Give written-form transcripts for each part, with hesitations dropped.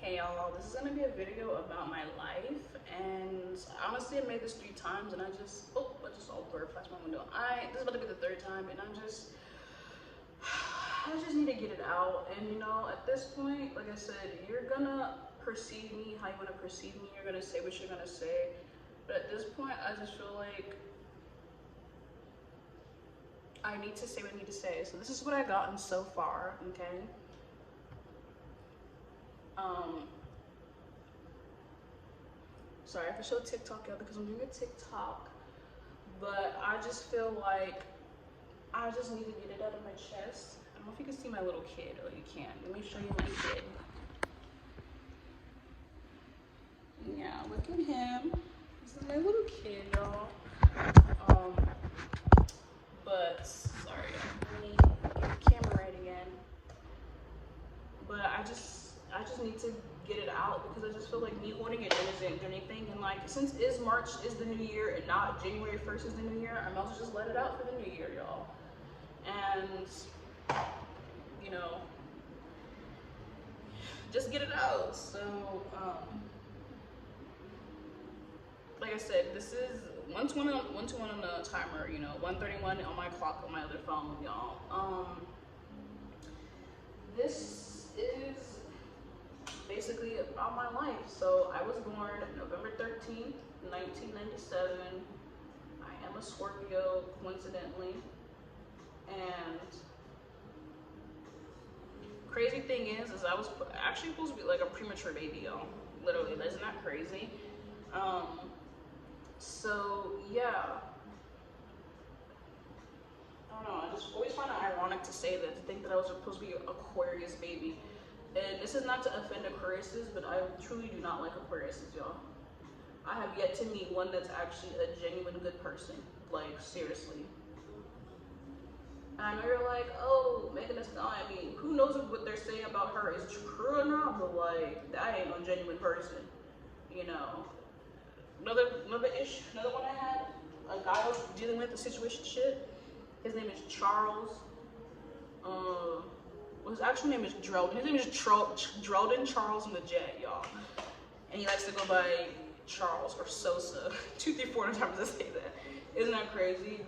Hey y'all, this is gonna be a video about my life, and honestly I made this 3 times and I just saw a bird flash my window. This is about to be the 3rd time and I just need to get it out. And you know, at this point, like I said, you're gonna perceive me how you wanna perceive me, you're gonna say what you're gonna say. But at this point I just feel like I need to say what I need to say. So this is what I've gotten so far, okay? Sorry, I have to show TikTok out because I'm doing a TikTok, but I just feel like I just need to get it out of my chest. I don't know if you can see my little kid. Oh, you can. Let me show you my kid. Yeah, look at him. This is my little kid, y'all. But sorry, let me get the camera right again. But I just need to get it out because I just feel like me holding it in isn't anything. And like, since March is the new year and not January 1st is the new year, I might as well just let it out for the new year, y'all. And you know, just get it out. So like I said, this is 1:21 on the timer, you know, 1:31 on my clock on my other phone, y'all. This is basically about my life. So I was born November 13th, 1997. I am a Scorpio, coincidentally. And crazy thing is I was actually supposed to be like a premature baby, y'all. Literally, isn't that crazy? So yeah, I don't know. I just always find it ironic to say that, to think that I was supposed to be an Aquarius baby. And this is not to offend Aquariuses, but I truly do not like Aquariuses, y'all. I have yet to meet one that's actually a genuine good person. Like, seriously. And I know you're like, oh, Megan Thee Stallion. I mean, who knows if what they're saying about her is true or not, but like, that ain't no genuine person, you know. Another issue, another one I had, a guy I was dealing with the situation shit. His name is Charles. His actual name is Drelden. His name is Drelden Charles in the Jet, y'all. And he likes to go by Charles or Sosa. 2, 3, 4 times I say that. Isn't that crazy?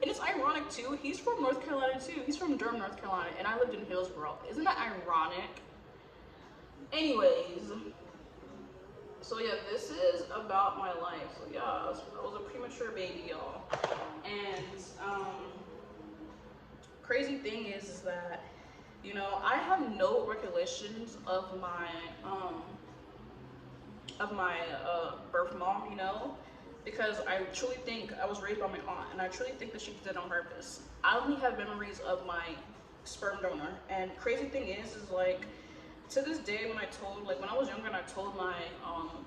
And it's ironic too. He's from North Carolina too. He's from Durham, North Carolina, and I lived in Hillsborough. Isn't that ironic? Anyways, so yeah, this is about my life. So yeah, I was a premature baby, y'all. And crazy thing is that, you know, I have no recollections of my birth mom, you know, because I truly think I was raised by my aunt, and I truly think that she did it on purpose. I only have memories of my sperm donor. And crazy thing is like, to this day, when I was younger and I told my aunt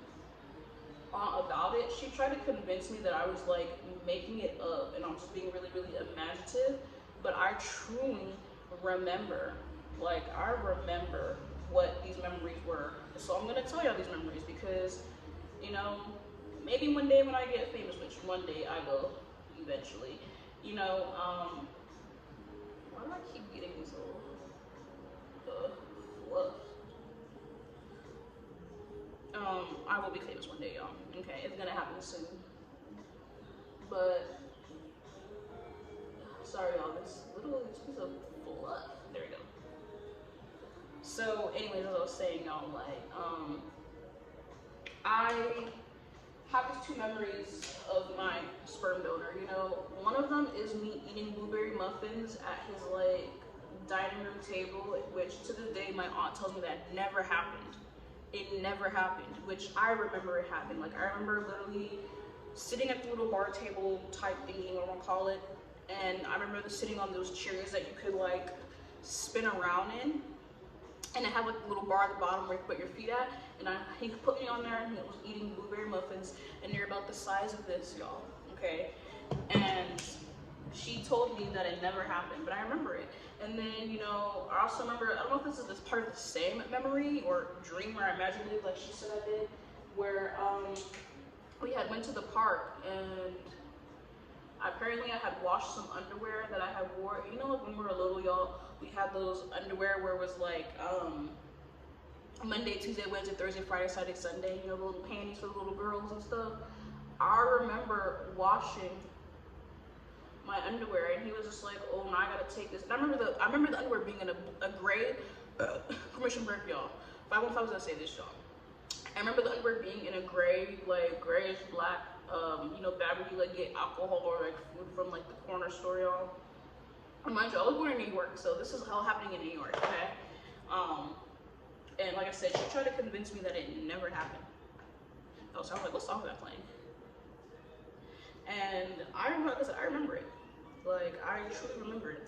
about it, she tried to convince me that I was like making it up and I'm just being really, really imaginative. But I truly remember, I remember what these memories were. So I'm gonna tell y'all these memories because, you know, maybe one day when I get famous, which one day I will eventually, you know, why do I keep getting these little fluff? I will be famous one day, y'all. Okay, it's gonna happen soon. But sorry, y'all. This piece of fluff. There we go. So, anyways, as I was saying, y'all, I have these 2 memories of my sperm donor. You know, one of them is me eating blueberry muffins at his dining room table, which to this day my aunt tells me that never happened. It never happened, which I remember it happened. Like, I remember literally sitting at the little bar table type thingy, what I want to call it, and I remember sitting on those chairs that you could spin around in, and it had a little bar at the bottom where you put your feet at, and he put me on there, and he was eating blueberry muffins, and they're about the size of this, y'all, okay? And she told me that it never happened, but I remember it. And then, you know, I also remember, I don't know if this is part of the same memory or dream where I imagined it, like she said I did, where we went to the park, and apparently I had washed some underwear that I had wore. You know, when we were little, y'all, we had those underwear where it was Monday, Tuesday, Wednesday, Thursday, Friday, Saturday, Sunday, you know, the little panties for the little girls and stuff. I remember washing my underwear, and he was just like, "Oh, now I gotta take this." And I remember the underwear being in a gray permission break, y'all. 515 was gonna say this, y'all. I remember the underwear being in a gray, like grayish black, you know, bag where you like get alcohol or like food from like the corner store, y'all. And mind you, I was born in New York, so this is all happening in New York, okay? And like I said, she tried to convince me that it never happened. Oh, so I was like, what song was I playing? And I remember, like I said, I remember it. Like, I truly remember it.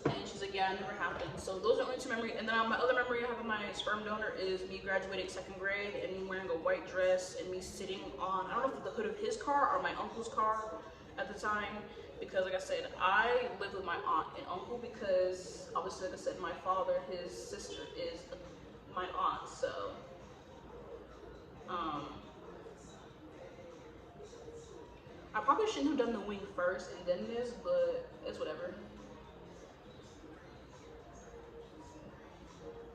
And she's like, yeah, it never happened. So those are the only two memories. And then my other memory I have of my sperm donor is me graduating 2nd grade and me wearing a white dress and me sitting on, I don't know if it's the hood of his car or my uncle's car at the time. Because like I said, I lived with my aunt and uncle because obviously, like I said, my father, his sister is my aunt. So, I probably shouldn't have done the wing first and then this, but it's whatever.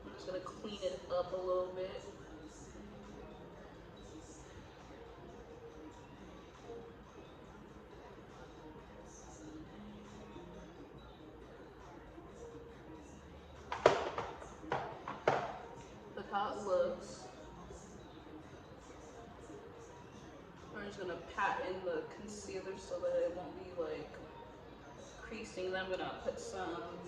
I'm just gonna clean it up a little bit. Look how it looks. I'm just gonna pat in the concealer so that it won't be like creasing. Then I'm gonna put some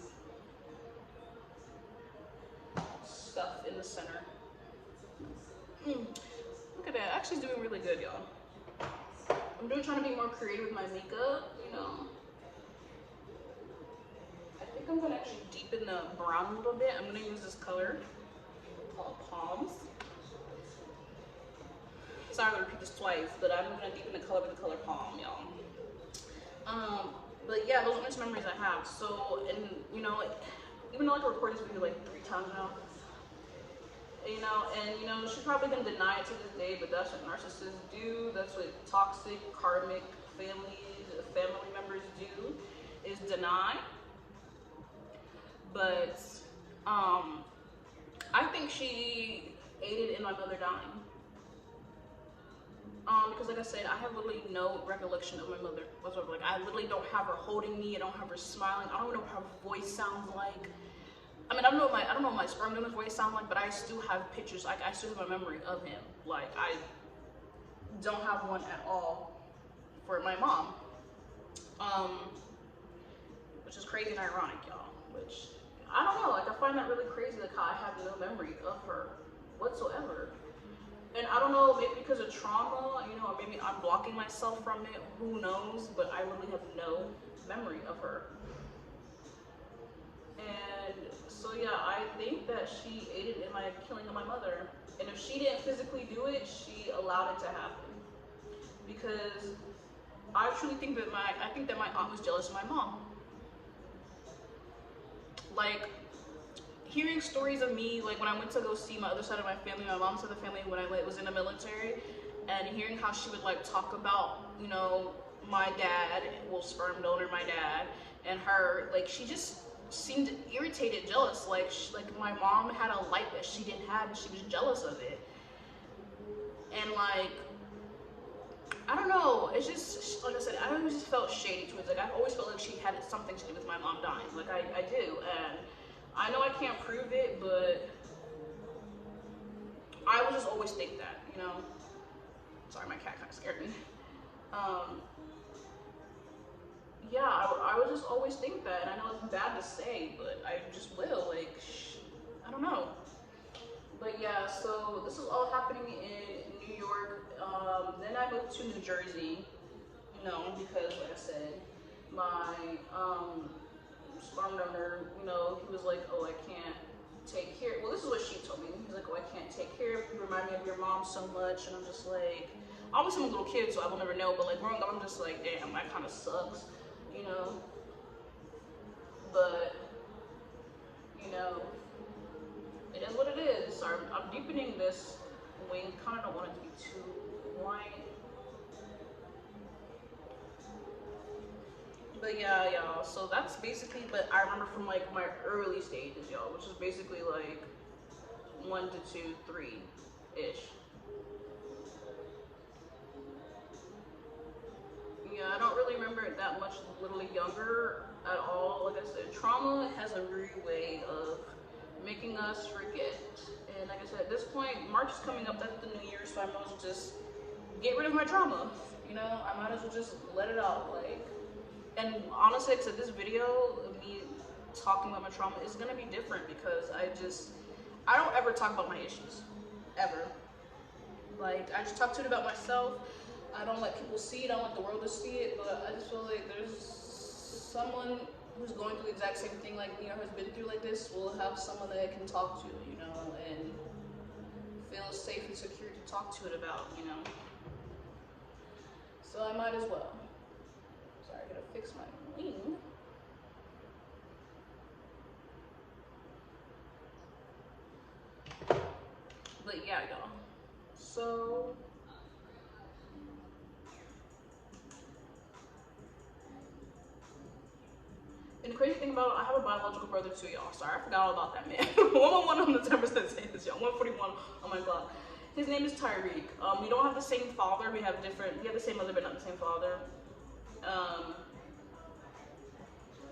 stuff in the center. Look at that, actually it's doing really good, y'all. I'm trying to be more creative with my makeup, you know. I think I'm gonna actually deepen the brown a little bit. I'm gonna use this color called Palms. Sorry to repeat this twice, but I'm gonna deepen the color with the color Palm, y'all. But yeah, those are the memories I have. So, and you know, even though I can record this video like 3 times now, you know, and you know, she's probably gonna deny it to this day, but that's what narcissists do. That's what toxic, karmic family members do, is deny. But I think she aided in my mother dying. Because like I said, I have literally no recollection of my mother whatsoever. Like, I literally don't have her holding me. I don't have her smiling. I don't know what her voice sounds like. I mean, I don't know what my sperm donor's voice sounds like, but I still have pictures. Like, I still have a memory of him. Like, I don't have one at all for my mom. Which is crazy and ironic, y'all. Which, I don't know. Like, I find that really crazy, like, how I have no memory of her whatsoever. And I don't know, maybe because of trauma, you know, or maybe I'm blocking myself from it, who knows, but I really have no memory of her. And so yeah, I think that she aided in my killing of my mother. And if she didn't physically do it, she allowed it to happen. Because I truly think that my aunt was jealous of my mom. Like, hearing stories of me, like when I went to go see my other side of my family, my mom's side of the family, when I was in the military, and hearing how she would like talk about, you know, my dad, well, sperm donor, my dad, and her, like, she just seemed irritated, jealous, like my mom had a light that she didn't have, and she was jealous of it. And like, I don't know, it's just, like I said, I always just felt shady towards it. Like, I always felt like she had something to do with my mom dying. Like, I do, and I know I can't prove it, but I would just always think that, you know. Sorry, my cat kind of scared me. Yeah, I would just always think that, and I know it's bad to say, but I just will, like, I don't know. But yeah, so this is all happening in New York. Then I moved to New Jersey, you know, because like I said, my sperm donor, you know, he was like, oh, I can't take care. Well, this is what she told me. He's like, oh, I can't take care of you. You remind me of your mom so much. And I'm just like, obviously I'm a little kid, so I will never know. But like growing up, I'm just like, damn, that kind of sucks, you know. But you know, it is what it is. So I'm deepening this wing. Kind of don't want it to be too white. But yeah, y'all, so that's basically, but I remember from like my early stages, y'all, which is basically like 1 to 2, 3-ish. Yeah, I don't really remember it that much literally younger at all. Like I said, trauma has a weird way of making us forget. And like I said, at this point, March is coming up, that's the new year, so I might as well just get rid of my trauma. You know, I might as well just let it out. Like, and honestly, to this video, me talking about my trauma is gonna be different because I don't ever talk about my issues, ever. Like, I just talk to it about myself. I don't let people see it, I don't want the world to see it, but I just feel like there's someone who's going through the exact same thing like me or has been through like this will have someone that I can talk to, you know, and feel safe and secure to talk to it about, you know. So I might as well. Sorry, I gotta fix my wing. But yeah, y'all. So and the crazy thing about it, I have a biological brother too, y'all. Sorry, I forgot all about that man. 111 on the 10% saying this, y'all. 141. Oh my god. His name is Tyreek. We don't have the same father. We have the same mother, but not the same father.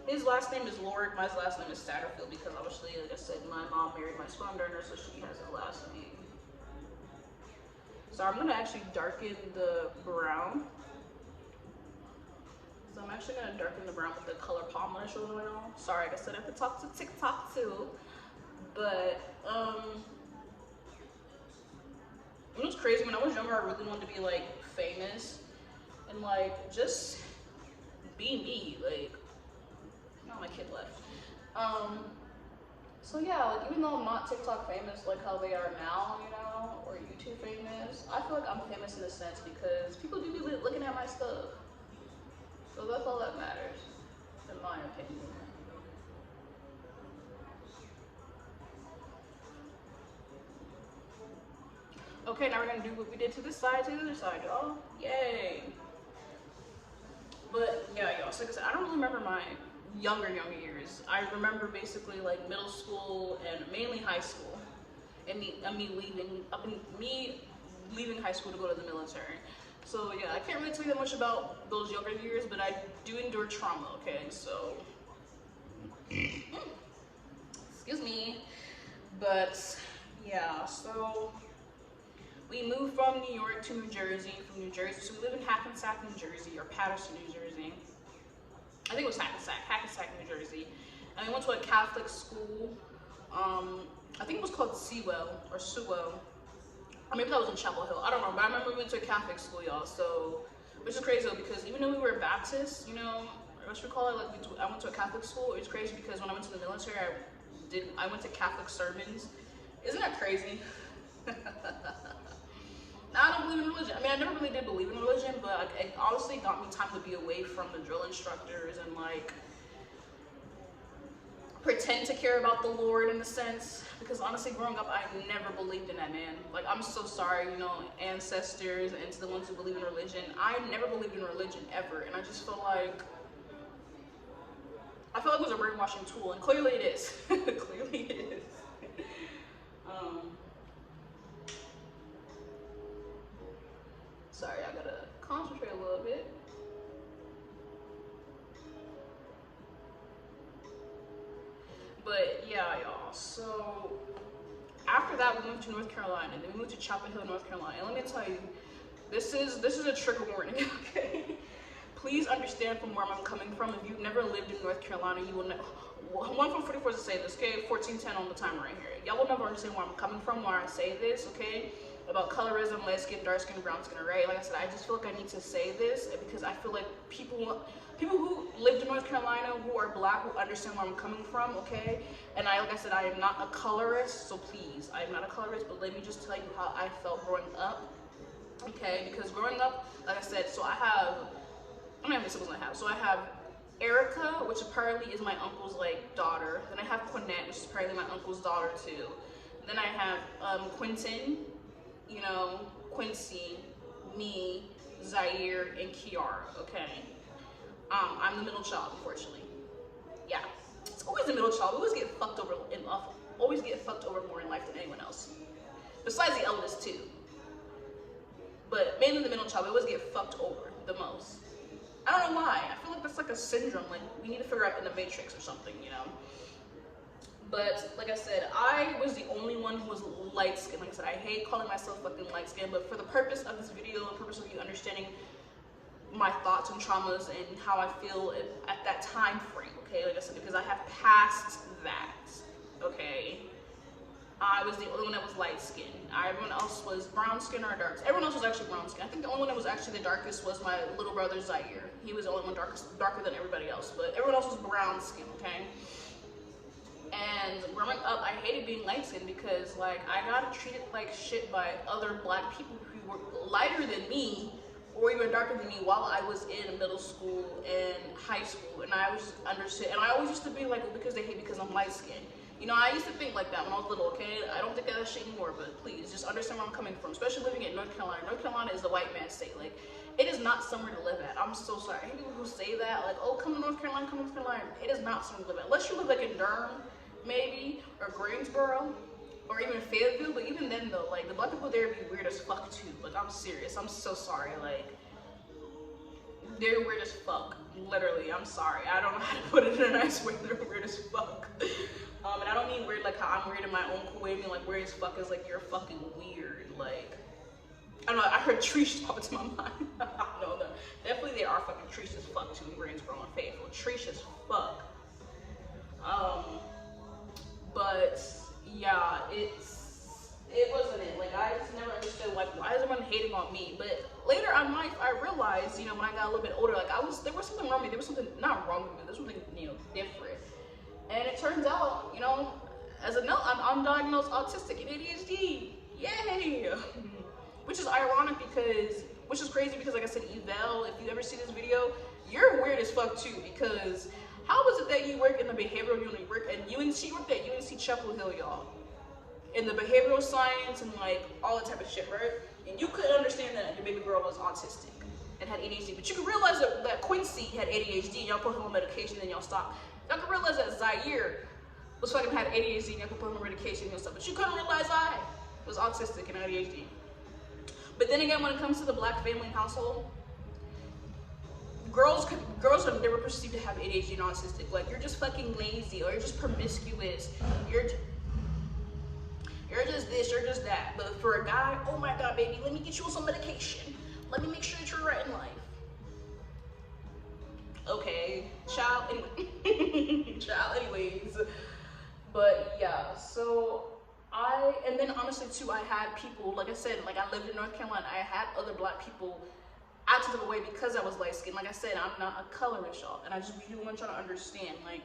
His last name is Lord. My last name is Satterfield because obviously, like I said, my mom married my sperm donor, so she has his last name. So I'm gonna actually darken the brown. So I'm actually gonna darken the brown with the color palm that I showed right now. Sorry, like I said, I have to talk to TikTok too. But it was crazy. When I was younger, I really wanted to be like famous and like just be me. Like, now my kid left. So yeah, like even though I'm not TikTok famous like how they are now, you know, or YouTube famous, I feel like I'm famous in a sense because people do be looking at my stuff. So that's all that matters, in my opinion. Okay, now we're gonna do what we did to this side, to the other side, y'all. Yay! But yeah, y'all, so like I said, I don't really remember my younger years. I remember basically like middle school and mainly high school, and me leaving high school to go to the military. So yeah, I can't really tell you that much about those younger years, but I do endure trauma. Okay, so excuse me, but yeah, so we moved from New York to New Jersey, from New Jersey. So we live in Hackensack, New Jersey, or Patterson, New Jersey. I think it was Hackensack, New Jersey. And we went to a Catholic school. I think it was called Sewell or Sewell. Or maybe that was in Chapel Hill. I don't know, but I remember we went to a Catholic school, y'all. So, which is crazy though, because even though we were Baptist, you know, or what you call it, like I went to a Catholic school. It was crazy because when I went to the military, I went to Catholic sermons. Isn't that crazy? Now, I don't believe in religion. I mean, I never really did believe in religion, but it honestly got me time to be away from the drill instructors and like pretend to care about the Lord in a sense. Because honestly, growing up, I never believed in that man. Like, I'm so sorry, you know, ancestors and to the ones who believe in religion. I never believed in religion ever, and I just feel like it was a brainwashing tool, and clearly it is. Clearly it is. Sorry, I gotta concentrate a little bit. But yeah, y'all. So after that, we moved to North Carolina, and then we moved to Chapel Hill, North Carolina. And let me tell you, this is a trigger warning. Okay, please understand from where I'm coming from. If you've never lived in North Carolina, you will never. 1 from 44 is to say this. Okay, 1410 on the timer right here. Y'all will never understand where I'm coming from, where I say this. Okay. About colorism, light skin, dark skin, brown skin, right? Like I said, I just feel like I need to say this because I feel like people who lived in North Carolina, who are black, who understand where I'm coming from, okay? And like I said, I am not a colorist, so please, I am not a colorist, but let me just tell you how I felt growing up, okay? Because growing up, like I said, so I have many siblings I have. So I have Erica, which apparently is my uncle's like daughter. Then I have Quinette, which is apparently my uncle's daughter too. Then I have Quentin, you know, Quincy, me, Zaire, and Kiara, okay? I'm the middle child, unfortunately. Yeah, it's always the middle child. We always get fucked over always get fucked over more in life than anyone else. Besides the eldest too. But mainly the middle child, we always get fucked over the most. I don't know why. I feel like that's like a syndrome. Like we need to figure out in the Matrix or something, you know? But like I said, I was the only one who was light skinned. Like I said, I hate calling myself fucking light skinned, but for the purpose of this video, the purpose of you understanding my thoughts and traumas and how I feel at that time frame, okay? Like I said, because I have passed that, okay? I was the only one that was light skinned. Everyone else was brown skin or dark. Everyone else was actually brown skin. I think the only one that was actually the darkest was my little brother Zaire. He was the only one darker than everybody else, but everyone else was brown skin, okay? And growing up, I hated being light skinned because like I got treated like shit by other black people who were lighter than me or even darker than me while I was in middle school and high school, and I was just understood. And I always used to be like, well, because they hate because I'm light skinned. You know, I used to think like that when I was little, okay? I don't think of that shit anymore, but please, just understand where I'm coming from, especially living in North Carolina. North Carolina is the white man's state. Like, it is not somewhere to live at. I'm so sorry. I hate people who say that, like, oh, come to North Carolina, come to North Carolina. It is not somewhere to live at. Unless you live like in Durham, maybe, or Greensboro, or even Fayetteville, but even then though, like, the black people there be weird as fuck too. Like, I'm serious. I'm so sorry. Like, they're weird as fuck. Literally, I'm sorry. I don't know how to put it in a nice way. They're weird as fuck. And I don't mean weird like how I'm weird in my own cool way. I mean like weird as fuck is like you're fucking weird. Like, I don't know. I heard trees pop into my mind. No, definitely they are fucking trees as fuck too in Greensboro and Fayetteville. Trees as fuck. But yeah, it wasn't it. Like I just never understood like why is everyone hating on me. But later in life I realized, you know, when I got a little bit older, like there was something wrong with me. There was something not wrong with me. There was something, you know, different. And it turns out, you know, as an adult, I'm undiagnosed autistic and ADHD. Yay! Which is ironic because, which is crazy because, like I said, YALL, if you ever see this video, you're weird as fuck too. Because how is it that you work in the behavioral unit, you work at UNC, you worked at UNC Chapel Hill, y'all, in the behavioral science and like all that type of shit, right? And you couldn't understand that your baby girl was autistic and had ADHD, but you could realize that Quincy had ADHD and y'all put him on medication and y'all stopped. Y'all could realize that Zaire was fucking had ADHD and y'all could put him on medication and stuff, but you couldn't realize I was autistic and ADHD. But then again, when it comes to the black family and household, girls are never perceived to have ADHD and autistic. Like, you're just fucking lazy, or you're just promiscuous, you're just this, you're just that. But for a guy, oh my god, baby, let me get you on some medication. Let me make sure that you're right in life. Okay, child, anyway. Child, anyways. But yeah, so and then honestly too, I had people, like I said, like I lived in North Carolina, I had other black people act the way because I was light skinned. Like I said, I'm not a colorist, y'all, and I just really want y'all to understand, like,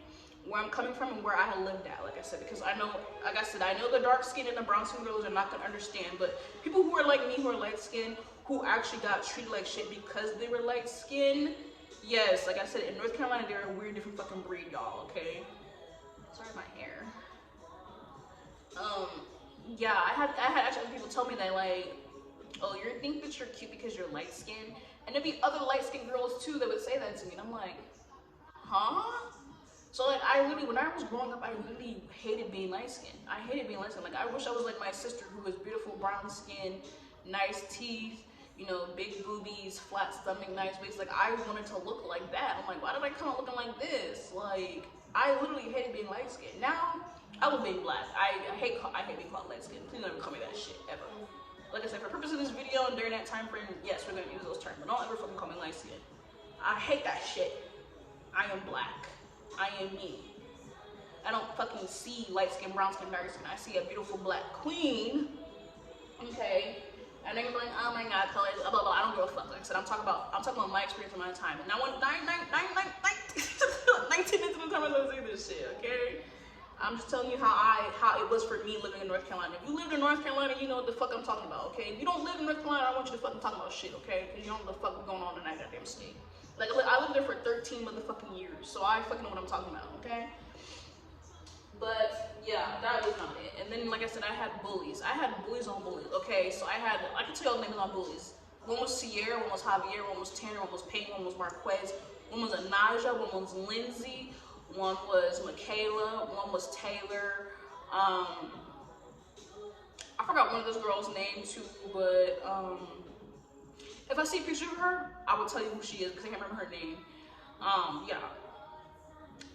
where I'm coming from and where I had lived at, like I said, because I know, like I said, I know the dark skin and the brown skin girls are not gonna understand, but people who are like me, who are light skinned, who actually got treated like shit because they were light skinned, yes, like I said, in North Carolina, they're a weird, different fucking breed, y'all, okay? Sorry, my hair. Yeah, I had actually people tell me that, like, oh, you think that you're cute because you're light skinned, and there'd be other light skinned girls too that would say that to me, and I'm like, huh? So like, when I was growing up, I really hated being light skinned. I hated being light skinned. Like, I wish I was like my sister, who was beautiful brown skin, nice teeth, you know, big boobies, flat stomach, nice waist. Like, I wanted to look like that. I'm like, why did I come out looking like this? Like, I literally hated being light skinned. Now, I love being black. I hate being called light skinned. Please never call me that shit, ever. Like I said, for the purpose of this video and during that time frame, yes, we're gonna use those terms, but don't ever fucking call me light skinned. I hate that shit. I am black. I am me. I don't fucking see light skin, brown skin, dark skin. I see a beautiful black queen. Okay. And then you're like, oh my god, colors, blah blah blah. I don't give a fuck. Like I said, I'm talking about my experience and my time. And now 19 minutes of the time I was saying this shit, okay? I'm just telling you how it was for me living in North Carolina. If you lived in North Carolina, you know what the fuck I'm talking about, okay? If you don't live in North Carolina, I want you to fucking talk about shit, okay? Because you don't know what the fuck going on in that goddamn state. Like, I lived there for 13 motherfucking years, so I fucking know what I'm talking about, okay? But yeah, that was not it. And then, like I said, I had bullies. I had bullies on bullies, okay? So I can tell you all the names on bullies. One was Sierra, one was Javier, one was Tanner, one was Peyton, one was Marquez, one was Anaja, one was Lindsay, one was Michaela, one was Taylor, Um, I forgot one of those girls' name too, but if I see a picture of her, I will tell you who she is because I can't remember her name. Yeah,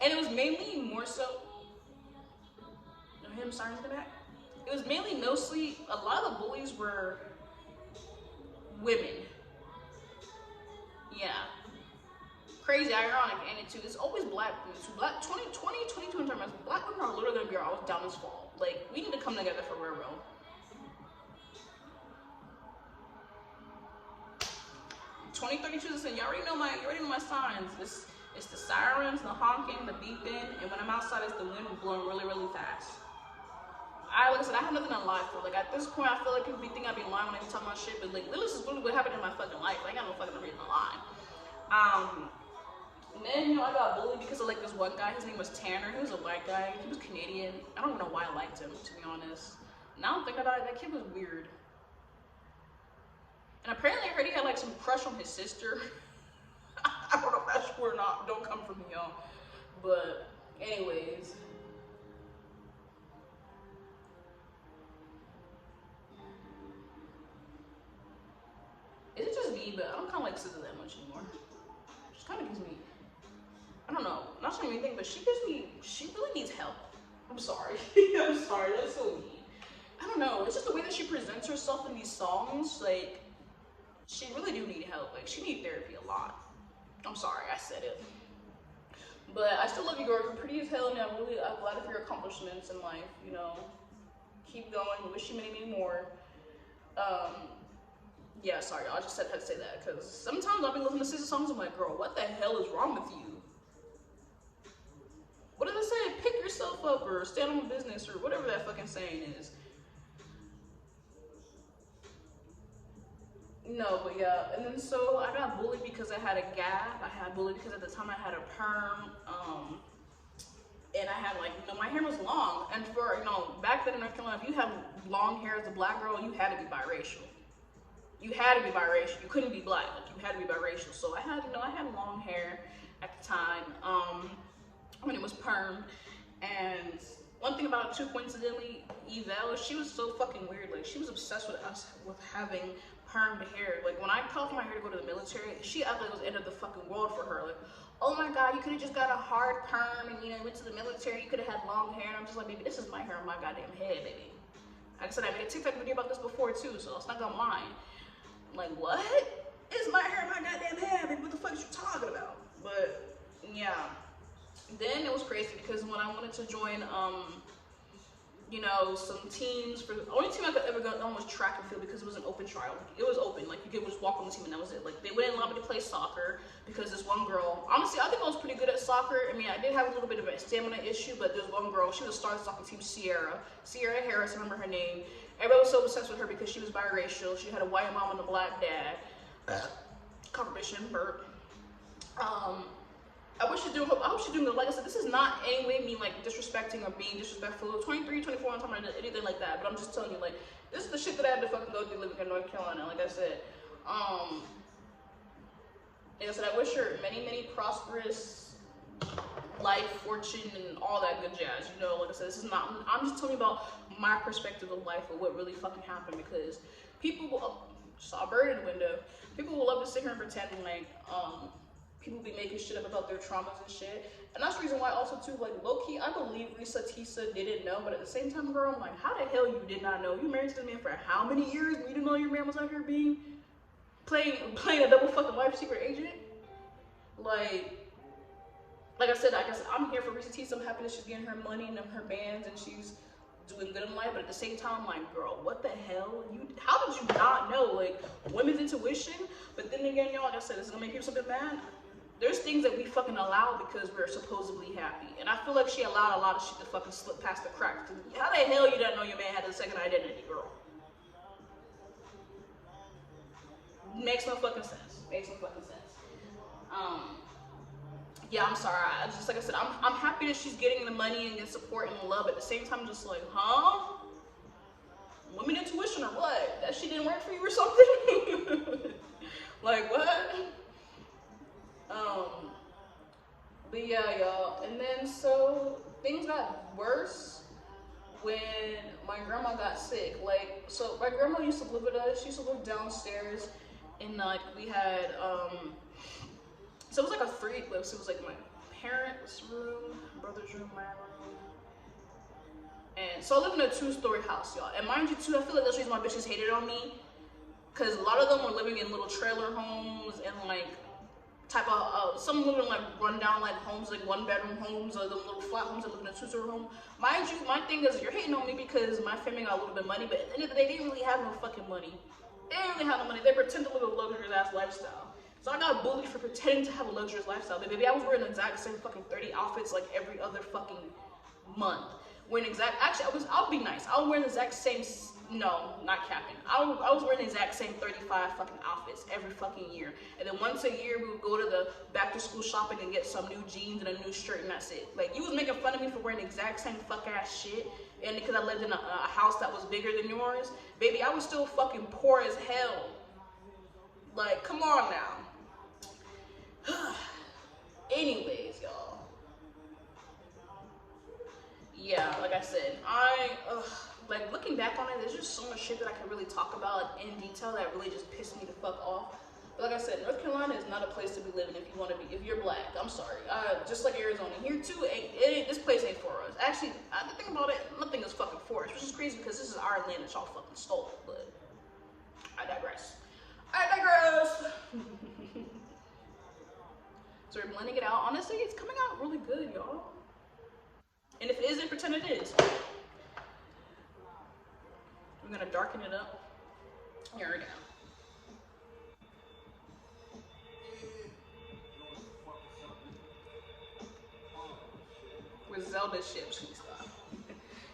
and it was mainly more so. Him sirens in the back. It was mainly mostly a lot of the bullies were women. Yeah. Crazy, ironic, and it too. It's always black women. So black 22 in terms. Black women are literally gonna be our downfall. Like, we need to come together for real. 2032 is y'all already know my signs. It's the sirens, the honking, the beeping, and when I'm outside it's the wind blowing really, really fast. Like I said, I have nothing to lie for. Like, at this point, I feel like people be thinking I be lying when I be talking about shit, but like, this is really what happened in my fucking life. I ain't got no fucking reason to lie. And then, you know, I got bullied because of like this one guy. His name was Tanner. He was a white guy. He was Canadian. I don't even know why I liked him, to be honest. Now I'm thinking about it, that kid was weird. And apparently I heard he had like some crush on his sister. I don't know if that's true or not. Don't come for me, y'all. But anyways. Is it just me, but I don't kind of like SZA that much anymore. She kind of gives me, I don't know, not saying anything, but she really needs help. I'm sorry. I'm sorry, that's so mean. I don't know, it's just the way that she presents herself in these songs, like, she really do need help. Like, she needs therapy a lot. I'm sorry, I said it. But I still love you, girl. You're pretty as hell, and I'm glad of your accomplishments in life, you know. Keep going, wish you many, many more. Yeah, sorry, I just had to say that, because sometimes I'll be listening to SZA songs, I'm like, girl, what the hell is wrong with you? What does it say? Pick yourself up, or stand on business, or whatever that fucking saying is. No, but yeah, and then so I got bullied because I had a gap. I had bullied because at the time I had a perm, and I had like, you know, my hair was long, and for, you know, back then in North Carolina, if you had long hair as a black girl, you had to be biracial. You had to be biracial. You couldn't be black. Like, you had to be biracial. So I had, you know, I had long hair at the time. When it was perm, and one thing about it too, coincidentally, Evel, she was so fucking weird. Like, she was obsessed with us with having permed hair. Like, when I called for my hair to go to the military, she acted like it was the end of the fucking world for her. Like, oh my god, you could have just got a hard perm and, you know, went to the military, you could have had long hair. And I'm just like, baby, this is my hair on my goddamn head, baby. Like I said, I made a TikTok video about this before too, so it's not gonna lie. Like, what? It's my hair on my goddamn head, baby. What the fuck is you talking about? But yeah. Then it was crazy because when I wanted to join, you know, some teams, for the only team I could ever go on was track and field because it was an open trial. It was open, like you could just walk on the team and that was it. Like, they wouldn't allow me to play soccer because this one girl, honestly, I think I was pretty good at soccer. I mean, I did have a little bit of a stamina issue, but there's one girl, she was a star of the soccer team, Sierra Harris, I remember her name. Everybody was so obsessed with her because she was biracial. She had a white mom and a black dad. Confirmation, burp. I hope she's doing good. Like I said, this is not any way me like disrespecting or being disrespectful. 23, 24, I'm talking about anything like that. But I'm just telling you, like, this is the shit that I had to fucking go through living in North Carolina. Like I said, I wish her many, many prosperous life, fortune, and all that good jazz. You know, like I said, this is not, I'm just telling you about my perspective of life or what really fucking happened, because people will, saw a bird in the window, people will love to sit here and pretend like, people be making shit up about their traumas and shit. And that's the reason why also too, like, low-key, I believe Risa Tisa didn't know, but at the same time, girl, I'm like, how the hell you did not know? You married to this man for how many years and you didn't know your man was out here playing a double fucking life secret agent? Like I said, I'm here for Risa Tisa. I'm happy that she's getting her money and her bands and she's doing good in life, but at the same time, I'm like, girl, what the hell? How did you not know? Like, women's intuition? But then again, y'all, like I said, this is gonna make you something mad. There's things that we fucking allow because we're supposedly happy. And I feel like she allowed a lot of shit to fucking slip past the cracks. How the hell you didn't know your man had a second identity, girl? Makes no fucking sense. Makes no fucking sense. Yeah, I'm sorry. Like I said, I'm happy that she's getting the money and the support and the love. At the same time, I'm just like, huh? Women intuition or what? That shit didn't work for you or something? Like, what? But yeah, y'all. And then so things got worse when my grandma got sick. Like, so my grandma used to live with us. She used to live downstairs, and like we had so it was like a three lift. So it was like my parents' room, brother's room, my room. And so I live in a 2-story house, y'all. And mind you, too, I feel like that's the reason why bitches hated on me. Because a lot of them were living in little trailer homes and, like, type of, some living in, like, rundown, like, homes, like, 1-bedroom homes, or the little flat homes that live in a 2-story home. Mind you, my thing is, you're hating on me because my family got a little bit of money, but at the end of the day, they didn't really have no fucking money. They didn't really have no money. They pretend to live a luxurious-ass lifestyle. So I got bullied for pretending to have a luxurious lifestyle. But baby, I was wearing the exact same fucking 30 outfits, like, every other fucking month. Actually, I'll be nice. I was wearing the exact same, no, not capping. I was wearing the exact same 35 fucking outfits every fucking year. And then once a year, we would go to the back to school shopping and get some new jeans and a new shirt, and that's it. Like, you was making fun of me for wearing the exact same fuck ass shit. And because I lived in a house that was bigger than yours, baby, I was still fucking poor as hell. Like, come on now. Anyways, y'all. Yeah, like I said, like looking back on it, there's just so much shit that I can really talk about in detail that really just pissed me the fuck off. But like I said, North Carolina is not a place to be living if you want to be, if you're black. I'm sorry. Just like Arizona, here too, this place ain't for us. Actually, the thing about it, nothing is fucking for us, which is crazy because this is our land that y'all fucking stole. But I digress. So we're blending it out. Honestly, it's coming out really good, y'all. And if it isn't, pretend it is. I'm gonna darken it up. Here we go. With Zelda ships and stuff.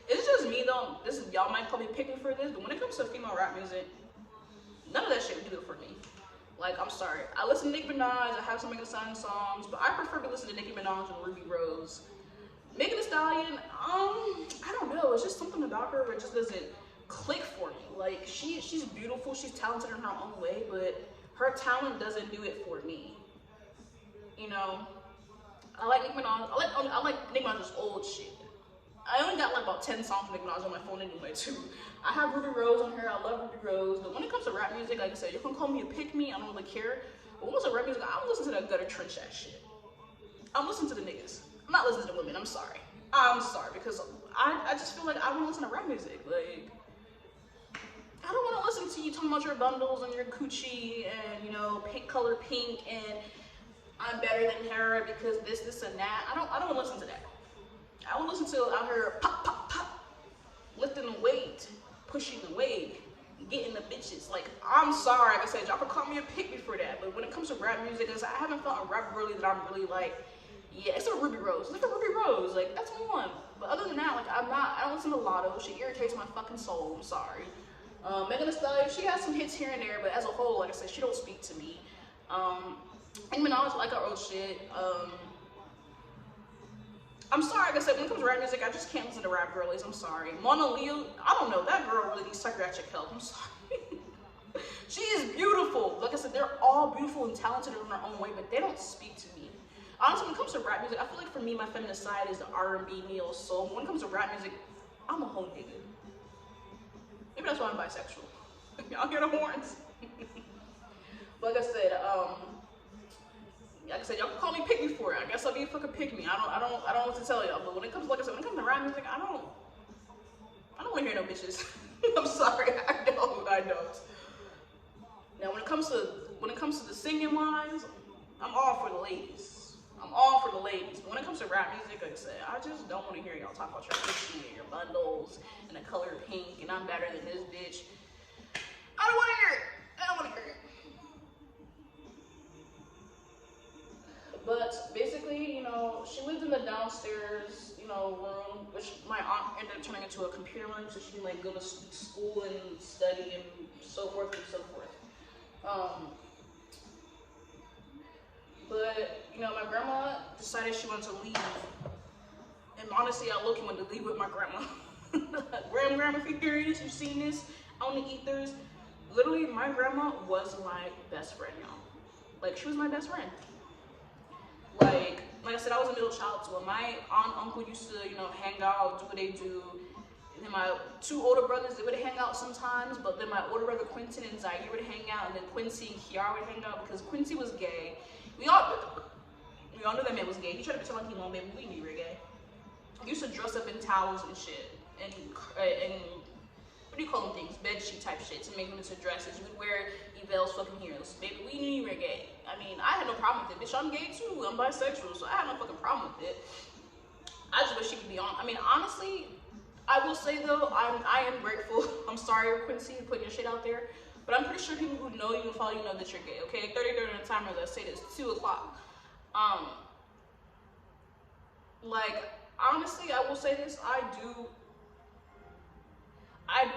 It's just me though. Y'all might probably pick me for this, but when it comes to female rap music, none of that shit would do it for me. Like, I'm sorry. I listen to Nicki Minaj, I have some Megan Thee Stallion songs, but I prefer to listen to Nicki Minaj and Ruby Rose. Megan Thee Stallion, I don't know. It's just something about her where it just doesn't click for me. Like, she's beautiful, she's talented in her own way, but her talent doesn't do it for me. You know, I like Nicki Minaj. I like Nicki Minaj's old shit. I only got like about 10 songs from Nicki Minaj on my phone anyway too. I have Ruby Rose on here. I love Ruby Rose. But when it comes to rap music, like I said, you can call me a pick me. I don't really care. But when it comes to rap music, I don't listen to that gutter trench ass shit. I'm listening to the niggas. I'm not listening to women. I'm sorry. Because I just feel like I want to listen to rap music. Like, I don't want to listen to you talking about your bundles and your coochie and, you know, color pink and I'm better than her because this and that. I don't want to listen to that. I want to listen to out here pop, pop, pop, lifting the weight, pushing the weight, getting the bitches. Like, I'm sorry, like I said, y'all can call me a pick me for that. But when it comes to rap music, I haven't found a rapper really that I'm really like, yeah, it's a Ruby Rose. It's a Ruby Rose. Like, that's one. But other than that, like, I don't listen to Lotto. She irritates my fucking soul. I'm sorry. Megan Thee Stallion, she has some hits here and there, but as a whole, like I said, she don't speak to me. Nicki Minaj, like her old shit. I'm sorry, like I said, when it comes to rap music, I just can't listen to rap girlies. I'm sorry. Mona Leo, I don't know. That girl really needs psychiatric help. I'm sorry. She is beautiful. Like I said, they're all beautiful and talented in their own way, but they don't speak to me. Honestly, when it comes to rap music, I feel like for me, my feminist side is the R&B, neo soul. When it comes to rap music, I'm a whole nigga. Maybe that's why I'm bisexual. Y'all hear the horns? But like I said, y'all can call me pick me for it. I guess I'll be a fucking pick me. I don't know what to tell y'all. But when it comes, like I said, when it comes to rap music, I don't want to hear no bitches. I'm sorry, I don't. Now when it comes to the singing wise, I'm all for the ladies. But when it comes to rap music, like I said, I just don't want to hear y'all talk about your pussy and your bundles and the color pink and I'm better than this bitch. I don't want to hear it. But basically, you know, she lived in the downstairs, you know, room, which my aunt ended up turning into a computer room so she can like go to school and study and so forth and so forth. But, you know, my grandma decided she wanted to leave. And honestly, I low-key wanted to leave with my grandma. Grandma, if you're curious, you've seen this on the ethers. Literally, my grandma was my best friend, y'all. Like, she was my best friend. Like I said, I was a middle child, so when my aunt and uncle used to, you know, hang out, do what they do, then my two older brothers, they would hang out sometimes, but then my older brother Quentin and Zaire would hang out, and then Quincy and Kiara would hang out because Quincy was gay. We all knew that man was gay. He tried to pretend like he won't, baby. We knew you were gay. He used to dress up in towels and shit, and what do you call them things? Bed sheet type shit to make them into dresses. You would wear Yvelle's fucking heels. Baby, we knew you were gay. I mean, I had no problem with it. Bitch, I'm gay too. I'm bisexual, so I had no fucking problem with it. I just wish she could be on. I mean, honestly, I will say though, I am grateful. I'm sorry, Quincy, for putting your shit out there. But I'm pretty sure people who know you and follow you know that you're gay, okay? 30 on the timer, let's say this, 2 o'clock. Like, honestly, I will say this, I do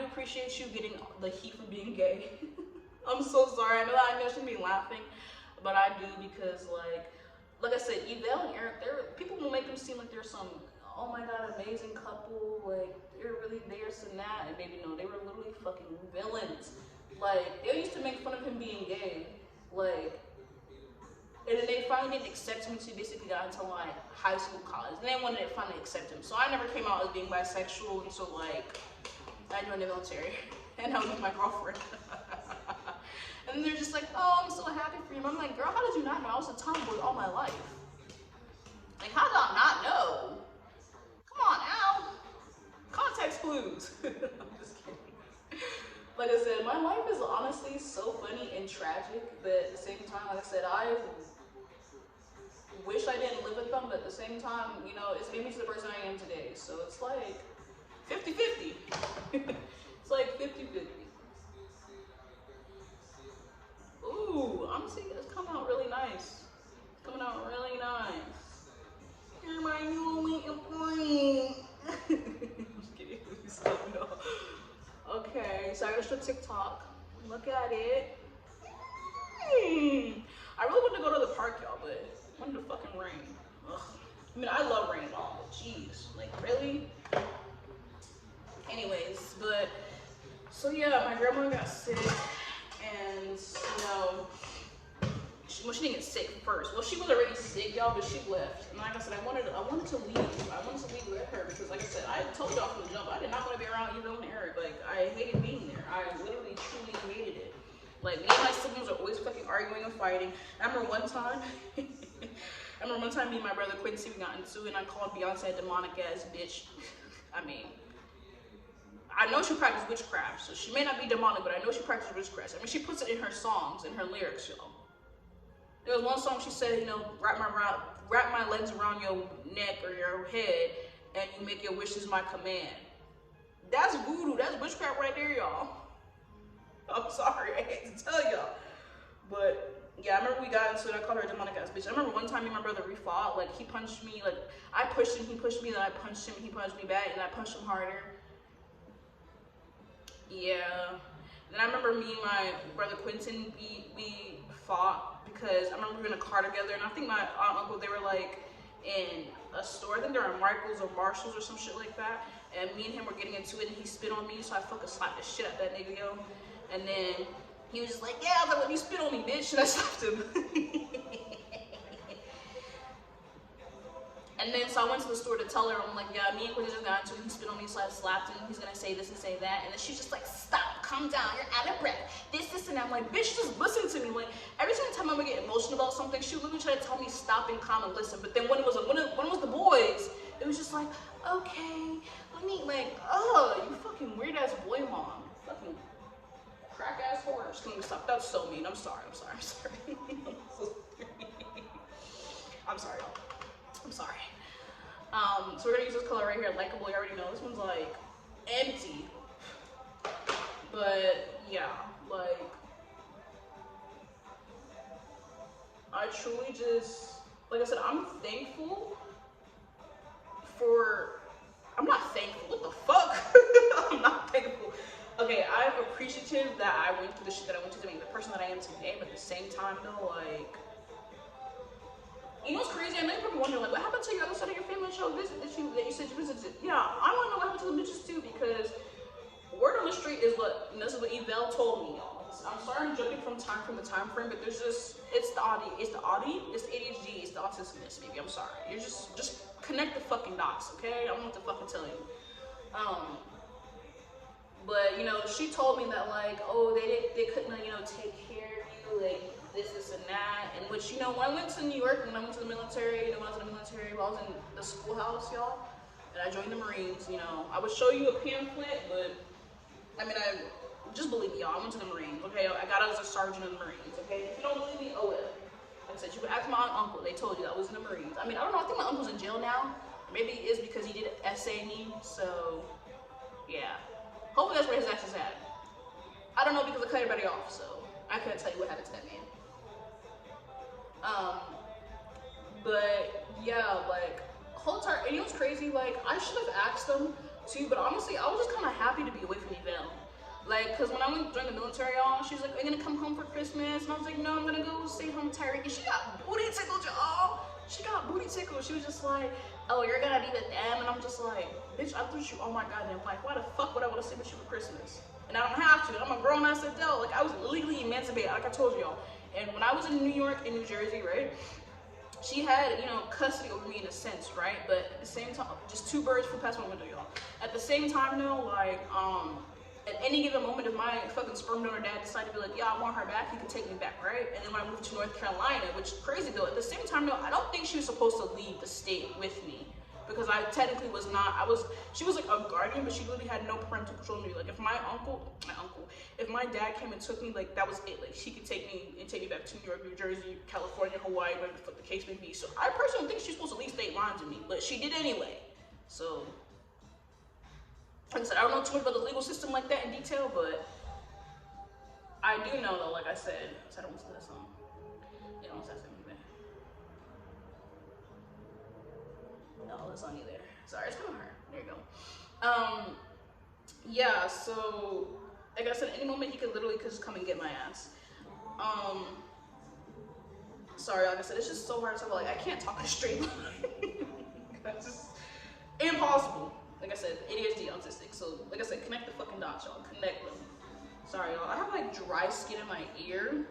appreciate you getting the heat for being gay. I'm so sorry. I know I shouldn't be laughing, but I do because, like I said, Yvelle and Eric, people will make them seem like they're some, oh my god, amazing couple. Like, they're really this and that. And baby, no, they were literally fucking villains. Like, they used to make fun of him being gay. Like, and then they finally didn't accept him until he basically got into, like, high school, college. And they wanted to finally accept him. So I never came out as being bisexual until, like, I joined the military, and I was with my girlfriend. And then they're just like, oh, I'm so happy for you. I'm like, girl, how did you not know? I was a tomboy all my life. Like, how did I not know? Come on, Al. Context clues. I'm just kidding. Like I said, my life is honestly so funny and tragic, but at the same time, like I said, I wish I didn't live with them, but at the same time, you know, it's made me to the person I am today. So it's like 50-50. It's like 50-50. Ooh, honestly, it's coming out really nice. It's coming out really nice. You're my new only employee. Just kidding. No. Okay, so I gotta show TikTok. Look at it. I really wanted to go to the park, y'all, but it wanted to fucking rain. Ugh. I mean, I love rain, y'all, but jeez, like, really? Anyways, but, so yeah, my grandma got sick, and, you know, she didn't get sick first. Well, she was already sick, y'all, but she left. And like I said, I wanted to leave. I wanted to leave with her because, like I said, I told y'all from the jump, I did not want to be around Yvelle and Eric. Like, I hated being there. I literally, truly hated it. Like, me and my siblings are always fucking arguing and fighting. I remember one time, me and my brother Quincy, we got into it, and I called Beyonce a demonic ass bitch. I mean, I know she practiced witchcraft, so she may not be demonic, but I know she practiced witchcraft. I mean, she puts it in her songs, in her lyrics, y'all. There was one song she said, you know, wrap my legs around your neck or your head, and you make your wishes my command. That's voodoo. That's witchcraft right there, y'all. I'm sorry, I hate to tell y'all. But, yeah, I remember we got into it. I called her a demonic ass bitch. I remember one time me and my brother refought. Like, he punched me. Like, I pushed him, he pushed me, then I punched him, he punched me back, and I punched him harder. Yeah. Then I remember me and my brother Quentin, we fought because I remember we were in a car together, and I think my aunt and uncle, they were like in a store. I think they were in Michael's or Marshall's or some shit like that. And me and him were getting into it, and he spit on me, so I fucking slapped the shit out that nigga, yo. And then he was just like, yeah, I was like, when you spit on me, bitch, and I slapped him. And then, so I went to the store to tell her, I'm like, yeah, me and Quincy just got into it, he spit on me, so I slapped him, he's gonna say this and say that, and then she's just like, stop, calm down, you're out of breath, this, and that. I'm like, bitch, just listen to me. Like, every single time I would get emotional about something, she would literally try to tell me stop and calm and listen, but then when it was the boys, it was just like, okay, let me, like, oh, you fucking weird-ass boy mom, fucking crack-ass whore. Just gonna stop. That's so mean. I'm sorry. I'm sorry. I'm sorry, y'all. I'm sorry. So we're gonna use this color right here, Likeable. You already know this one's like empty, but yeah, like I truly just, like I said, I'm thankful for. I'm not thankful. What the fuck? I'm not thankful. Okay, I'm appreciative that I went through the shit that I went through to make the person that I am today, but at the same time, though, like, you know what's crazy? I know you're probably wondering, like, what happened to your other side of your family show visit that you said you visited? Yeah, I want to know what happened to the bitches too, because word on the street is what, and this is what Yvelle told me, y'all. I'm sorry I'm jumping from the time frame, but there's just, it's the ADHD, it's the autismness, maybe. I'm sorry. You're just connect the fucking dots, okay? I don't know what to fucking tell you. But you know, she told me that like, oh, they couldn't you know take care of you, like this and that. And which, you know, when I went to New York, when I went to the military, you know, when I was in the military, while I was in the schoolhouse, y'all, and I joined the Marines, you know, I would show you a pamphlet, but I mean, I just believe me, y'all. I went to the Marines. Okay, I got out as a sergeant in the Marines. Okay, if you don't believe me, oh well. Like I said, you could ask my uncle. They told you that I was in the Marines. I mean, I don't know. I think my uncle's in jail now. Maybe it is because he did essay me. So yeah. Hopefully that's where his ass is at. I don't know because I cut everybody off, so I couldn't tell you what happened to that man. Um, but yeah, like whole time, and it was crazy. Like I should have asked them too, but honestly, I was just kind of happy to be away from Yvelle. Like, cause when I went during the military, y'all, she's like, "Are you gonna come home for Christmas?" And I was like, "No, I'm gonna go stay home with Tyreek." And she got booty tickled, y'all. She got booty tickled. She was just like, "Oh, you're gonna be with them," and I'm just like, "Bitch, I threw you all my goddamn life. Why the fuck would I want to stay with you for Christmas?" And I don't have to. I'm a grown ass adult. Like I was legally emancipated, like I told y'all. And when I was in New York and New Jersey, right? She had, you know, custody over me in a sense, right? But at the same time, just two birds flew past my window, y'all. At the same time, though, like, at any given moment, if my fucking sperm donor dad decided to be like, yeah, I want her back, he could take me back, right? And then when I moved to North Carolina, which is crazy though, at the same time, though, I don't think she was supposed to leave the state with me. Because I technically was not, she was like a guardian, but she literally had no parental control of me. Like if if my dad came and took me, like that was it. Like she could take me and take me back to New York, New Jersey, California, Hawaii, whatever the fuck the case may be. So I personally think she's supposed to leave state lines with me, but she did anyway. So, like I said, I don't know too much about the legal system like that in detail, but I do know though, like I said, I don't want to say that song. Yeah, I don't want to say something there. No, that's not either. Sorry, it's kind of hard. There you go. Yeah, so like I said, any moment he could literally just come and get my ass. Sorry, like I said, it's just so hard to talk. Like I can't talk in a straight line. That's just impossible. Like I said, ADHD, autistic. So like I said, connect the fucking dots, y'all. Connect them. Sorry, y'all. I have like dry skin in my ear.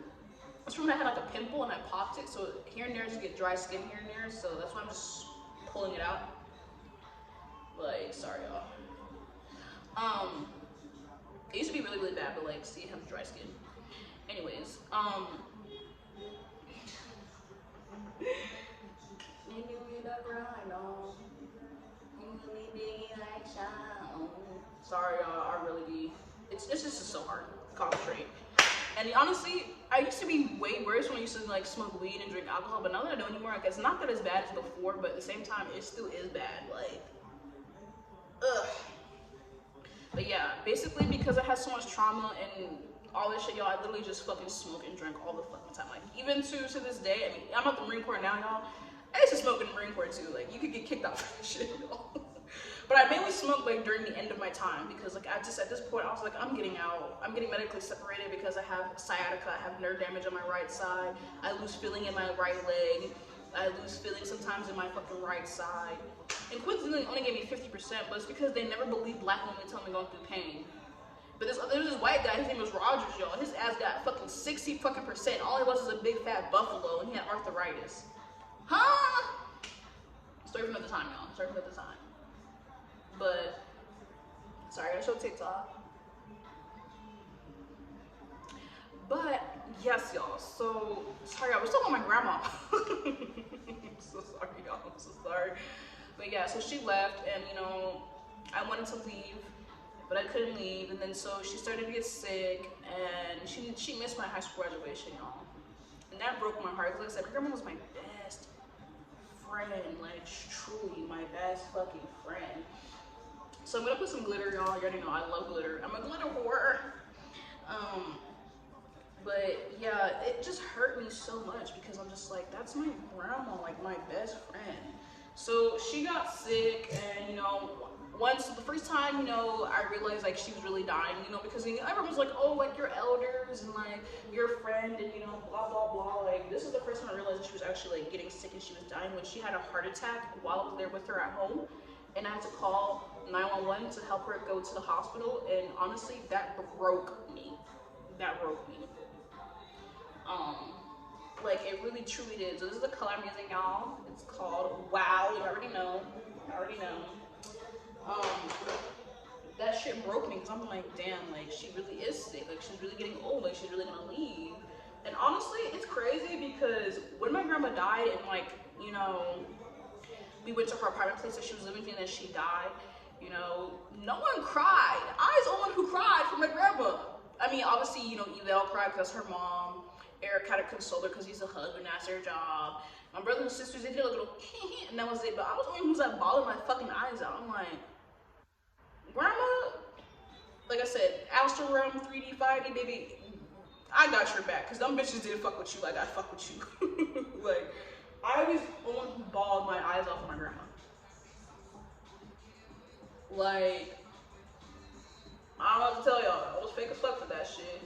That's from when I had like a pimple and I popped it. So here and there, just get dry skin here and there. So that's why I'm just pulling it out. Like, sorry, y'all. It used to be really, really bad, but like, see, I have dry skin. Anyways, sorry, y'all. I really be. It's just so hard to concentrate. And honestly, I used to be way worse when I used to like smoke weed and drink alcohol, but now that I don't anymore, like it's not that as bad as before, but at the same time, it still is bad. Like, ugh. But yeah, basically because I had so much trauma and all this shit, y'all, I literally just fucking smoke and drink all the fucking time. Like, even to this day, I mean, I'm at the Marine Corps now, y'all. I used to smoke in the Marine Corps too. Like, you could get kicked out for shit, y'all. But I mainly smoke like during the end of my time because like at this point I was like, I'm getting out. I'm getting medically separated because I have sciatica, I have nerve damage on my right side, I lose feeling in my right leg, I lose feeling sometimes in my fucking right side. And coincidentally only gave me 50%, but it's because they never believe black women tell me going through pain. But there was this white guy, his name was Rogers, y'all. His ass got fucking 60 fucking percent. All he was a big fat buffalo and he had arthritis. Huh? Story for another time, y'all. Story for another time. But, sorry, I showed TikTok. But, yes, y'all. So, sorry, I was talking about my grandma. I'm so sorry, y'all. I'm so sorry. But yeah, so she left, and you know, I wanted to leave, but I couldn't leave. And then so she started to get sick, and she missed my high school graduation, y'all. And that broke my heart. Because like I said, my grandma was my best friend, like truly my best fucking friend. So I'm gonna put some glitter, y'all. You already know I love glitter. I'm a glitter whore. But yeah, it just hurt me so much because I'm just like, that's my grandma, like my best friend. So she got sick, and you know, the first time, you know, I realized like she was really dying, you know, because everyone was like, oh, like your elders and like your friend and you know, blah blah blah. Like this is the first time I realized that she was actually like getting sick and she was dying when she had a heart attack while I was there with her at home. And I had to call 911 to help her go to the hospital, and honestly, that broke me. That broke me. Like it really truly did. So this is the color I'm using, y'all. It's called YALL. You already know. that shit broke me, because I'm like, damn, like, she really is sick. Like, she's really getting old. Like, she's really gonna leave. And honestly, it's crazy because when my grandma died and, like, you know, we went to her apartment place that she was living in and she died, you know, no one cried. I was the only one who cried for my grandma. I mean, obviously, you know, Yvelle cried because her mom. Eric had to console her because he's a husband, that's their job. My brothers and sisters, they did a little and that was it. But I was the only one who was like bawling my fucking eyes out. I'm like, grandma, like I said, Alistair Realm 3D, 5D, baby, I got your back. Because them bitches didn't fuck with you like I fuck with you. Like, I was the one who bawled my eyes out for my grandma. Like, I don't know what to tell y'all. I was fake as fuck for that shit.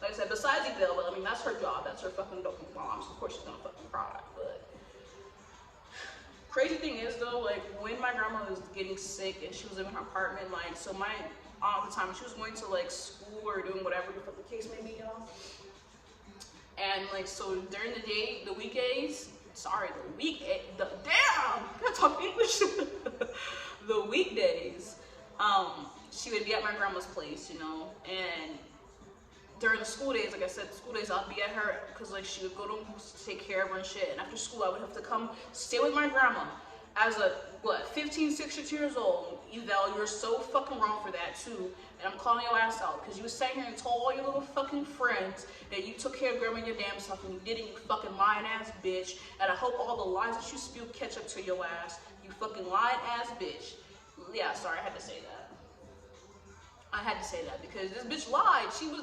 Like I said, besides Yvelle, but I mean, that's her job. That's her fucking dope mom. So of course she's gonna fucking cry. But crazy thing is though, like when my grandma was getting sick and she was in her apartment, like, so my aunt at the time, she was going to like school or doing whatever the fuck the case may be, y'all. And like, so during the day, the weekdays, damn, I can't talk English. The weekdays, she would be at my grandma's place, you know, and during the school days, like I said, the school days, I'd be at her because like she would go to take care of her and shit. And after school, I would have to come stay with my grandma. As a, 15, 16 years old, Yvelle, you're so fucking wrong for that too. And I'm calling your ass out because you was sitting here and told all your little fucking friends that you took care of grandma and your damn self and you didn't, you fucking lying ass bitch. And I hope all the lies that you spew catch up to your ass, you fucking lying ass bitch. Yeah, sorry, I had to say that. I had to say that because this bitch lied. She was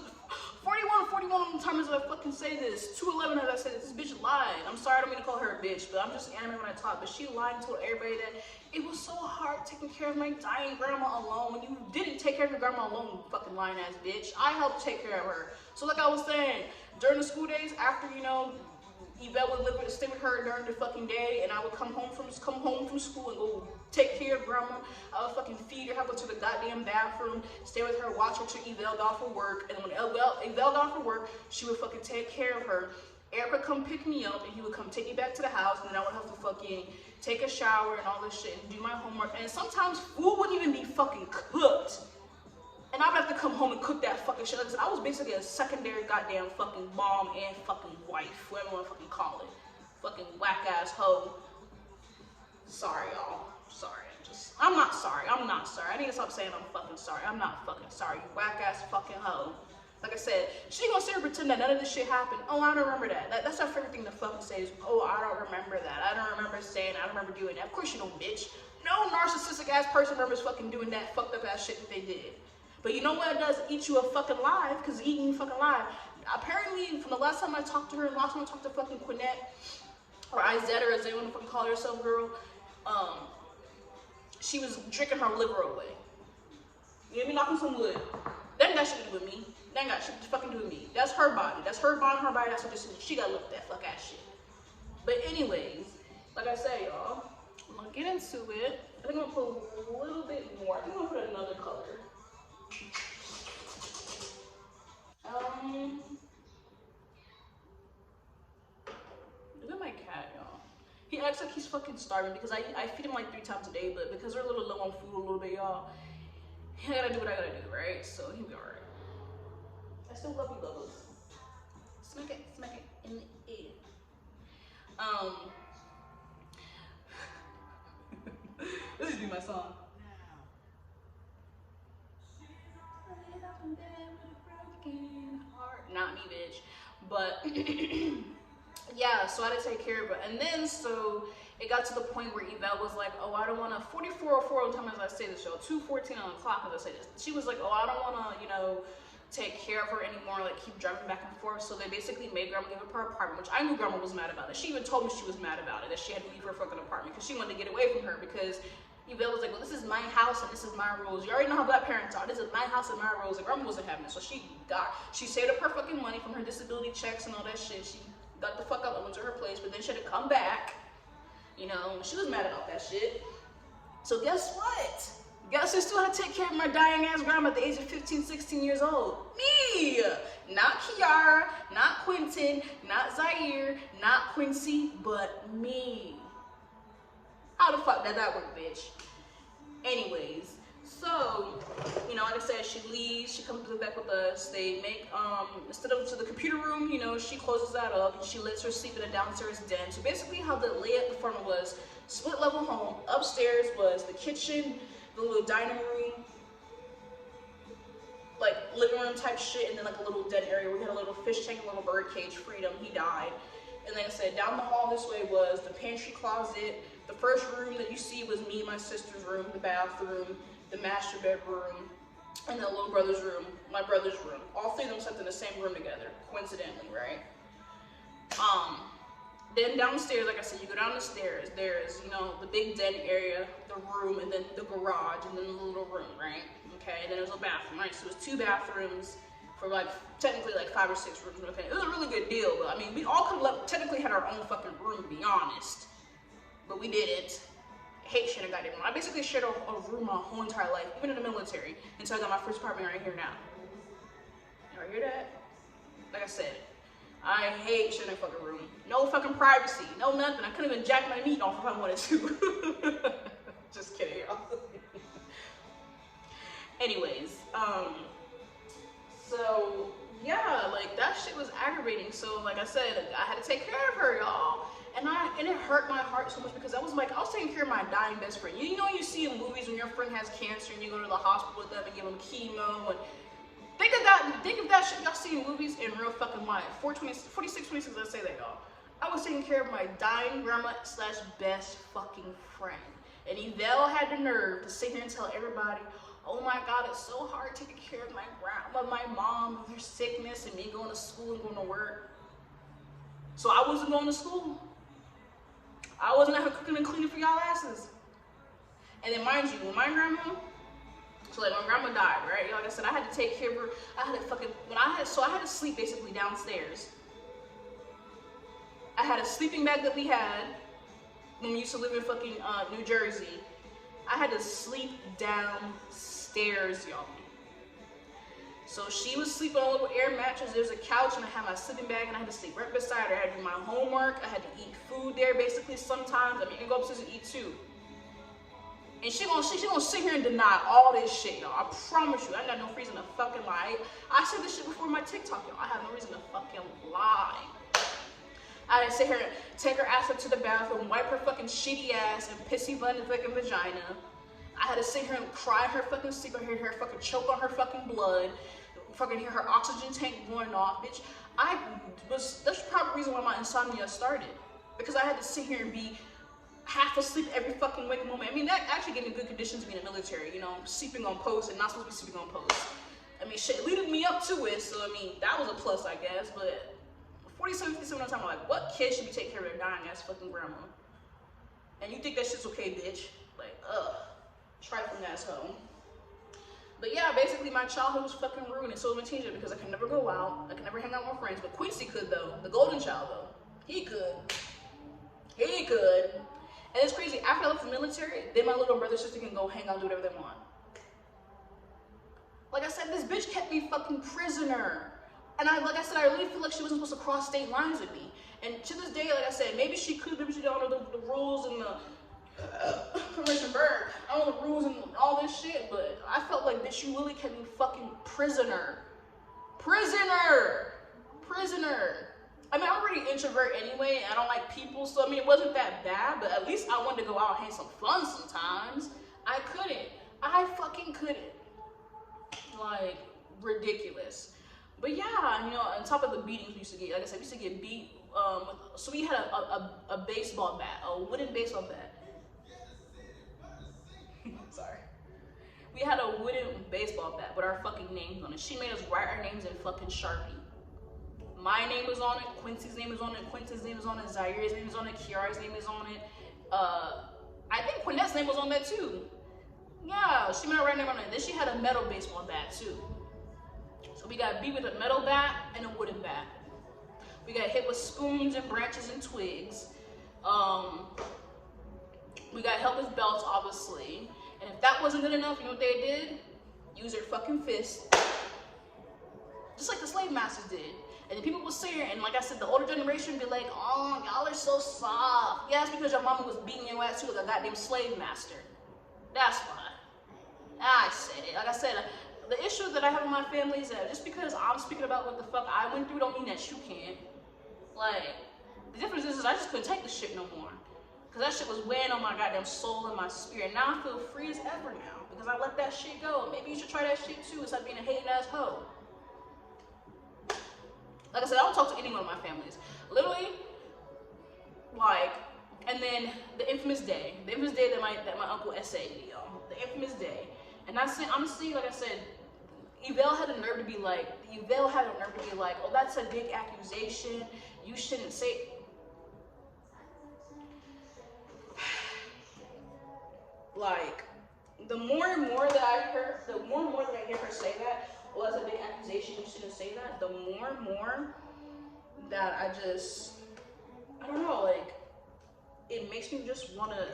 41 on the time as I fucking say this. 211 as I say this. This bitch lied. I'm sorry, I don't mean to call her a bitch, but I'm just anime when I talk. But she lied and told everybody that it was so hard taking care of my dying grandma alone. When you didn't take care of your grandma alone, you fucking lying ass bitch. I helped take care of her. So like I was saying, during the school days, after, you know, Yvelle would stay with her during the fucking day, and I would come home from school and go take care of grandma. I would fucking feed her, help her to the goddamn bathroom, stay with her, watch her till Yvelle got for work, and when Yvelle got for work, she would fucking take care of her. Eric would come pick me up, and he would come take me back to the house, and then I would have to fucking take a shower and all this shit and do my homework, and sometimes food wouldn't even be fucking cooked. And I would have to come home and cook that fucking shit. Like, I was basically a secondary goddamn fucking mom and fucking wife, whatever you want to fucking call it. Fucking whack ass hoe. Sorry, y'all. Sorry. I'm not sorry. I need to stop saying I'm fucking sorry. I'm not fucking sorry. You whack ass fucking hoe. Like I said, she ain't gonna sit here and pretend that none of this shit happened. Oh, I don't remember that. That's her favorite thing to fucking say is, oh, I don't remember that. I don't remember saying, I don't remember doing that. Of course you don't, bitch. No narcissistic ass person remembers fucking doing that fucked up ass shit that they did. But you know what it does? Eat you a fucking live, because eating you fucking live. Apparently, from the last time I talked to her, last time I talked to fucking Quinette, or Izette, or as they want to fucking call herself, girl, she was drinking her liver away. You hear me? Knocking some wood. That ain't got shit to do with me. That ain't got shit to fucking do with me. That's her body. That's her body, that's her decision. She gotta look at that fuck ass shit. But anyways, like I said, y'all, I'm gonna get into it. I think I'm gonna put a little bit more. I think I'm gonna put another color. Look at my cat, y'all. He acts like he's fucking starving because I feed him like 3 times a day, but because we're a little low on food a little bit, y'all, I gotta do what I gotta do, right? So he'll be alright. I still love you, Bubbles. Smack it in the ear. This is my song. Not me, bitch. But yeah, so I had to take care of it. And then so it got to the point where Yvelle was like, oh, I don't want to, 4404 on time as I say this, y'all, 2:14 on the clock as I say this. She was like, oh, I don't want to, you know, take care of her anymore, like keep driving back and forth. So they basically made grandma give up her apartment, which I knew grandma was mad about it. She even told me she was mad about it, that she had to leave her fucking apartment because she wanted to get away from her, because Yvelle was like, well, this is my house and this is my rules. You already know how black parents are. This is my house and my rules. And grandma wasn't having it. So she saved up her fucking money from her disability checks and all that shit. She got the fuck up and went to her place, but then she had to come back. You know, she was mad about that shit. So guess what? Guess who still had to take care of my dying ass grandma at the age of 15, 16 years old? Me! Not Kiara, not Quentin, not Zaire, not Quincy, but me. How the fuck did that work, bitch? Anyways, So, you know, like I said, she leaves, she comes back with us. They make, instead of to the computer room, you know, she closes that up and she lets her sleep in a downstairs den. So basically how the layout of the farm was, split level home. Upstairs was the kitchen, the little dining room, like living room type shit, and then like a little den area where we had a little fish tank, a little bird cage. Freedom, he died. And like I said, down the hall this way was the pantry closet. The first room that you see was me and my sister's room, the bathroom, the master bedroom, and the little brother's room, my brother's room. All three of them slept in the same room together, coincidentally, right? Then downstairs, like I said, you go down the stairs, there's, you know, the big den area, the room, and then the garage, and then the little room, right? Okay, and then there's a bathroom, right? So it was 2 bathrooms for like, technically like 5 or 6 rooms, okay? It was a really good deal, but I mean, we all could have technically had our own fucking room, to be honest. But we didn't. I hate sharing a goddamn room. I basically shared a room my whole entire life, even in the military, until I got my first apartment right here now. Y'all hear that? Like I said, I hate sharing a fucking room. No fucking privacy, no nothing. I couldn't even jack my meat off if I wanted to. Just kidding, y'all. Anyways, so yeah, like that shit was aggravating. So like I said, I had to take care of her, y'all. And it hurt my heart so much because I was taking care of my dying best friend. You know, you see in movies when your friend has cancer and you go to the hospital with them and give them chemo and think of that shit y'all see in movies in real fucking life. 46, 26, let's say that, y'all. I was taking care of my dying grandma / best fucking friend. And Yvelle had the nerve to sit here and tell everybody, oh my God, it's so hard taking care of my grandma, my mom, her sickness, and me going to school and going to work. So I wasn't going to school. I wasn't out here cooking and cleaning for y'all asses. And then mind you, when my grandma, so like when grandma died, right? Like I said, I had to take care of her. I had to sleep basically downstairs. I had a sleeping bag that we had when we used to live in fucking New Jersey. I had to sleep downstairs, y'all. So she was sleeping on a little air mattress. There's a couch and I had my sleeping bag and I had to sleep right beside her. I had to do my homework. I had to eat food there basically sometimes. I mean, you can go upstairs and eat too. And she gonna sit here and deny all this shit, y'all. I promise you, I got no reason to fucking lie. I said this shit before my TikTok, y'all. I have no reason to fucking lie. I had to sit here and take her ass up to the bathroom, wipe her fucking shitty ass and pissy fucking vagina. I had to sit here and cry her fucking sleep. I hear her fucking choke on her fucking blood. Fucking hear her oxygen tank going off, bitch. That's the probably reason why my insomnia started. Because I had to sit here and be half asleep every fucking waking moment. I mean, that actually gave me good conditions to be in the military, you know, sleeping on post and not supposed to be sleeping on post. I mean, shit, leading me up to it, so I mean, that was a plus, I guess, but 47, 57 of the time, I'm like, what kid should be taking care of their dying ass fucking grandma? And you think that shit's okay, bitch? Like, trifling asshole. But yeah, basically my childhood was fucking ruined, and so was my teenager because I could never go out, I could never hang out with friends, but Quincy could though, the golden child though. He could. He could. And it's crazy, after I left the military, then my little brother and sister can go hang out and do whatever they want. Like I said, this bitch kept me fucking prisoner. And like I said, I really feel like she wasn't supposed to cross state lines with me. And to this day, like I said, maybe she could, maybe she don't know the rules and the Commissioner Berg, I don't know the rules and all this shit, but I felt like, bitch, you really kept me fucking prisoner. Prisoner! Prisoner! I mean, I'm already introvert anyway, and I don't like people, so I mean, it wasn't that bad, but at least I wanted to go out and have some fun sometimes. I couldn't. I fucking couldn't. Like, ridiculous. But yeah, you know, on top of the beatings we used to get, like I said, we used to get beat, so we had a baseball bat, a wooden baseball bat. Sorry. We had a wooden baseball bat with our fucking names on it. She made us write our names in fucking Sharpie. My name was on it, Quincy's name is on it, Quincy's name is on it, Zaire's name is on it, Kiara's name is on it. I think Quinette's name was on that too. Yeah, she made her right name on it. Then she had a metal baseball bat too. So we got beat with a metal bat and a wooden bat. We got hit with spoons and branches and twigs. We got helpless belts, obviously. And if that wasn't good enough, you know what they did? Use their fucking fist. Just like the slave masters did. And the people would sit here, and like I said, the older generation would be like, oh, y'all are so soft. Yeah, it's because your mama was beating your ass too like a goddamn slave master. That's why. I said it. Like I said, the issue that I have with my family is that just because I'm speaking about what the fuck I went through, don't mean that you can't. Like, the difference is I just couldn't take the shit no more. Because that shit was weighing on my goddamn soul and my spirit. Now I feel free as ever now. Because I let that shit go. Maybe you should try that shit too. Instead of being a hating ass hoe. Like I said, I don't talk to any one of my families. Literally, like, and then the infamous day. The infamous day that my uncle essayed me, y'all. The infamous day. And I said, honestly, like I said, Yvel had the nerve to be like, oh, that's a big accusation. You shouldn't say. Like, the more and more that I hear her say that, oh, that's a big accusation, you shouldn't say that, the more and more that I don't know, like, it makes me just want to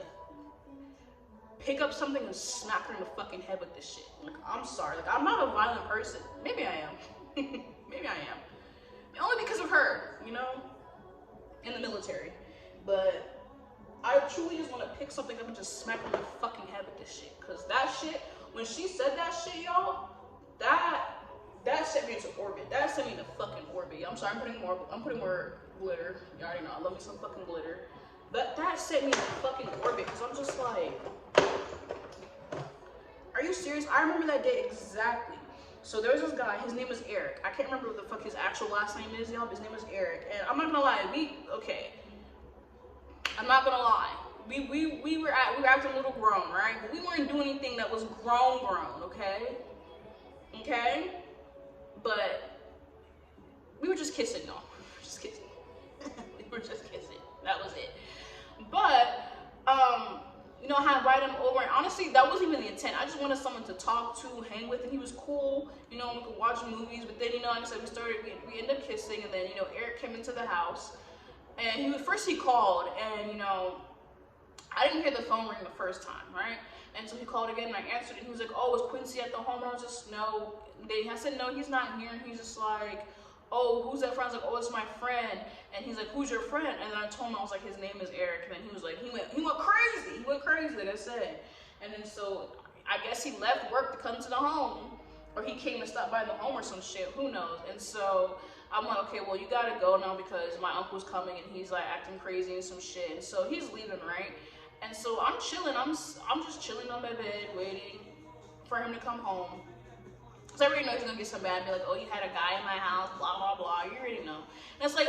pick up something and smack her in the fucking head with this shit. Like, I'm sorry, like, I'm not a violent person. Maybe I am. Maybe I am. Only because of her, you know, in the military. But I truly just want to pick something up and just smack her in the fucking head with this shit. Cause that shit, when she said that shit, y'all, that sent me into orbit. That sent me into fucking orbit. I'm sorry, I'm putting more glitter. You already know, I love me some fucking glitter. But that sent me into fucking orbit. Cause I'm just like, are you serious? I remember that day exactly. So there was this guy, his name was Eric. I can't remember what the fuck his actual last name is, y'all. His name was Eric. And I'm not gonna lie, I'm not gonna lie. We were acting a little grown, right? But we weren't doing anything that was grown, okay? Okay? But we were just kissing, y'all. Just kissing. We were just kissing. That was it. But you know, I had invited him over, and honestly, that wasn't even the intent. I just wanted someone to talk to, hang with, and he was cool. You know, we could watch movies. But then, you know, like I said, we ended up kissing, and then, you know, Eric came into the house. And he called, and, you know, I didn't hear the phone ring the first time, right? And so he called again, and I answered, and he was like, oh, is Quincy at the home? And I was just, no. I said, no, he's not here. And he's just like, oh, who's that friend? I was like, oh, it's my friend. And he's like, who's your friend? And then I told him, I was like, his name is Eric. And then he was like, he went crazy. He went crazy, like I said. And then so I guess he left work to come to the home, or he came to stop by the home or some shit, who knows? And so I'm like, okay, well, you gotta go now because my uncle's coming and he's like acting crazy and some shit. And so he's leaving, right? And so I'm chilling. I'm just chilling on my bed, waiting for him to come home. Cause I already know he's gonna get so mad and be like, oh, you had a guy in my house, blah, blah, blah. You already know. And it's like,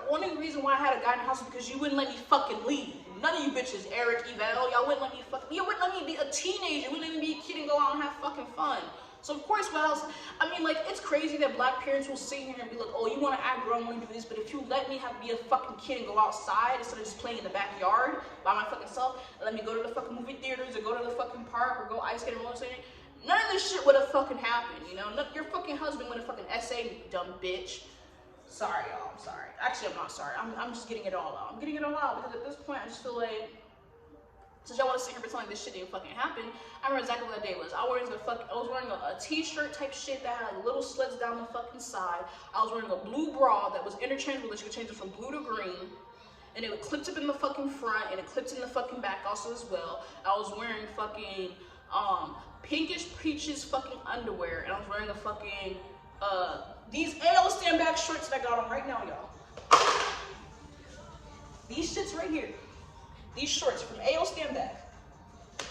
one of the reason why I had a guy in the house is because you wouldn't let me fucking leave. None of you bitches, Eric, Yvel, y'all wouldn't let me you wouldn't let me be a teenager. You wouldn't let me be a kid and go out and have fucking fun. So of course, what else? I mean, like, it's crazy that black parents will sit here and be like, oh, you want to act grown when you do this, but if you let me be a fucking kid and go outside instead of just playing in the backyard by my fucking self, and let me go to the fucking movie theaters or go to the fucking park or go ice skating or roller skating, none of this shit would have fucking happened, you know? Your fucking husband would have fucking essayed, you dumb bitch. Sorry, y'all, I'm sorry. Actually, I'm not sorry. I'm just getting it all out. I'm getting it all out because at this point, I just feel like, since y'all want to sit here and pretend like this shit didn't fucking happen, I remember exactly what that day was. I was wearing a t-shirt type shit that had like little slits down the fucking side. I was wearing a blue bra that was interchangeable, that you could change it from blue to green. And it clipped up in the fucking front, and it clipped in the fucking back also as well. I was wearing fucking pinkish peaches fucking underwear, and I was wearing a fucking these AL stand back shorts that I got on right now, y'all. These shits right here. These shorts from AO Stand Back.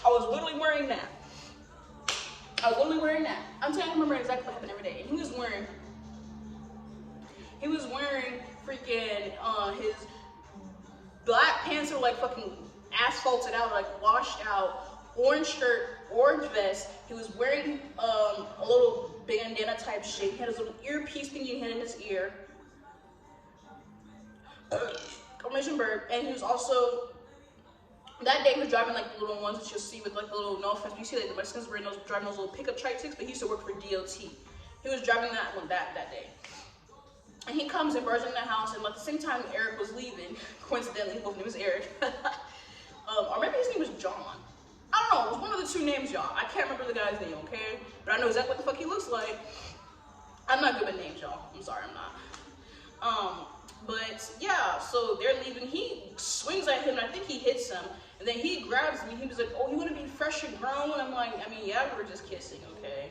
I was literally wearing that. I'm telling you, I remember exactly what happened every day. And he was wearing freaking his black pants are like fucking asphalted out, like washed out, orange shirt, orange vest. He was wearing a little bandana type shit. He had his little earpiece thing he had in his ear. Combination bird. And he was also, that day he was driving like the little ones that you'll see with like the little, no offense, you see like the Mexicans driving those little pickup tricycles, but he used to work for DOT. He was driving that one that day. And he comes and bursts in the house, and at the same time Eric was leaving, coincidentally, both name was Eric. Or maybe his name was John. I don't know, it was one of the two names, y'all. I can't remember the guy's name, okay? But I know exactly what the fuck he looks like. I'm not good with names, y'all. I'm sorry, I'm not. But yeah, so they're leaving. He swings at him, and I think he hits him. And then he grabs me. He was like, oh, you want to be fresh and grown? I'm like, I mean, yeah, we were just kissing, okay?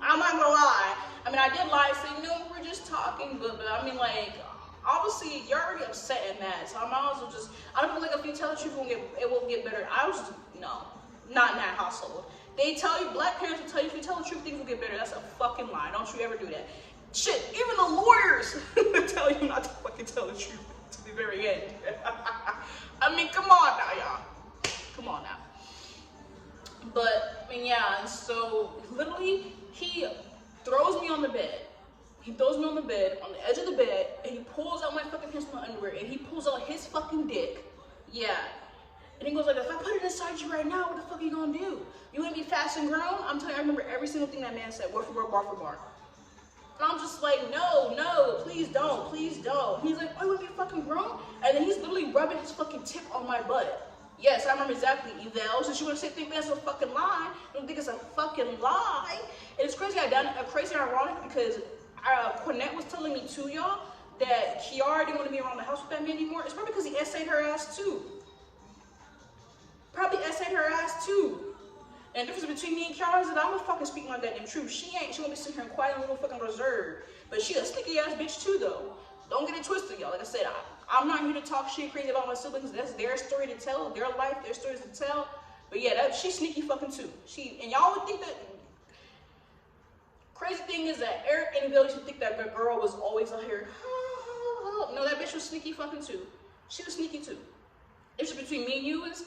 I'm not gonna lie. I mean, I did lie, say, no, we were just talking, but I mean, like, obviously, you're already upset and mad, so I might as well just, I don't feel like if you tell the truth, it won't get better. I was just, no, not in that household. They tell you, black parents will tell you, if you tell the truth, things will get better. That's a fucking lie. Don't you ever do that. Shit, even the lawyers tell you not to fucking tell the truth to the very end. I mean, come on now, y'all. Come on now. But, I mean, yeah, and so, literally, he throws me on the bed. He throws me on the bed, on the edge of the bed, and he pulls out my fucking pants and my underwear, and he pulls out his fucking dick. Yeah. And he goes like, if I put it inside you right now, what the fuck are you gonna do? You wanna be fast and grown? I'm telling you, I remember every single thing that man said, word for word, bar for bar. And I'm just like, no, please don't, please don't. He's like, oh, you wanna be fucking grown? And then he's literally rubbing his fucking tip on my butt. Yes, I remember exactly, Evel. Since you wanna think that's a fucking lie, you don't think it's a fucking lie. And it's crazy, crazy ironic because Quinette was telling me too, y'all, that Kiara didn't want to be around the house with that man anymore. It's probably because he essayed her ass too. Probably essayed her ass too. And the difference between me and Kiara is that I'm gonna fucking speak my goddamn truth. She ain't. She gonna be sitting here quiet and a little fucking reserved. But she a sneaky ass bitch too, though. Don't get it twisted, y'all. Like I said, I'm not here to talk shit crazy about my siblings. That's their story to tell, their life, their stories to tell. But yeah, she's sneaky fucking too. And y'all would think that. Crazy thing is that Eric and Billy should think that the girl was always out here. No, that bitch was sneaky fucking too. She was sneaky too. The difference between me and you is,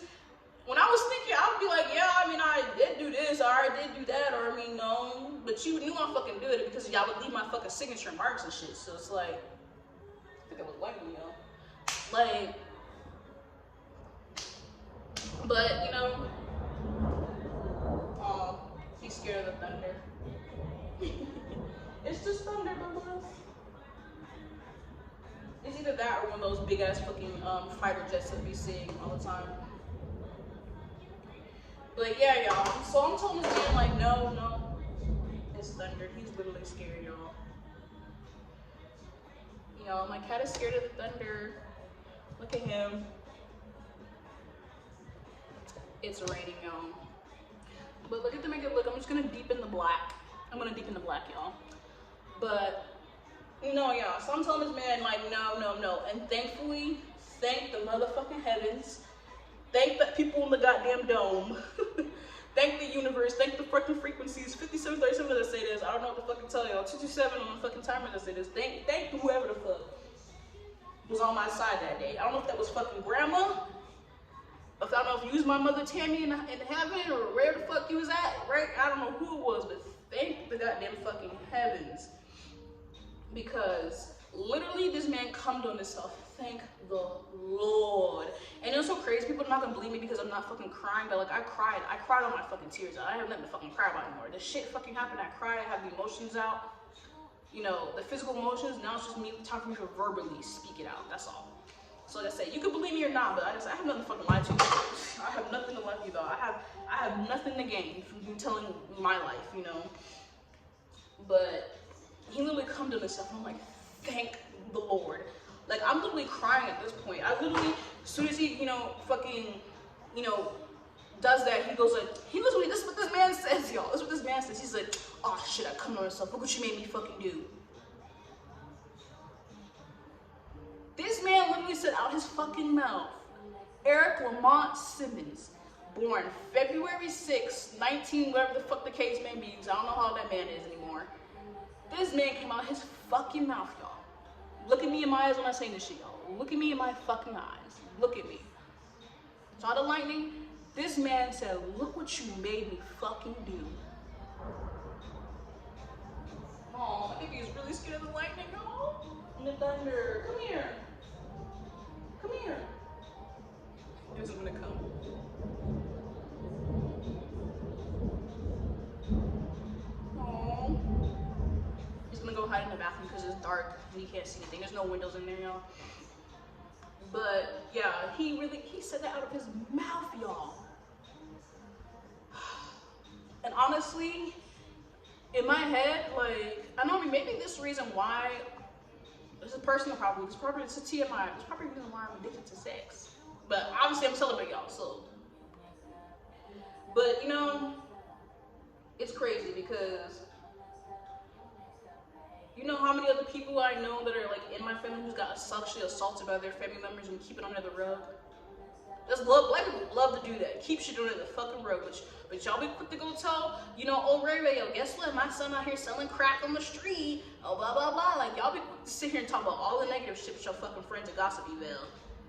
when I was sneaky, I would be like, yeah, I mean, I did do this, or I did do that, or I mean, no. But you knew I fucking did it because y'all would leave my fucking signature marks and shit. So it's like, I think it was white, you know. Like, but, you know, he's scared of the thunder. It's just thunder, bubbles. It's either that or one of those big ass fucking fighter jets that we seeing all the time. But yeah, y'all. So I'm telling this man like, no, it's thunder. He's literally scared, y'all. You know, my cat is scared of the thunder. Look at him. It's raining, y'all. But look at the makeup. Look, I'm just gonna deepen the black. I'm gonna deepen the black, y'all. But no, y'all. So I'm telling this man like, no. And thankfully, thank the motherfucking heavens. Thank the people in the goddamn dome. Thank the universe. Thank the fucking frequencies. 5737 that say this. I don't know what to fucking tell y'all. 227 on the fucking timer that say this. Thank whoever the fuck was on my side that day. I don't know if that was fucking grandma. If I don't know if you was my mother Tammy in heaven or where the fuck you was at, right? I don't know who it was, but thank the goddamn fucking heavens. Because literally this man cummed on himself. Thank the Lord. And it was so crazy. People are not gonna believe me because I'm not fucking crying, but like I cried on my fucking tears. I have nothing to fucking cry about anymore. The shit fucking happened. I cried. I have the emotions out. You know, the physical emotions. Now it's just me, time for me to verbally speak it out. That's all. So like I said, you can believe me or not, but I have nothing to fucking lie to you. I have nothing to lie to you about. I have nothing to gain from you telling my life, you know. But he literally come to himself and I'm like, thank the Lord. Like I'm literally crying at this point. I literally, as soon as he, you know, fucking, you know, does that, he goes like, this is what this man says, y'all. This is what this man says. He's like, oh shit, I come to myself. Look what you made me fucking do. This man literally said out his fucking mouth, Eric Lamont Simmons, born February 6, 19, whatever the fuck the case may be, because I don't know how that man is anymore. This man came out his fucking mouth, y'all. Look at me in my eyes when I say this shit, y'all. Look at me in my fucking eyes. Look at me. Saw the lightning? This man said, look what you made me fucking do. Oh, my baby is really scared of the lightning, y'all. And the thunder. Come here. Come here. Here's gonna come. Oh. He's gonna go hide in the bathroom because it's dark and he can't see anything. There's no windows in there, y'all. But yeah, he said that out of his mouth, y'all. And honestly, in my head, like, I know maybe this reason why This is personal probably. It's a TMI. It's probably the reason why I'm addicted to sex. But obviously I'm celebrating y'all, so. But you know, it's crazy because you know how many other people I know that are like in my family who's got sexually assaulted by their family members and keep it under the rug? Black people love to do that. Keep shit under the fucking rug. But y'all be quick to go tell, you know, oh Ray Ray, yo, guess what? My son out here selling crack on the street. Oh blah blah blah. Like y'all be quick to sit here and talk about all the negative shit with your fucking friends at Gossip Evil.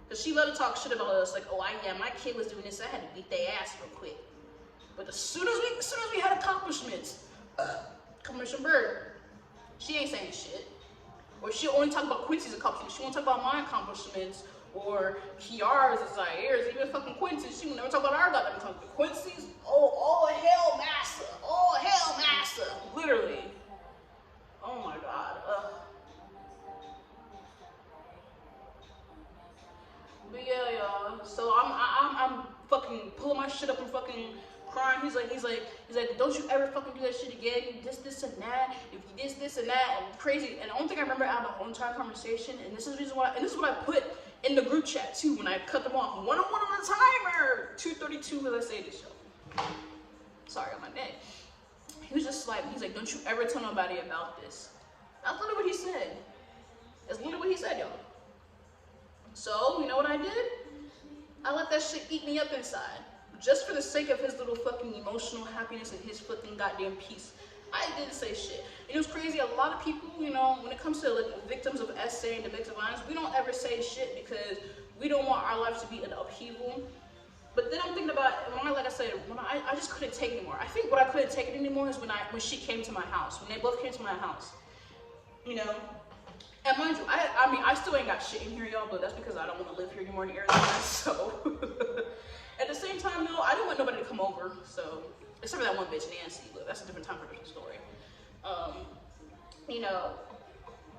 Cause she love to talk shit about us, like, oh my kid was doing this, I had to beat their ass real quick. But as soon as we had accomplishments, Commissioner Bird, she ain't saying shit. Or she'll only talk about Quincy's accomplishments. She won't talk about my accomplishments. Or Kiara's, Zaires, even fucking Quincy. She will never talk about our goddamn accomplishments. Quincy's, oh hell massa. Oh hell massa. Literally. Oh my god. But yeah, y'all. So I'm fucking pulling my shit up and fucking crying. He's like, don't you ever fucking do that shit again. This and that. If you this and that and crazy. And the only thing I remember out of the whole entire conversation, and this is the reason why, and this is what I put in the group chat too when I cut them off. 1-on-1 on the timer. 2:32 as I say this show. Sorry on my neck. He was just like, he's like, don't you ever tell nobody about this. That's literally what he said. That's literally what he said, y'all. So, you know what I did? I let that shit eat me up inside. Just for the sake of his little fucking emotional happiness and his fucking goddamn peace. I didn't say shit. And it was crazy, a lot of people, you know, when it comes to like victims of SA and domestic violence, we don't ever say shit because we don't want our lives to be an upheaval. But then I'm thinking about, like I said, when I just couldn't take it anymore. I think what I couldn't take it anymore is when she came to my house, when they both came to my house. You know? And mind you, I mean, I still ain't got shit in here, y'all, but that's because I don't want to live here anymore in Arizona, so. At the same time, though, I didn't want nobody to come over, so. Except for that one bitch, Nancy, but that's a different time for a different story. You know,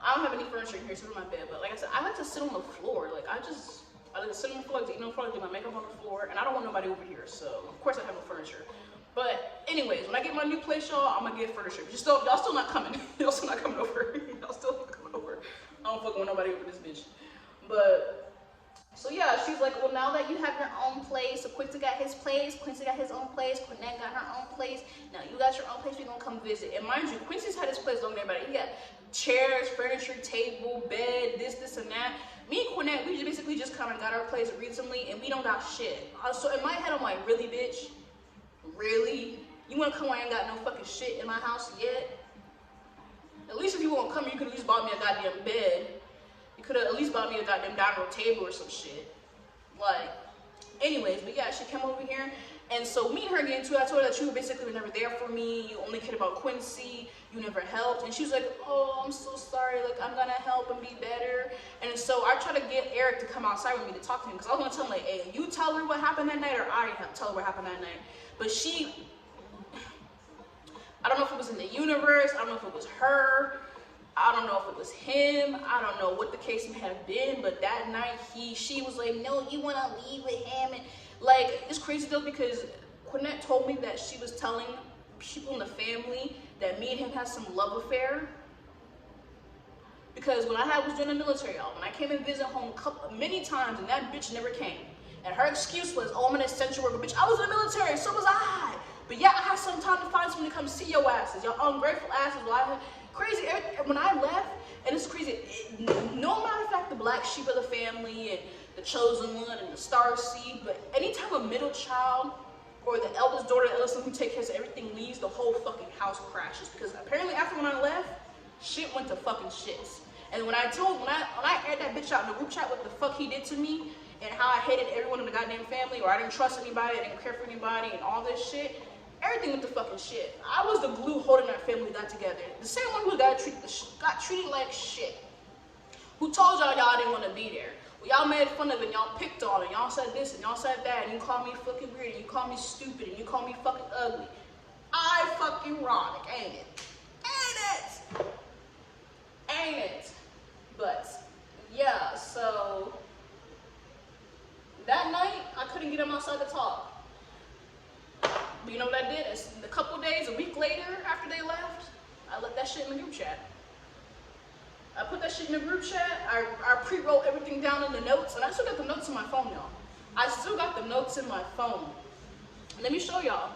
I don't have any furniture in here, so in my bed, but like I said, I like to sit on the floor. Like, I like to sit on the floor, like to eat on the floor, do my makeup on the floor, and I don't want nobody over here, so of course I have no furniture. But anyways, when I get my new place, y'all, I'm gonna get furniture. Y'all still not coming. Y'all still not coming over. Y'all still not coming over. I don't fucking want nobody over this bitch. But, so yeah, she's like, well, now that you have your own place, so Quincy got his place, Quincy got his own place, Quinette got her own place, now you got your own place, we're gonna come visit. And mind you, Quincy's had his place longer than everybody. He got chairs, furniture, table, bed, this and that. Me and Quinette, we basically just kind of got our place recently, and we don't got shit. So in my head, I'm like, really, bitch? Really? You wanna come when I ain't got no fucking shit in my house yet? At least if you won't come, you could at least bought me a goddamn bed. You could have at least bought me a goddamn dining room table or some shit. Like, anyways, but yeah, she came over here. And so me and her getting into it, I told her that you basically were never there for me. You only cared about Quincy. You never helped. And she was like, oh, I'm so sorry. Like, I'm gonna help and be better. And so I tried to get Eric to come outside with me to talk to him. Because I was gonna tell him, like, hey, you tell her what happened that night, or I tell her what happened that night. But she, I don't know if it was in the universe. I don't know if it was her. I don't know if it was him. I don't know what the case may have been. But that night, she was like, no, you want to leave with him. And like, it's crazy though, because Quinette told me that she was telling people in the family that me and him had some love affair. Because when I was doing the military, y'all, when I came and visit home many times, and that bitch never came. And her excuse was, oh, I'm an essential worker. Bitch, I was in the military, so was I. But yeah, I had some time to find someone to come see your asses. Y'all ungrateful asses. Well, crazy. When I left, and it's crazy, no matter of fact, the black sheep of the family and the chosen one and the star seed, but anytime a middle child or the eldest daughter, the eldest son who takes care of everything leaves, the whole fucking house crashes. Because apparently after when I left, shit went to fucking shits. And when I aired that bitch out in the group chat what the fuck he did to me and how I hated everyone in the goddamn family, or I didn't trust anybody, I didn't care for anybody, and all this shit, everything went to fucking shit. I was the glue holding that family that together. The same one who got treated like shit. Who told y'all didn't want to be there. Well, y'all made fun of it, and y'all picked on it, y'all said this, and y'all said that, and you called me fucking weird, and you called me stupid, and you called me fucking ugly. I fucking ironic, ain't it? Ain't it? Ain't it? But, yeah, so, that night, I couldn't get him outside to talk. But you know what I did? A couple days, a week later, after they left, I let that shit in the group chat. I put that that shit in the group chat. I pre-wrote everything down in the notes, and I still got the notes in my phone, y'all. I still got the notes in my phone. Let me show y'all.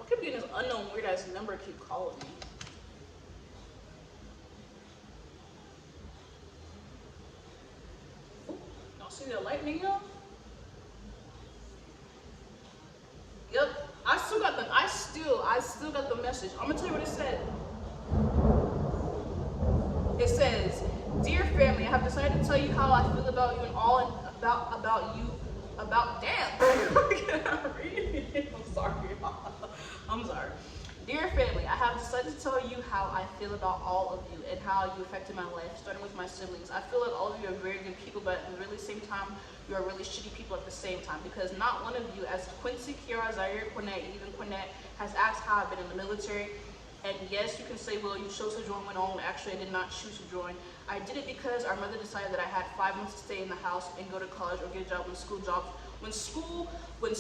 I keep getting this unknown weird ass number keep calling me. Y'all see the lightning, y'all? Yep. I still got the message. I'm gonna tell you what it said. It says, "Dear family, I have decided to tell you how I feel about you and all about you damn." I'm sorry. I'm sorry. Dear family, I have decided to tell you how I feel about all of you and how you affected my life, starting with my siblings. I feel like all of you are very good people, but at the really same time, you are really shitty people at the same time, because not one of you, as Quincy, Kiara, Zaire, Quinette, even Quinette, has asked how I've been in the military. And yes, you can say, well, you chose to join when all. Actually, I did not choose to join. I did it because our mother decided that I had 5 months to stay in the house and go to college or get a job when school and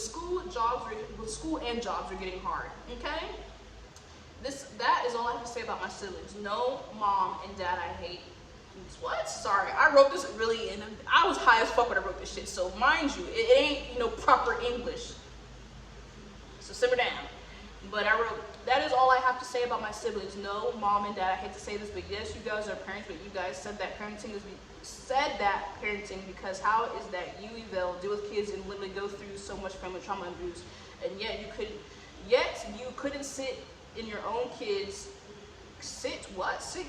jobs were getting hard. Okay? That is all I have to say about my siblings. No, mom and dad I hate. What? Sorry, I wrote this really in. I was high as fuck when I wrote this shit. So mind you, it ain't proper English. So simmer down. But I wrote, that is all I have to say about my siblings. No, mom and dad, I hate to say this, but yes, you guys are parents, but you guys said that parenting because how is that you, Yvelle, deal with kids and literally go through so much family trauma and abuse, and yet you couldn't sit in your own kids, sit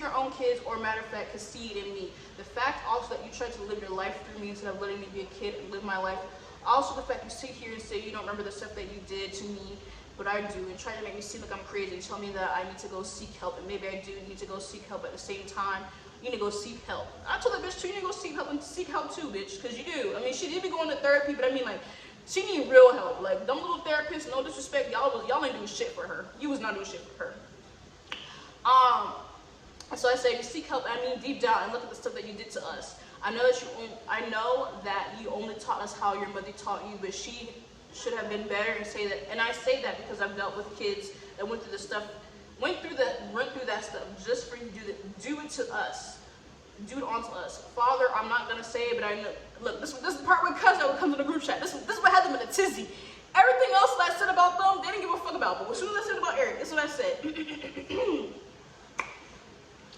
your own kids, or matter of fact, concede in me. The fact also that you tried to live your life through me instead of letting me be a kid and live my life. Also the fact you sit here and say you don't remember the stuff that you did to me, but I do, and try to make me seem like I'm crazy and tell me that I need to go seek help, and maybe I do need to go seek help. At the same time, you need to go seek help. I told that bitch too, you need to go seek help, and seek help too, bitch, because you do. I mean, she did be going to therapy, but I mean, like, she need real help. Like, them little therapists, no disrespect, y'all ain't doing shit for her. You was not doing shit for her. So I say, you seek help. I mean, deep down, and look at the stuff that you did to us. I know that you only taught us how your mother taught you, but she should have been better, and say that. And I say that because I've dealt with kids that went through the stuff, went through that stuff just for you to do it to us, do it onto us. Father, I'm not gonna say it, but I know. Look, this is the part where cousin would come to the group chat. This is what had them in a tizzy. Everything else that I said about them, they didn't give a fuck about. But as soon as I said about Eric, this is what I said.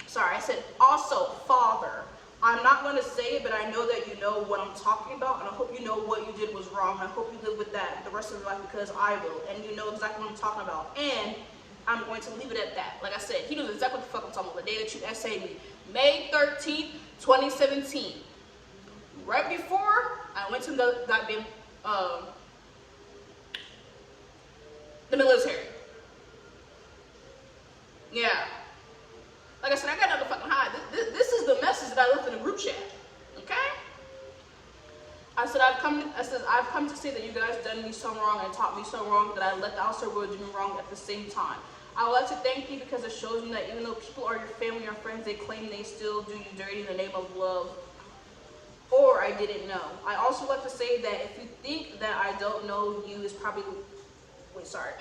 Sorry, I said, also, Father, I'm not going to say it, but I know that you know what I'm talking about, and I hope you know what you did was wrong, and I hope you live with that the rest of your life, because I will, and you know exactly what I'm talking about, and I'm going to leave it at that. Like I said, he knows exactly what the fuck I'm talking about, the day that you essayed me. May 13th, 2017. Right before I went to the goddamn, the military. Yeah. Like I said, I got another fucking high. This is the message that I left in the group chat. Okay? I said I've come to say that you guys done me so wrong and taught me so wrong that I let the outside world do me wrong at the same time. I would like to thank you because it shows me that even though people are your family or friends, they claim they still do you dirty in the name of love. Or I didn't know. I also like to say that if you think that I don't know you is probably, wait, sorry.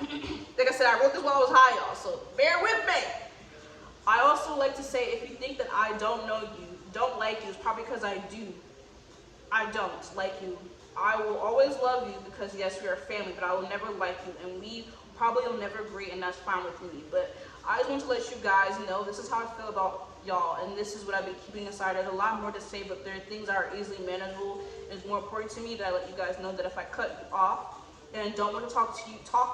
Like I said, I wrote this while I was high, y'all, so bear with me. I also like to say, if you think that I don't know you, don't like you, it's probably because I do. I don't like you. I will always love you because, yes, we are family, but I will never like you, and we probably will never agree, and that's fine with me. But I just want to let you guys know this is how I feel about y'all, and this is what I've been keeping aside. There's a lot more to say, but there are things that are easily manageable, and it's more important to me that I let you guys know that if I cut you off and don't want to talk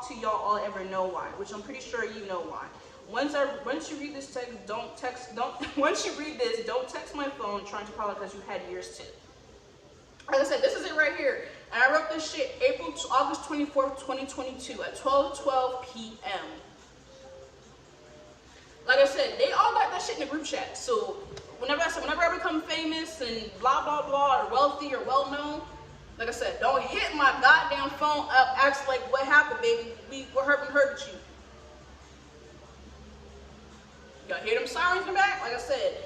to y'all, I'll ever know why, which I'm pretty sure you know why. Once you read this text, once you read this, don't text my phone trying to call it because you had yours too. Like I said, this is it right here. And I wrote this shit August 24th, 2022 at 12:12 p.m. Like I said, they all got that shit in the group chat. So whenever I become famous and blah, blah, blah, or wealthy or well-known, like I said, don't hit my goddamn phone up, ask like, what happened, baby? We hurt you. Y'all hear them sirens in the back? Like I said,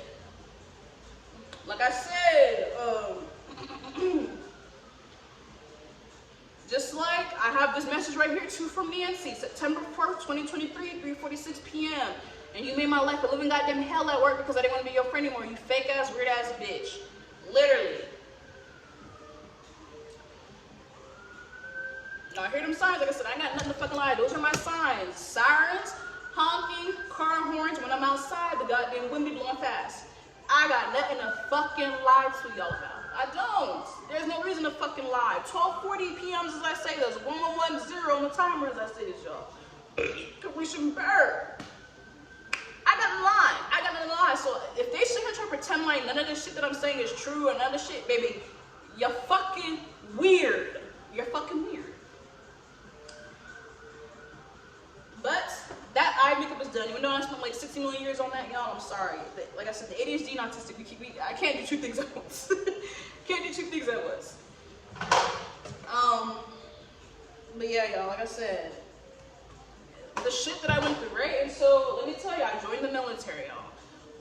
Just like I have this message right here too from Nancy, September 4th, 2023, 3:46 p.m. And you made my life a living goddamn hell at work because I didn't want to be your friend anymore, you fake ass, weird ass bitch. Literally. Now I hear them signs, like I said, I ain't got nothing to fucking lie. Those are my signs. Sirens, honking, car horns when I'm outside, the goddamn wind be blowing fast. I got nothing to fucking lie to y'all about. I don't. There's no reason to fucking lie. 12:40 p.m. as I say this. 1110 on the timer as I say this, y'all. Completion bird. I got a lie. I got a lie. So if they sit here trying to pretend like none of this shit that I'm saying is true or none of this shit, baby, you're fucking weird. You're fucking weird. But that eye makeup is done. Even though I spent like 60 million years on that, y'all, I'm sorry. Like I said, the ADHD and autistic, I can't do two things at once. Can't do two things at once. But yeah, y'all, like I said, the shit that I went through, right? And so let me tell you, I joined the military, y'all.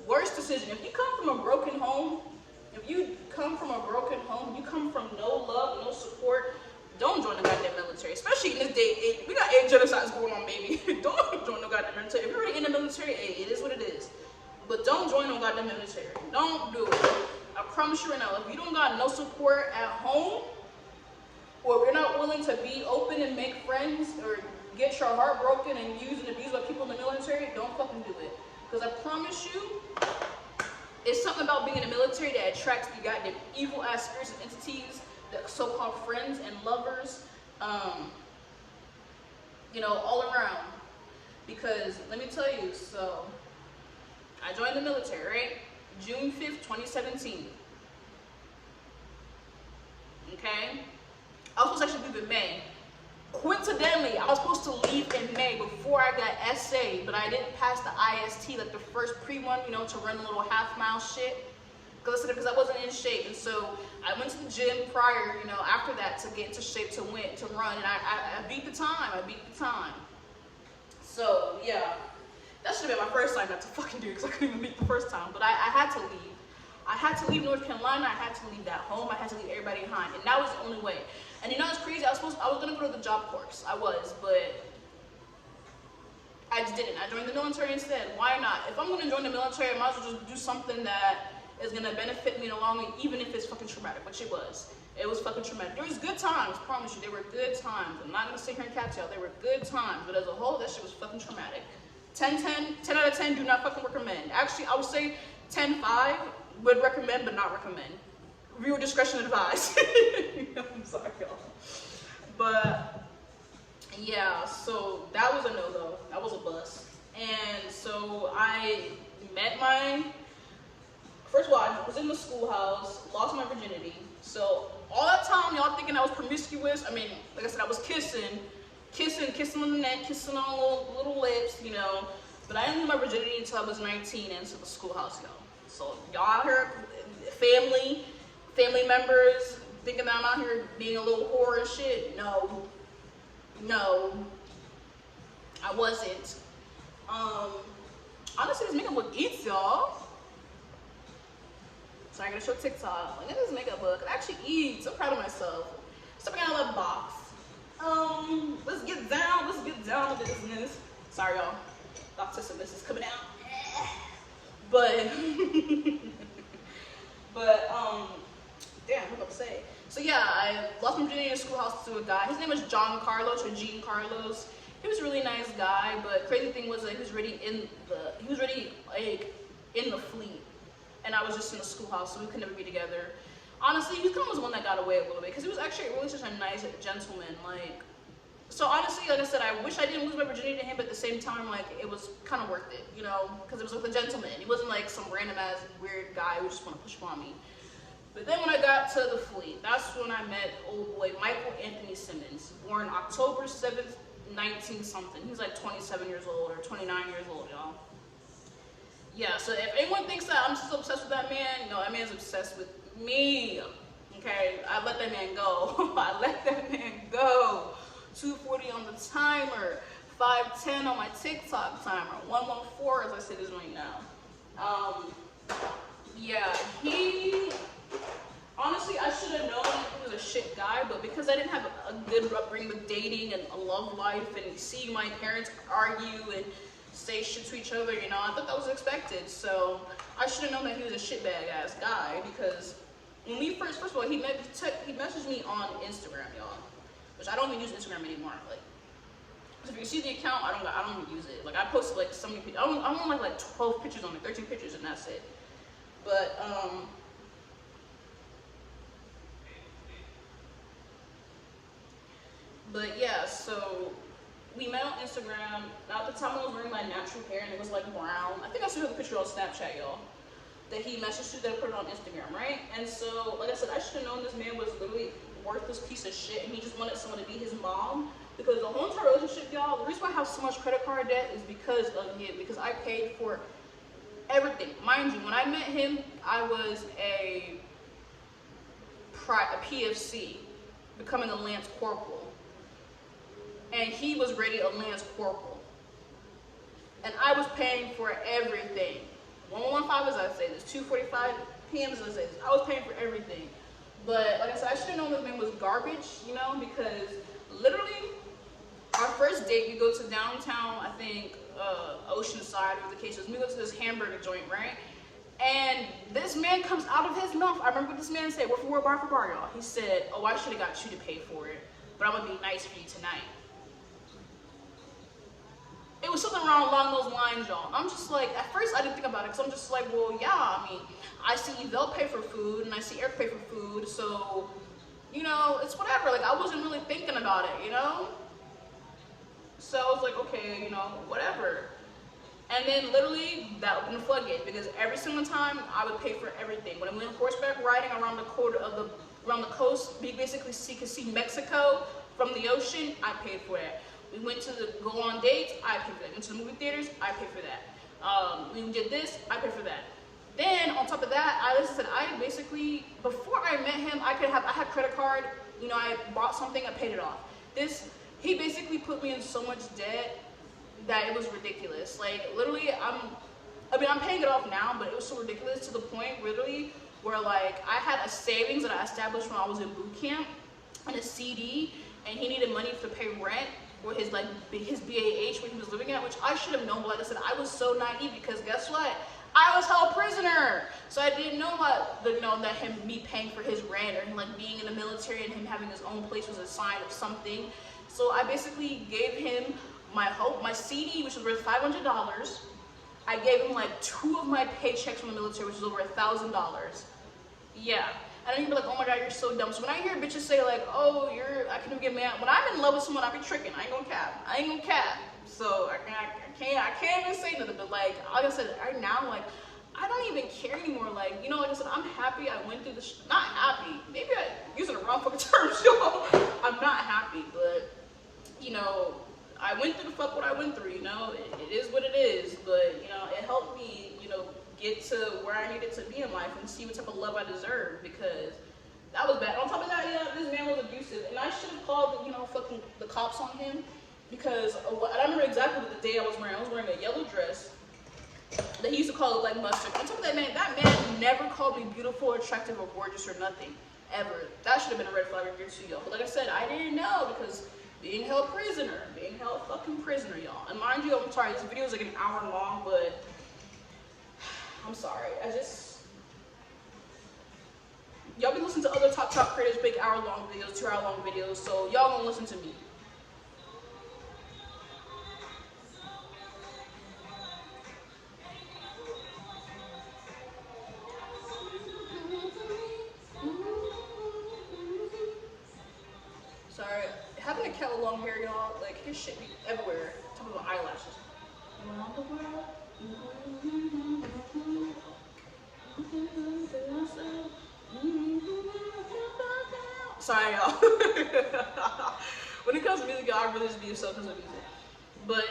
Worst decision. If you come from a broken home, you come from no love, no support, don't join the goddamn military. Especially in this day, we got 8 genocides going on, baby. Don't join no goddamn military. If you're already in the military, hey, it is what it is. But don't join no goddamn military. Don't do it. I promise you right now, if you don't got no support at home, or if you're not willing to be open and make friends, or get your heart broken and used and abused by people in the military, don't fucking do it. Because I promise you, it's something about being in the military that attracts the goddamn evil ass spirits and entities, the so-called friends and lovers, you know, all around. Because let me tell you, so I joined the military, right? June 5th, 2017. Okay? I was supposed to actually leave in May. Coincidentally, I was supposed to leave in May before I got SA, but I didn't pass the IST, like the first pre-one, you know, to run a little half-mile shit. Because I wasn't in shape, and so I went to the gym prior, you know, after that to get into shape to run, and I beat the time. I beat the time. So yeah, that should have been my first time not to fucking do it because I couldn't even beat the first time. But I had to leave. I had to leave North Carolina. I had to leave that home. I had to leave everybody behind, and that was the only way. And you know what's crazy? I was gonna go to the job corps. I was, but I just didn't. I joined the military instead. Why not? If I'm gonna join the military, I might as well just do something that is gonna benefit me in the long run, even if it's fucking traumatic, which it was. It was fucking traumatic. There was good times, promise you. There were good times. I'm not gonna sit here and catch y'all. There were good times, but as a whole, that shit was fucking traumatic. 10 out of 10, do not fucking recommend. Actually, I would say 10-5, would recommend, but not recommend. Viewer discretion advised. I'm sorry, y'all. But yeah, so that was a no-go. That was a bust. And so I met first of all, I was in the schoolhouse, lost my virginity. So all that time, y'all thinking I was promiscuous. I mean, like I said, I was kissing on the neck, kissing on little lips, you know. But I didn't lose my virginity until I was 19 and into the schoolhouse, y'all. So y'all out here, family members, thinking that I'm out here being a little whore and shit. No, I wasn't. Honestly, this makeup look eats, y'all. So I'm gonna show TikTok. Look at this makeup look. It actually eats. I'm proud of myself. Stepping out of the box. Let's get down to business. Sorry, y'all. Autismus is coming out. But, damn, what am I about to say? So yeah, I lost my virginity in the schoolhouse to a guy. His name was John Carlos or Gene Carlos. He was a really nice guy, but crazy thing was that he was already in the fleet. And I was just in the schoolhouse, so we could never be together. Honestly, he kind of was the one that got away a little bit, because he was actually really such a nice gentleman. Like, so honestly, like I said, I wish I didn't lose my virginity to him, but at the same time, like, it was kind of worth it, you know, because it was with a gentleman. He wasn't like some random ass weird guy who just want to push upon me. But then when I got to the fleet, that's when I met old boy Michael Anthony Simmons, born October 7th, 19-something. He's like 27 years old or 29 years old, y'all. Yeah, so if anyone thinks that I'm still obsessed with that man, no, that man's obsessed with me. Okay, I let that man go. I let that man go. 240 on the timer, 510 on my TikTok timer, 114 as I say this right now. Yeah, he Honestly, I should have known he was a shit guy, but because I didn't have a good upbringing with dating and a love life and seeing my parents argue and say shit to each other, you know, I thought that was expected. So I should have known that he was a shitbag ass guy because when we first of all, he messaged me on Instagram, y'all, which I don't even use Instagram anymore. Like, so if you see the account, I don't even use it. Like, I posted like so many pictures. I'm on like 12 pictures on it, 13 pictures, and that's it. But yeah, so we met on Instagram. Now at the time I was wearing my natural hair and it was like brown. I think I still have the picture on Snapchat, y'all. That he messaged you, that I put it on Instagram, right? And so, like I said, I should have known this man was literally a worthless piece of shit and he just wanted someone to be his mom. Because the whole entire relationship, y'all, the reason why I have so much credit card debt is because of him. Because I paid for everything. Mind you, when I met him, I was a PFC, becoming a Lance Corporal. And he was ready a Lance Corporal. And I was paying for everything. 1:15 as I say this, 2:45 p.m. as I say this. I was paying for everything. But like I said, I should have known this man was garbage, you know, because literally our first date, we go to downtown, I think, Oceanside, or the case was, we go to this hamburger joint, right? And this man comes out of his mouth. I remember what this man said, we're bar for bar, y'all. He said, oh, I should have got you to pay for it, but I'm gonna be nice for you tonight. It was something around along those lines, y'all. I'm just like, at first I didn't think about it, because I'm just like, well, yeah, I mean, I see Yvelle pay for food, and I see Eric pay for food, so, you know, it's whatever. Like, I wasn't really thinking about it, you know? So I was like, okay, you know, whatever. And then literally, that opened the floodgate, because every single time, I would pay for everything. When I went horseback riding around the coast, we basically could see Mexico from the ocean, I paid for that. We went to go on dates, I paid for that. Went to the movie theaters, I paid for that. We did this, I paid for that. Then on top of that, I basically, before I met him, I had credit card, you know, I bought something, I paid it off. He basically put me in so much debt that it was ridiculous. Like, literally, I'm paying it off now, but it was so ridiculous to the point, literally, where like, I had a savings that I established when I was in boot camp, and a CD, and he needed money to pay rent, or his BAH where he was living at, which I should have known, but like I said, I was so naive, because guess what? I was held prisoner, so I didn't know that me paying for his rent, or him like being in the military and him having his own place was a sign of something. So I basically gave him my CD, which was worth $500. I gave him like 2 of my paychecks from the military, which is over $1,000. Yeah. And then you'd be like, oh my God, you're so dumb. So when I hear bitches say like, oh, I can't even get mad. When I'm in love with someone, I be tricking. I ain't gonna cap. So I can't even say nothing. But like I said, right now, like, I don't even care anymore. Like, you know, like I said, I'm happy I went through this. Not happy. Maybe I'm using the wrong fucking terms, y'all. I'm not happy, but you know, I went through the fuck what I went through. You know, it is what it is. But you know, it helped me, you know, get to where I needed to be in life and see what type of love I deserve, because that was bad. On top of that, yeah, this man was abusive, and I should have called, you know, fucking the cops on him, because I remember exactly what the day I was wearing. I was wearing a yellow dress that he used to call it like mustard. On top of that man never called me beautiful, attractive, or gorgeous, or nothing, ever. That should have been a red flag right here too, y'all. But like I said, I didn't know, because being held fucking prisoner, y'all. And mind you, I'm sorry, this video is like an hour long, but I'm sorry, y'all be listening to other top creators make hour-long videos, 2-hour-long videos, so y'all gonna listen to me. Sorry, having a cat with long hair, y'all, like, his shit be everywhere, talking about eyelashes. Sorry, y'all. When it comes to music, y'all, I really just be yourself because of music. But,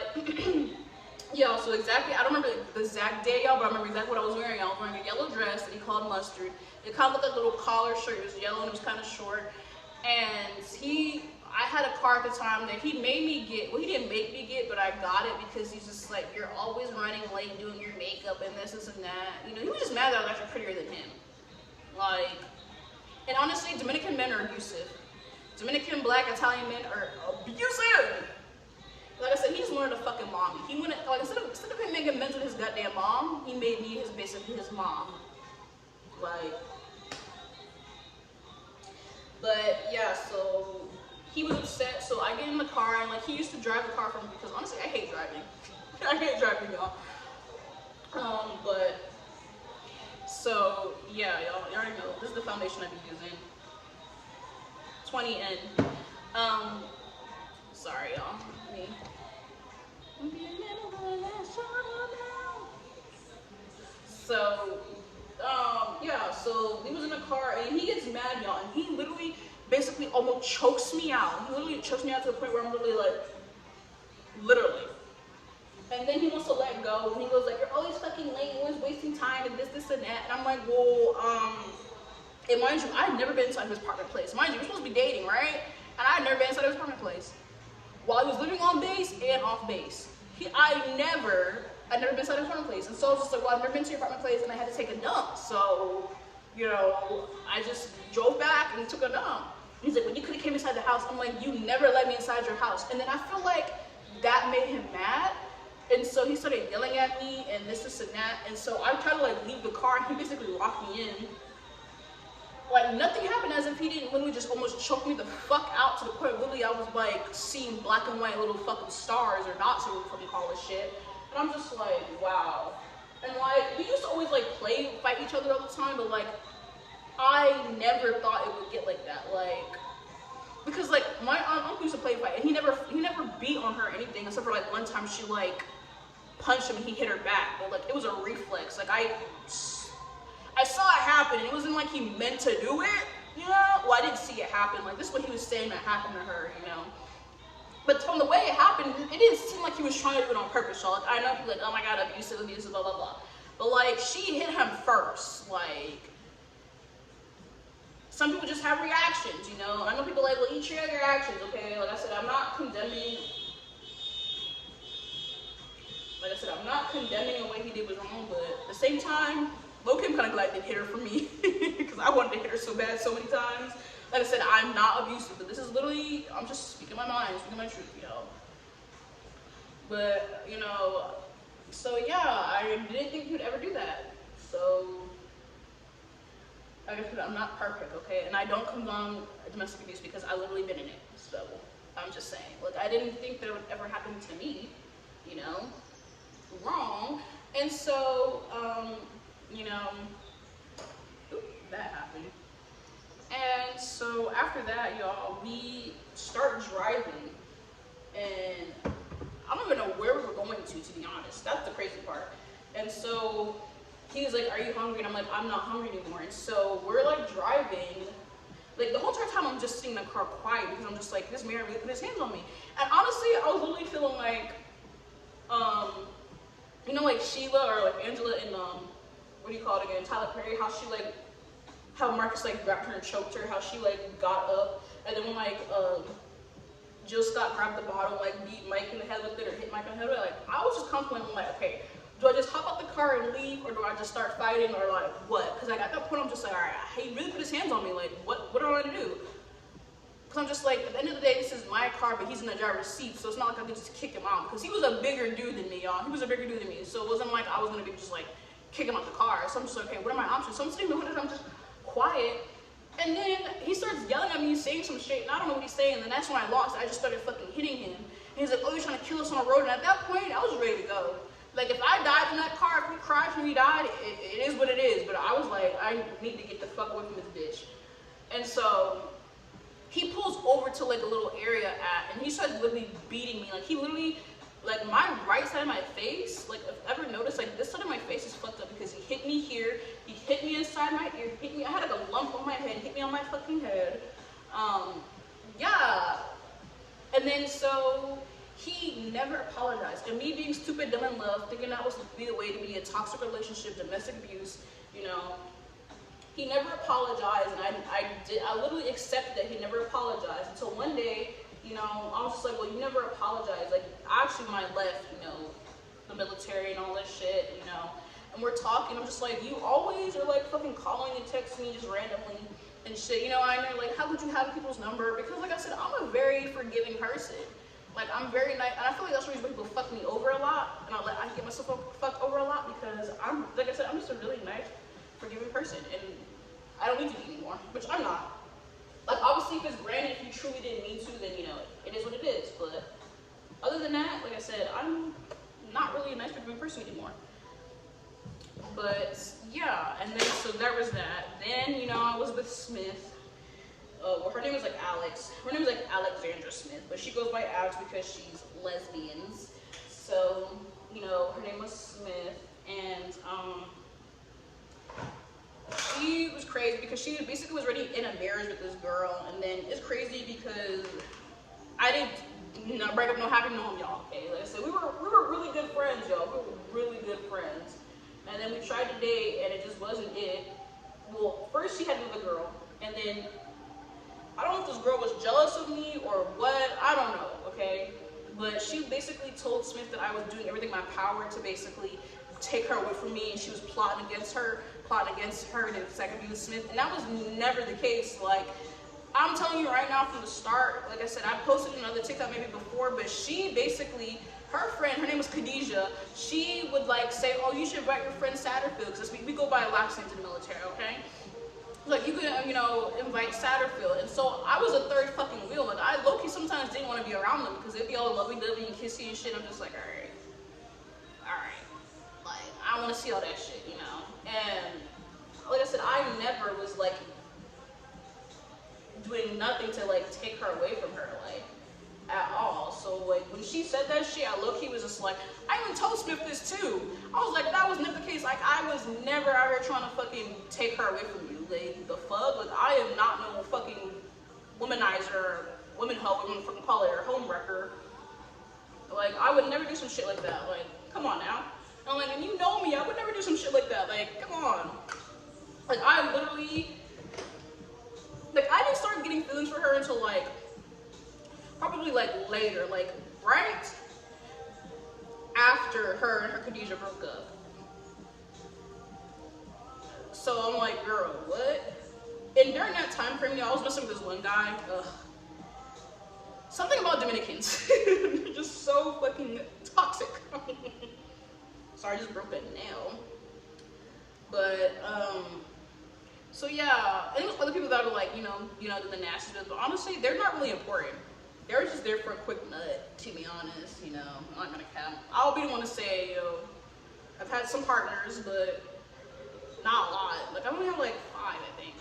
y'all, so exactly, I don't remember the exact day, y'all, but I remember exactly what I was wearing. I was wearing a yellow dress that he called mustard. It kind of looked like a little collar shirt. It was yellow and it was kind of short. And I had a car at the time that he made me get. Well, he didn't make me get, but I got it because he's just like, you're always running late doing your makeup and this and that. You know, he was just mad that I was actually prettier than him. Like, And honestly, Dominican men are abusive. Dominican, black, Italian men are abusive. Like I said, he just wanted a fucking mommy. He wanted, like, instead of him making men's with his goddamn mom, he made me basically his mom. Like, but yeah, so he was upset. So I get in the car, and like he used to drive the car for me because honestly, I hate driving. I hate driving, y'all. But so yeah, y'all already know this is the foundation I've been using. 20N. Sorry, y'all. Me. So, yeah, so we was in the car and he gets mad, y'all, and he literally basically almost chokes me out. He literally chokes me out to the point where I'm literally like, literally. And then he wants to let go, and he goes like, you're always fucking late, you're always wasting time, and this, and that. And I'm like, well, and mind you, I'd never been inside his apartment place. Mind you, we're supposed to be dating, right? And I'd never been inside his apartment place. While he was living on base and off base. I'd never been inside his apartment place. And so I was just like, well, I've never been to your apartment place, and I had to take a dump. So, you know, I just drove back and took a dump. He's like, well, you could have came inside the house. I'm like, you never let me inside your house. And then I feel like that made him mad. And so he started yelling at me and this and that. And so I tried to like leave the car, and he basically locked me in. Like nothing happened, as if he didn't literally just almost choke me the fuck out to the point literally I was like seeing black and white little fucking stars or dots or whatever you fucking call this shit. And I'm just like, wow. And like we used to always like fight each other all the time, but like I never thought it would get like that. Like because like my uncle used to play fight, and he never beat on her or anything except for like one time she like punched him and he hit her back, but like it was a reflex. Like I saw it happen, and it wasn't like he meant to do it, you know? Well, I didn't see it happen. Like, this is what he was saying that happened to her, you know? But from the way it happened, it didn't seem like he was trying to do it on purpose, y'all. Like, I know people like, oh my God, abusive, blah, blah, blah. But, like, she hit him first. Like, some people just have reactions, you know? And I know people like, well, each your reactions, okay? Like I said, I'm not condemning. Like I said, I'm not condemning the way he did was wrong, but at the same time, low-key, I'm kind of glad they hit her for me because I wanted to hit her so bad so many times. Like I said, I'm not abusive, but this is literally, I'm just speaking my mind, speaking my truth, you know. But, you know, so yeah, I didn't think he would ever do that. So, like I said, I'm not perfect, okay? And I don't condone domestic abuse because I literally been in it. So, I'm just saying. Like, I didn't think that it would ever happen to me, you know. Wrong. And so, you know, that happened. And so after that, y'all, we start driving, and I don't even know where we were going to be honest. That's the crazy part. And so he was like, are you hungry? And I'm like, I'm not hungry anymore. And so we're like driving. Like the whole entire time I'm just sitting in the car quiet because I'm just like, this man really put his hands on me. And honestly, I was literally feeling like, you know, like Sheila or like Angela in what do you call it again? Tyler Perry, how she like, how Marcus like grabbed her and choked her, how she like got up, and then when like Jill Scott grabbed the bottle, like beat Mike in the head with it or hit Mike in the head with it, like I was just contemplating, I'm like, okay, do I just hop out the car and leave, or do I just start fighting, or like what? Because like at that point I'm just like, all right, he really put his hands on me, like what do I want to do? Because I'm just like, at the end of the day, this is my car, but he's in the driver's seat, so it's not like I could just kick him out. Because he was a bigger dude than me, y'all. He was a bigger dude than me, so it wasn't like I was gonna be just like kick him out the car. So I'm just like, okay, what are my options? So I'm sitting there, I'm just quiet, and then he starts yelling at me, saying some shit, and I don't know what he's saying. And that's when I lost. I just started fucking hitting him. And he's like, oh, you're trying to kill us on the road. And at that point, I was ready to go. Like if I died in that car, if we crashed and we died, it is what it is. But I was like, I need to get the fuck away from this bitch. And so he pulls over to like a little area and he starts literally beating me. Like he literally, like my right side of my face, like if ever noticed, like this side of my face is fucked up because he hit me here, he hit me inside my ear, he hit me, I had like a lump on my head, hit me on my fucking head. Yeah. And then so he never apologized. And me being stupid, dumb in love, thinking that was be the way to be a toxic relationship, domestic abuse, you know, he never apologized, and I literally accepted that he never apologized until one day, you know, I was just like, well, you never apologized. Like, actually, when I left, you know, the military and all this shit, you know, and we're talking, I'm just like, you always are like fucking calling and texting me just randomly, and shit. You know, I know, like, how could you have people's number? Because, like I said, I'm a very forgiving person. Like, I'm very nice, and I feel like that's the reason people fuck me over a lot, and I get myself fucked over a lot because I'm, like I said, I'm just a really nice, forgiving person, and I don't need to be anymore, which I'm not. Like, obviously, if it's granted, if you truly didn't mean to, then, you know, it is what it is, but other than that, like I said, I'm not really a nice, forgiving person anymore. But, yeah, and then, so there was that. Then, you know, I was with Smith. Well, her name is like Alex. Her name is like Alexandra Smith, but she goes by Alex because she's lesbians. So, you know, her name was Smith, and she was crazy because she basically was already in a marriage with this girl, and then it's crazy because I didn't break up no happy home, y'all. Okay, like I said, we were really good friends, y'all. We were really good friends, and then we tried to date, and it just wasn't it. Well, first she had another girl, and then I don't know if this girl was jealous of me or what, I don't know, okay? But she basically told Smith that I was doing everything in my power to basically take her away from me, and she was plotting against her to second be with Smith, and that was never the case. Like, I'm telling you right now from the start, like I said, I posted another TikTok maybe before, but she basically, her friend, her name was Khadijah, she would like say, oh, you should invite your friend Satterfield, because we go by last names in the military, okay? Like, you could, you know, invite Satterfield. And so I was a third fucking wheel. Like, I low-key sometimes didn't want to be around them because they'd be all lovey-dovey and kissy and shit. I'm just like, all right. Like, I want to see all that shit, you know? And like I said, I never was like doing nothing to like take her away from her, like, at all. So like when she said that shit, I low-key was just like, I even told Smith this too. I was like, that was never the case. Like, I was never out here trying to fucking take her away from you. Like, the fuck? Like, I am not no fucking womanizer, woman hoe, whatever you want to fucking call it, or home wrecker. Like, I would never do some shit like that. Like, come on now. And I'm like, and you know me, I would never do some shit like that. Like, come on. Like, I literally, like, I didn't start getting feelings for her until like, probably like later, like right after her and her Khadijah broke up. So I'm like, girl, what? And during that time frame, y'all, I was messing with this one guy. Ugh. Something about Dominicans. They're just so fucking toxic. Sorry, I just broke a nail. But, so yeah, and there's other people that are like, you know, do the nasty stuff, but honestly, they're not really important. They're just there for a quick nut, to be honest, you know, I'm not gonna cap. I'll be the one to say, yo, I've had some partners, but not a lot. Like, I only have like 5, I think.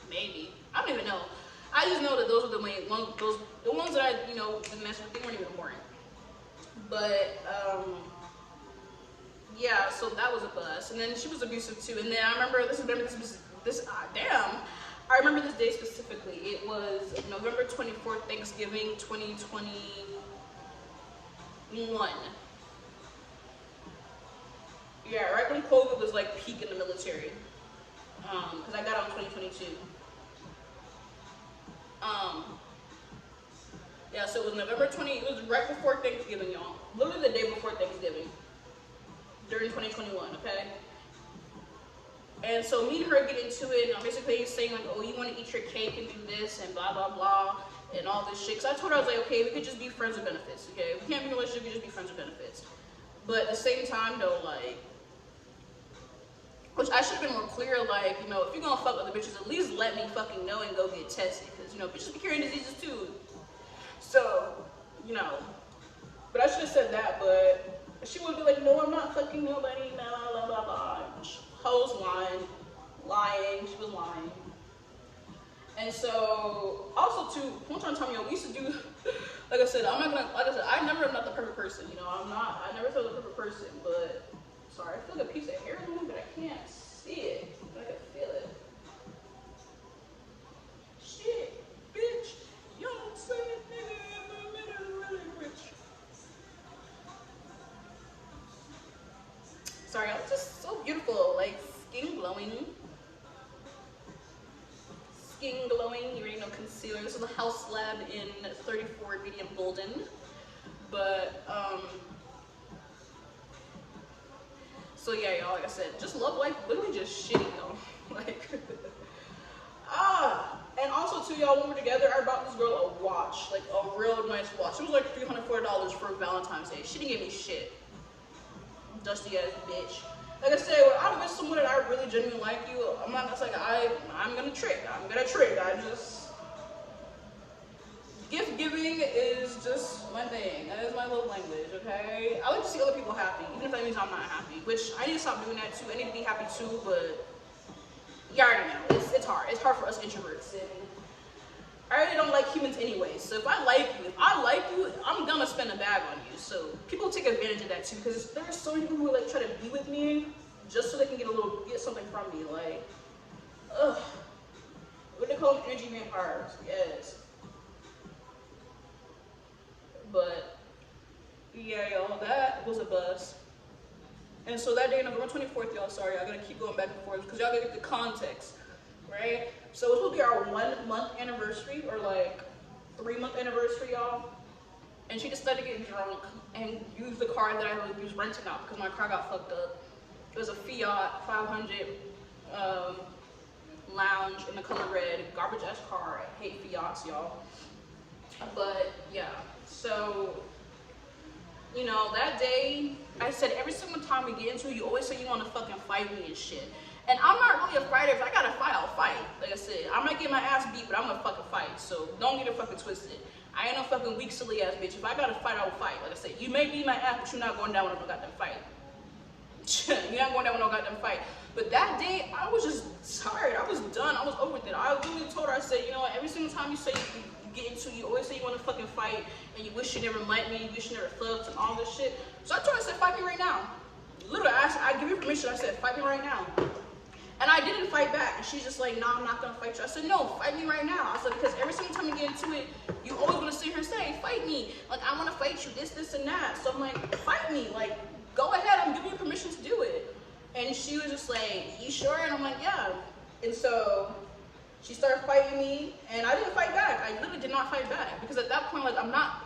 Maybe. I don't even know. I just know that those are the ones that I, you know, been messing with, they weren't even important. But, yeah, so that was a bust. And then she was abusive too. And then I remember I remember this day specifically. It was November 24th, Thanksgiving, 2021. Yeah, right when COVID was like peak in the military. Because I got out in 2022. Yeah, so it was November 20, it was right before Thanksgiving, y'all. Literally the day before Thanksgiving. During 2021, okay? And so me and her get into it, and I'm basically saying like, oh, you want to eat your cake and do this and blah, blah, blah, and all this shit. Because I told her, I was like, okay, we could just be friends with benefits, okay? If we can't be in a relationship, we could just be friends with benefits. But at the same time, though, like, which I should have been more clear, like, if you're gonna fuck other bitches, at least let me fucking know and go get tested. Because, bitches be carrying diseases too. So, but I should have said that, but she would be like, no, I'm not fucking nobody, blah, blah, blah, blah. Hoes lying, she was lying. And so, also too, one time, we used to do, like I said, I never am not the perfect person, I never feel the perfect person, but, sorry, I feel like a piece of hair on me, but I can't see it, but I can feel it. Shit, bitch, you don't say it, nigga, I'm really rich. Sorry, I'm just so beautiful, like, skin glowing. Skin glowing, you already know concealer. This is a House Lab in 34 medium golden. But, so yeah, y'all, like I said, just love life, literally just shitty, though. Like, And also too, y'all, when we're together, I bought this girl a watch, like a real nice watch. It was like $340 for Valentine's Day. She didn't give me shit. Dusty ass bitch. Like I said, when I'm with someone that I really genuinely like you, I'm not just like I'm gonna trick. I just gift giving is just my thing. That is my love language, okay? I like to see other people happy, even if that means I'm not happy. Which I need to stop doing that too. I need to be happy too, but you already know. It's hard. It's hard for us introverts. And I really don't like humans anyway. So if I like you, I'm gonna spend a bag on you. So people take advantage of that too, because there are so many people who like try to be with me just so they can get something from me. Like, ugh. What do they call them? Energy vampires. Yes. But yeah, y'all, that was a buzz. And so that day, November 24th, y'all, sorry, I gotta keep going back and forth because y'all gotta get the context, right? So it's supposed to be our 1 month anniversary or like 3-month anniversary, y'all. And she decided to get drunk and use the car that I was renting out because my car got fucked up. It was a Fiat 500 lounge in the color red, garbage ass car. I hate Fiats, y'all. But yeah, so you know, that day, I said every single time we get into it, you always say you want to fucking fight me and shit. And I'm not really a fighter. If I gotta fight, I'll fight. Like I said, I might get my ass beat, but I'm gonna fucking fight. So don't get it fucking twisted. I ain't no fucking weak, silly ass bitch. If I gotta fight, I will fight. Like I said, you may beat my ass, but you're not going down when I got them fight. You're not going down when I got them fight. But that day, I was just tired. I was done. I was over with it. I literally told her, I said, you know what, every single time you say you get into, you always say you want to fucking fight, and you wish you never liked me, you wish you never fucked, and all this shit. So I told her, I said, fight me right now. Literally, I give you permission. I said, fight me right now. And I didn't fight back. And she's just like, no, I'm not gonna fight you. I said, no, fight me right now. I said, because every single time you get into it, you always gonna sit here and say, fight me. Like, I wanna fight you, this, and that. So I'm like, fight me. Like, go ahead, I'm giving you permission to do it. And she was just like, you sure? And I'm like, yeah. And so she started fighting me, and I didn't fight back. I literally did not fight back. Because at that point, like,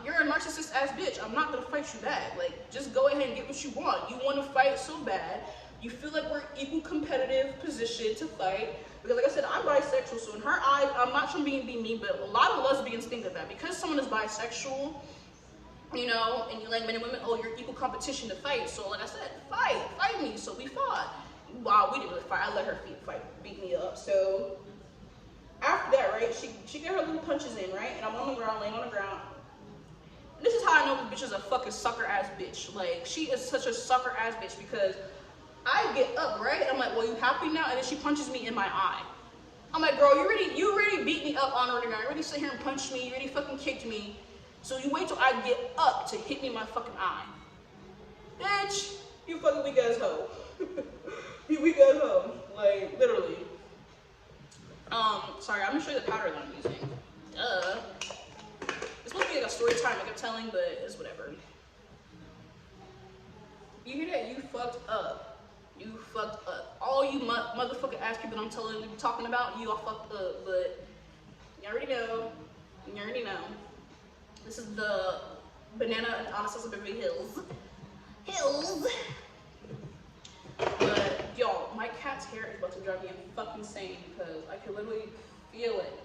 you're a narcissist ass bitch. I'm not gonna fight you back. Like, just go ahead and get what you want. You wanna fight so bad. You feel like we're equal competitive position to fight. Because like I said, I'm bisexual, so in her eyes, I'm not trying to be mean, but a lot of lesbians think of that. Because someone is bisexual, you know, and you like men and women, oh, you're equal competition to fight. So like I said, fight me. So we fought. Wow, we didn't really fight. I let her beat me up. So after that, right, she got her little punches in, right? And I'm on the ground, laying on the ground. And this is how I know this bitch is a fucking sucker ass bitch. Like, she is such a sucker ass bitch because I get up, right? I'm like, well, you happy now? And then she punches me in my eye. I'm like, girl, you already beat me up on her ground. You already sit here and punched me. You already fucking kicked me. So you wait till I get up to hit me in my fucking eye. Bitch, you fucking weak ass hoe. You weak ass hoe. Like, literally. Sorry, I'm gonna show you the powder that I'm using. Duh. It's supposed to be like a story time like I'm telling, but it's whatever. You hear that? You fucked up. You fucked up. All you motherfucking ass people I'm talking about, you all fucked up, but you already know. You already know. This is the banana and ananas of Beverly Hills. But y'all, my cat's hair is about to drive me fucking insane because I can literally feel it.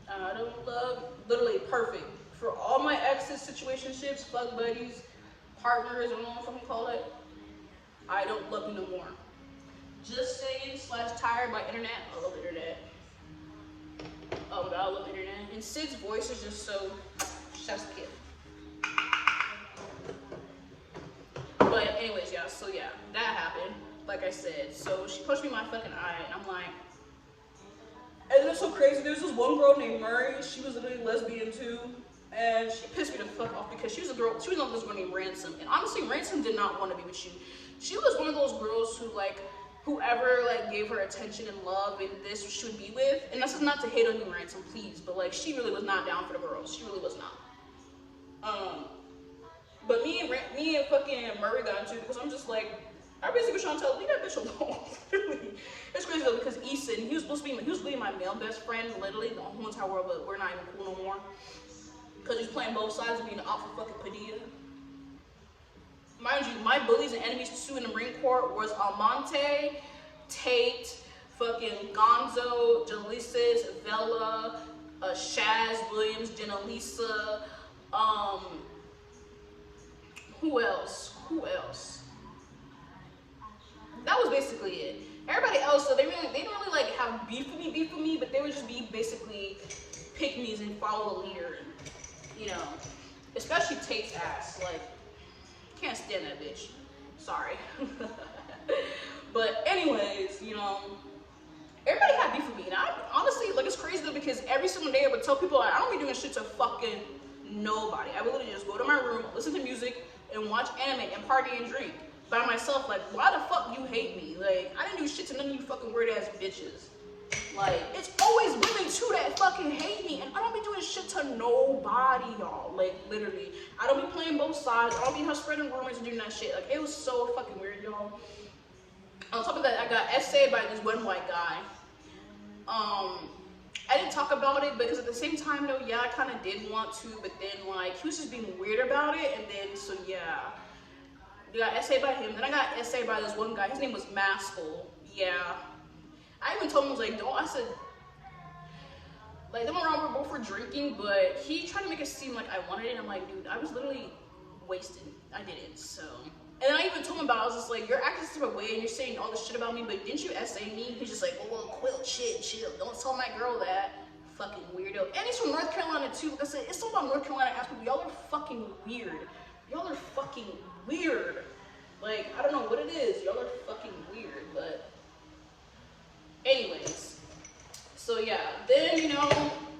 I don't love, literally perfect. For all my exes, situationships, fuck buddies, partners, I don't know what I'm gonna call it, I don't love you no more. Just saying / tired by internet. I love the internet. Oh my god, I love the internet. And Sid's voice is just so chef's kiss. But anyways, yeah, so yeah, that happened. Like I said, so she punched me in my fucking eye, and I'm like, and it's so crazy. There's this one girl named Murray. She was literally lesbian too, and she pissed me the fuck off because she was in love with this girl named Ransom. And honestly, Ransom did not want to be with you. She was one of those girls who like, whoever like gave her attention and love and this she would be with. And this is not to hate on you, Ransom, please, but like she really was not down for the girls. She really was not. But me and fucking Murray got into it because I'm just like, I basically was trying to tell, leave that bitch alone. It's crazy though because Eason, he was really my male best friend, literally the whole entire world, but we're not even cool no more. Because he's playing both sides of being an awful fucking Padilla. Mind you, my bullies and enemies too in the Marine Corps was Almonte, Tate, fucking Gonzo, Jaleesis, Vella, Shaz Williams, Jenalisa, who else? That was basically it. Everybody else, so they didn't really like have beef with me, but they would just be basically pick me's and follow the leader, you know. Especially Tate's ass, like, can't stand that bitch. Sorry. But anyways, you know, everybody had beef with me, and I honestly, like, it's crazy though, because every single day I would tell people, like, I don't be doing shit to fucking nobody. I would literally just go to my room, listen to music, and watch anime, and party and drink by myself. Like, why the fuck you hate me? Like, I didn't do shit to none of you fucking weird ass bitches. Like, it's always women too that fucking hate me, and I don't be doing shit to nobody, y'all. Like, literally, I don't be playing both sides. I don't be spreading rumors and doing that shit. Like, it was so fucking weird, y'all. On top of that, I got essayed by this one white guy. I didn't talk about it because at the same time, though, yeah, I kind of did want to, but then, like, he was just being weird about it, and then, so, yeah. I got essayed by him, then I got essayed by this one guy. His name was Maskell. Yeah. I even told him, I was like, don't, I said, like, don't get me wrong, we're both for drinking, but he tried to make it seem like I wanted it, and I'm like, dude, I was literally wasted. I didn't, so. And then I even told him about it. I was just like, you're acting some way and you're saying all this shit about me, but didn't you essay me? He's just like, oh, well, Quill, chill. Don't tell my girl that. Fucking weirdo. And he's from North Carolina too. Like I said, it's all about North Carolina ass people. Y'all are fucking weird. Y'all are fucking weird. Like, I don't know what it is. Y'all are fucking weird, but anyways. So yeah, then, you know,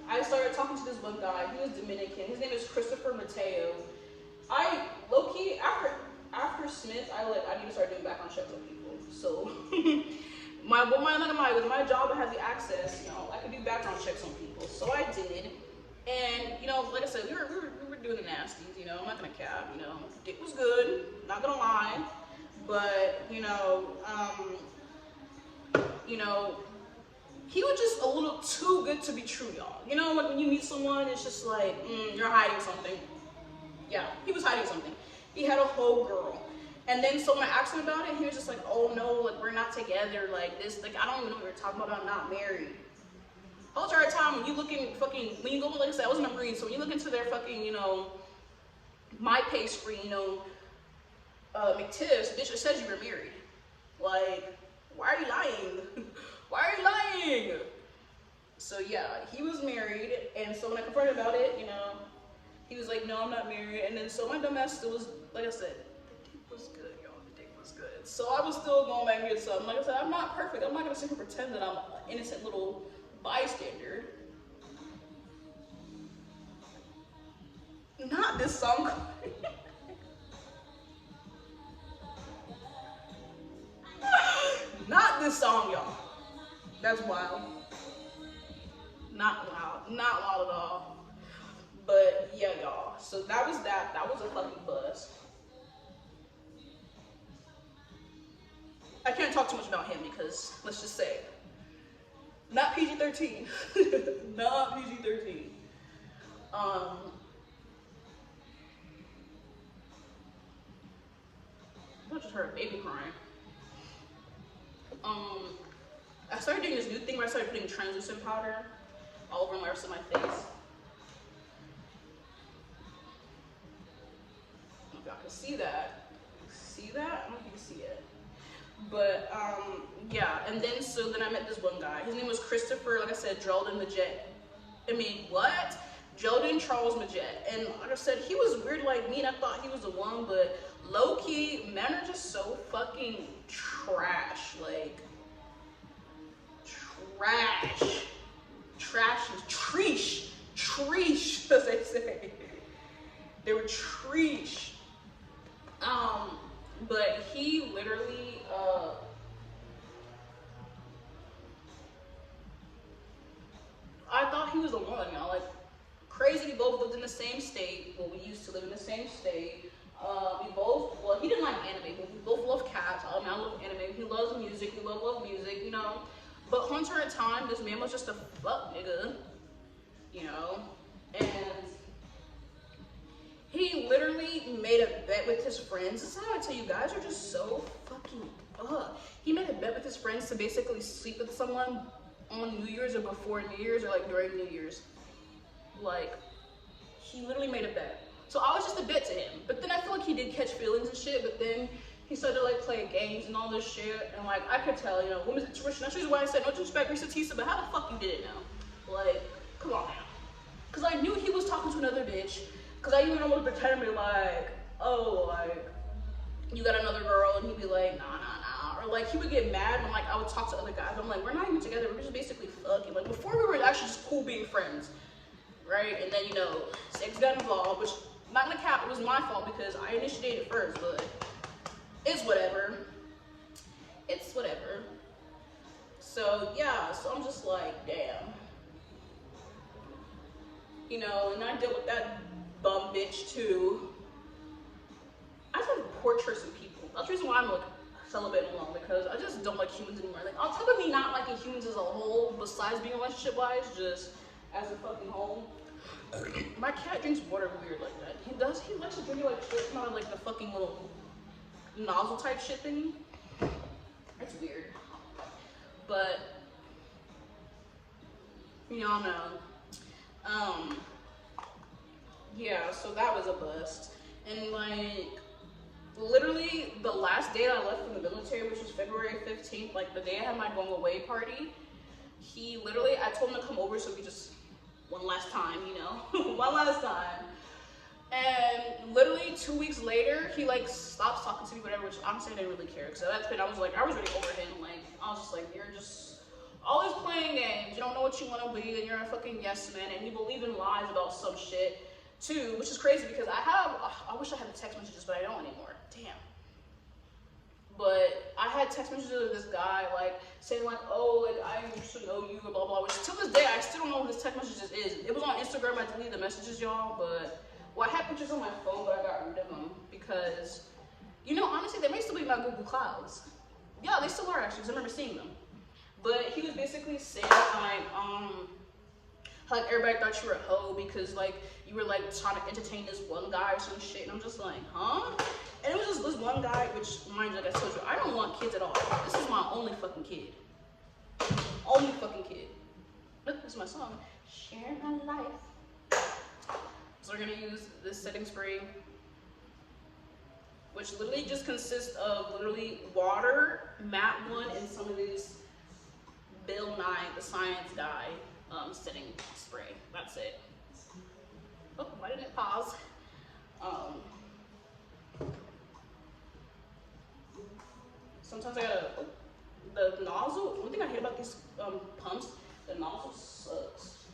I started talking to this one guy. He was Dominican. His name is Christopher Mateo. I, low-key, after Smith, I need to start doing background checks on people. So, with my job, I had the access, you know, I could do background checks on people. So I did. And, you know, like I said, we were doing the nasties, you know, I'm not gonna cap, you know. Dick was good, not gonna lie. But, you know, he was just a little too good to be true, y'all. You know, like when you meet someone, it's just like, you're hiding something. Yeah, he was hiding something. He had a whole girl. And then so when I asked him about it, he was just like, oh no, like we're not together, like this, like I don't even know what you're talking about, I'm not married. Whole entire time when you when you go, like I said, I was in a Marine, so when you look into their fucking, you know, my pay screen, you know, McTiff's, bitch, it says you were married. Like, why are you lying? Why are you lying? So yeah, he was married, and so when I confronted about it, you know, he was like, no, I'm not married. And then so my dumb ass still was, like I said, the dick was good, y'all. The dick was good. So I was still going back and get something. Like I said, I'm not perfect. I'm not gonna sit here and pretend that I'm an innocent little bystander. Not this song. Not this song, y'all. That's wild. Not wild. Not wild at all. But yeah, y'all. So that was that. That was a fucking buzz. I can't talk too much about him because let's just say, not PG-13. Not PG-13. I just heard a baby crying. I started doing this new thing where I started putting translucent powder all over the rest of my face. Y'all can see that. See that? I don't know if you can see it. But yeah, and then so then I met this one guy. His name was Christopher, like I said, Geraldine Majet. Geraldine Charles Majet. And like I said, he was weird like me and I thought he was the one, but low-key, men are just so fucking trash. Like, trash. Trash is treesh, as they say. They were treesh. But he literally, I thought he was the one, y'all. Like, crazy, we both lived in the same state. Well, we used to live in the same state. Well, he didn't like anime, but we both love cats. I love anime. He loves music. We love music, you know. But whole entire time, this man was just a fuck nigga, you know. And he literally made a bet bet with his friends. This is how I tell you, guys are just so fucking He made a bet with his friends to basically sleep with someone on New Year's or before New Year's or like during New Year's. Like, he literally made a bet. So I was just a bet to him. But then I feel like he did catch feelings and shit, but then he started to like play games and all this shit. And like, I could tell, you know, women's intuition. That's the reason why I said no disrespect, Risa Tisa, but how the fuck you did it now? Like, come on now. Cause I knew he was talking to another bitch. Cause I even almost pretend to be like, oh, like, you got another girl, and he'd be like, nah. Or like, he would get mad when like I would talk to other guys. I'm like, we're not even together, we're just basically fucking. Like, before we were actually just cool being friends. Right? And then, you know, sex got involved, which, not gonna cap, it was my fault because I initiated first, but it's whatever. It's whatever. So, yeah, so I'm just like, damn. You know, and I dealt with that bum bitch too. I just want to portray some people. That's the reason why I'm like celibate and alone, because I just don't like humans anymore. Like, on top of me not liking humans as a whole, besides being relationship wise, just as a fucking whole. My cat drinks water weird like that. He likes to drink it like shit, not like the fucking little nozzle type shit thingy. It's weird. But y'all know. Yeah, so that was a bust. And like, literally the last day I left from the military, which was February 15th, like the day I had my going away party, I told him to come over so we just, one last time, you know, one last time. And literally 2 weeks later, he like stops talking to me, whatever, which honestly I didn't really care. Cause at that point I was ready over him. Like, I was just like, you're just always playing games. You don't know what you want to be, and you're a fucking yes man, and you believe in lies about some shit too, which is crazy because I wish I had the text messages, but I don't anymore. Damn. But I had text messages of this guy like saying like, oh, like I used to know you, blah blah, which till this day I still don't know what his text messages is. It was on Instagram. I deleted the messages, y'all, but I had pictures on my phone, but I got rid of them because, you know, honestly, they may still be in my Google Clouds. Yeah, they still are actually, because I remember seeing them. But he was basically saying like everybody thought you were a hoe because like you were like trying to entertain this one guy or some shit, and I'm just like, huh? And it was just this one guy, which mind you, like I told you, I don't want kids at all. This is my only fucking kid. Only fucking kid. Look, this is my song. Share my life. So we're gonna use this setting spray, which literally just consists of literally water, matte one, and some of these Bill Nye, the science guy, setting spray. That's it. Oh, why didn't it pause? Sometimes I gotta, the nozzle, one thing I hate about these pumps, the nozzle sucks.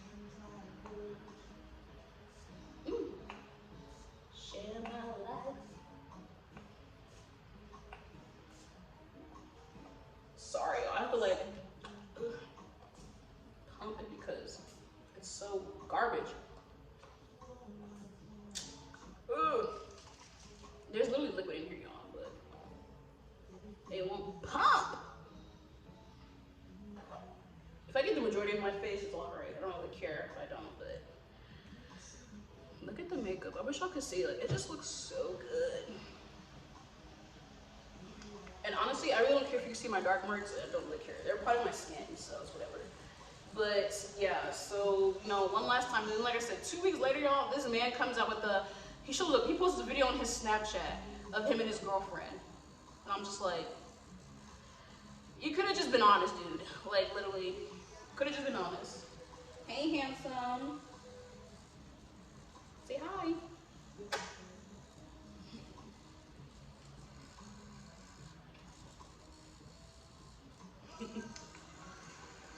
Share my life. Sorry, I have to like pump it because it's so garbage. Ugh. There's literally liquid in here, y'all, but it won't pump. If I get the majority of my face, it's alright. I don't really care if I don't, but look at the makeup. I wish y'all could see it. It just looks so good. And honestly, I really don't care if you see my dark marks. I don't really care. They're part of my skin, so it's whatever. But yeah, so, you know, one last time. And then, like I said, 2 weeks later, y'all, this man comes out with he posted a video on his Snapchat of him and his girlfriend. And I'm just like, you could have just been honest, dude. Like, literally, could have just been honest. Hey, handsome. Say hi.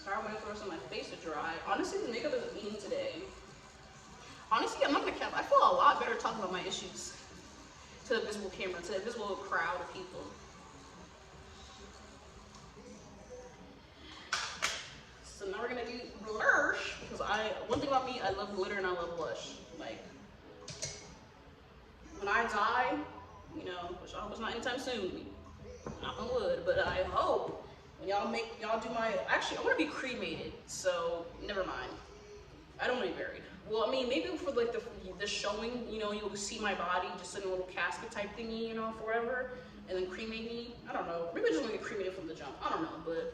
Sorry, I'm waiting for the rest of my face to dry. Honestly, the makeup is eating today. Honestly, I'm not gonna cap. I feel a lot better talking about my issues to the visible camera, to the visible crowd of people. So now we're gonna do blush, because one thing about me, I love glitter and I love blush. Like, when I die, you know, which I hope it's not anytime soon, knock on wood, but I hope when y'all do actually, I wanna be cremated, so never mind. I don't wanna be buried. Well, I mean, maybe for like the showing, you know, you'll see my body just in a little casket type thingy, you know, forever, and then cremate me. I don't know. Maybe I just want to get cremated from the jump. I don't know, but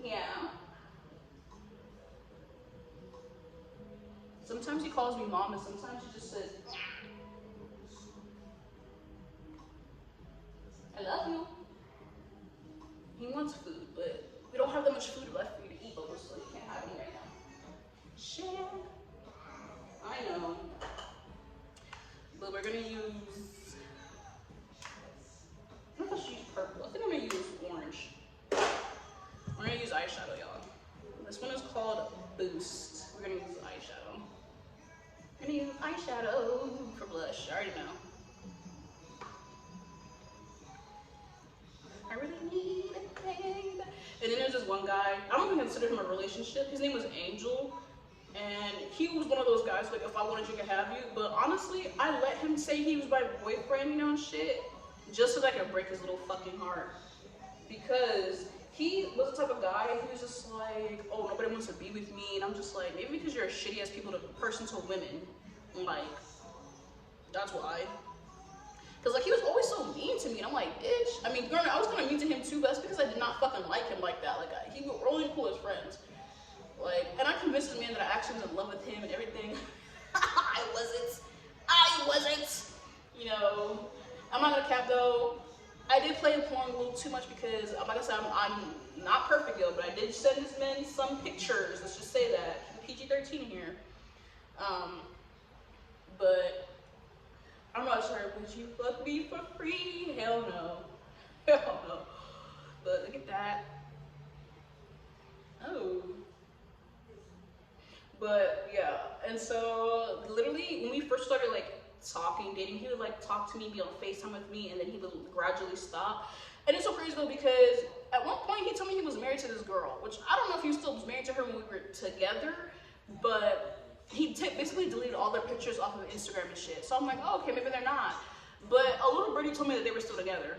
yeah. Sometimes he calls me mom, and sometimes he just says, "I love you." He wants food, but we don't have that much food left for you to eat, but so you can't have any right now. Shit. I know. But we're gonna use, I don't know if I should use purple. I think I'm gonna use orange. We're gonna use eyeshadow, y'all. This one is called Boost. We're gonna use eyeshadow. We're gonna use eyeshadow for blush. I already know. I really need a babe. And then there's this one guy, I don't even consider him a relationship. His name was Angel. And he was one of those guys, like, if I wanted you, could have you. But honestly, I let him say he was my boyfriend, you know, and shit, just so that I could break his little fucking heart. Because he was the type of guy, he was just like, oh, nobody wants to be with me. And I'm just like, maybe because you're a shitty ass person to women. Like, that's why. Because, like, he was always so mean to me. And I'm like, bitch. I mean, granted, I was kind of mean to him too, but that's because I did not fucking like him like that. Like, we were only cool as friends. Like, and I convinced the man that I actually was in love with him and everything. I wasn't. You know, I'm not gonna cap though. I did play porn a little too much because, like I said, I'm not perfect, yo, but I did send this man some pictures. Let's just say that. PG-13 here. But I'm not sure. Would you fuck me for free? Hell no. Hell no. But look at that. Oh. But yeah, and so literally when we first started like talking, dating, he would like talk to me, be on FaceTime with me, and then he would gradually stop. And it's so crazy though, because at one point he told me he was married to this girl, which I don't know if he still was married to her when we were together, but he basically deleted all their pictures off of Instagram and shit. So I'm like, oh, okay, maybe they're not. But a little birdie told me that they were still together,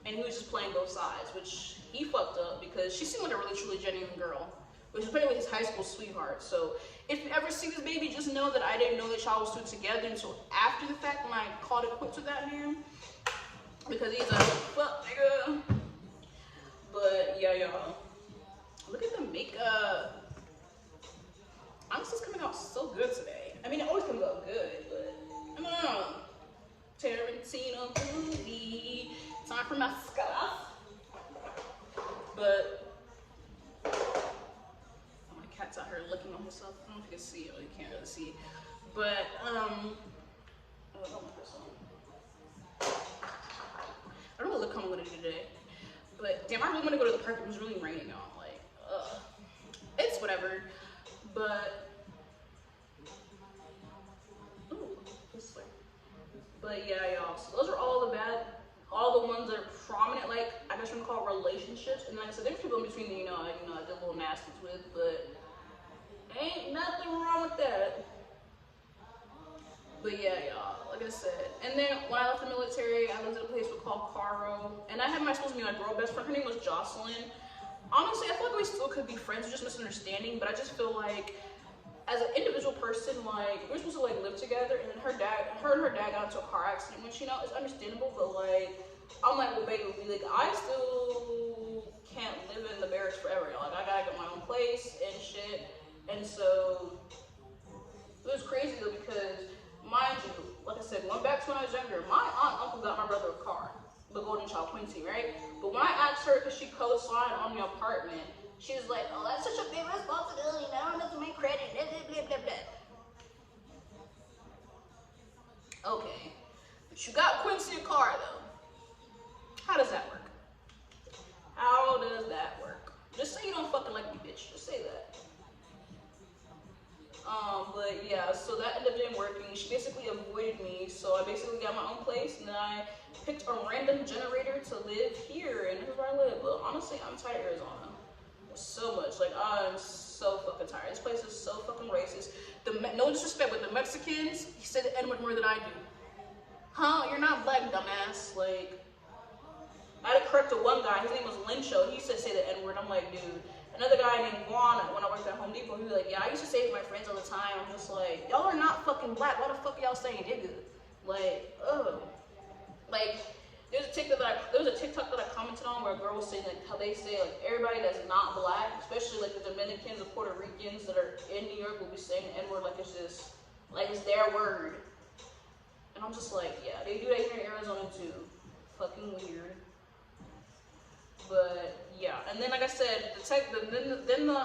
and he was just playing both sides, which he fucked up because she seemed like a really truly genuine girl, which is apparently his high school sweetheart. So if you ever see this baby, just know that I didn't know that y'all was still together until after the fact when I called it quits with that man. Because he's a fuck nigga. But yeah, y'all. Look at the makeup. Honestly, it's coming out so good today. I mean, it always comes out good, but I don't know. Tarantino movie. Time for my scarf. But cat's out here looking on himself. I don't know if you can see it, or you can't really see it. But, I don't know what look I'm gonna do today. But, damn, I really wanna go to the park. It was really raining, y'all. Like, it's whatever. But, ooh, this way. But, yeah, y'all. So, those are all the ones that are prominent, like, I guess we're gonna call it relationships. And like I said, there's people in between that, I did a little nasties with, but ain't nothing wrong with that. But yeah, y'all, like I said. And then when I left the military, I lived in a place called Caro. And I had my supposed to be my girl best friend. Her name was Jocelyn. Honestly, I feel like we still could be friends, just misunderstanding. But I just feel like, as an individual person, like, we're supposed to like live together. And then her and her dad got into a car accident, which, it's understandable. But like, I'm like, well, baby, like, I still can't live in the barracks forever. Like, I gotta get my own place and shit. And so it was crazy though, because mind you, like I said, going back to when I was younger, my aunt and uncle got my brother a car, the golden child Quincy, right? But when I asked her, because she co-signed on the apartment, she was like, oh, that's such a big responsibility, I don't have to make credit, blah, blah, blah, blah, blah. Okay, but you got Quincy a car though. How does that work? How does that work? Just say you don't fucking like me, bitch. Just say that. But yeah, so that ended up didn't working. She basically avoided me, so I basically got my own place, and then I picked a random generator to live here, and this is where I live. But honestly, I'm tired of Arizona. So much. Like, I'm so fucking tired. This place is so fucking racist. No disrespect, but the Mexicans, he said the N-word more than I do. Huh? You're not black, dumbass. Like, I had to correct the one guy. His name was Lincho. He said say the N-word. I'm like, dude. Another guy named Juan, when I worked at Home Depot, he was like, yeah, I used to say it to my friends all the time. I'm just like, y'all are not fucking black. Why the fuck y'all saying nigga? Like, ugh. Like, there was a TikTok that I commented on where a girl was saying like how they say like everybody that's not black, especially like the Dominicans or Puerto Ricans that are in New York, will be saying the N-word like it's just like it's their word. And I'm just like, yeah, they do that here in Arizona too. Fucking weird. But yeah, and then like I said, then I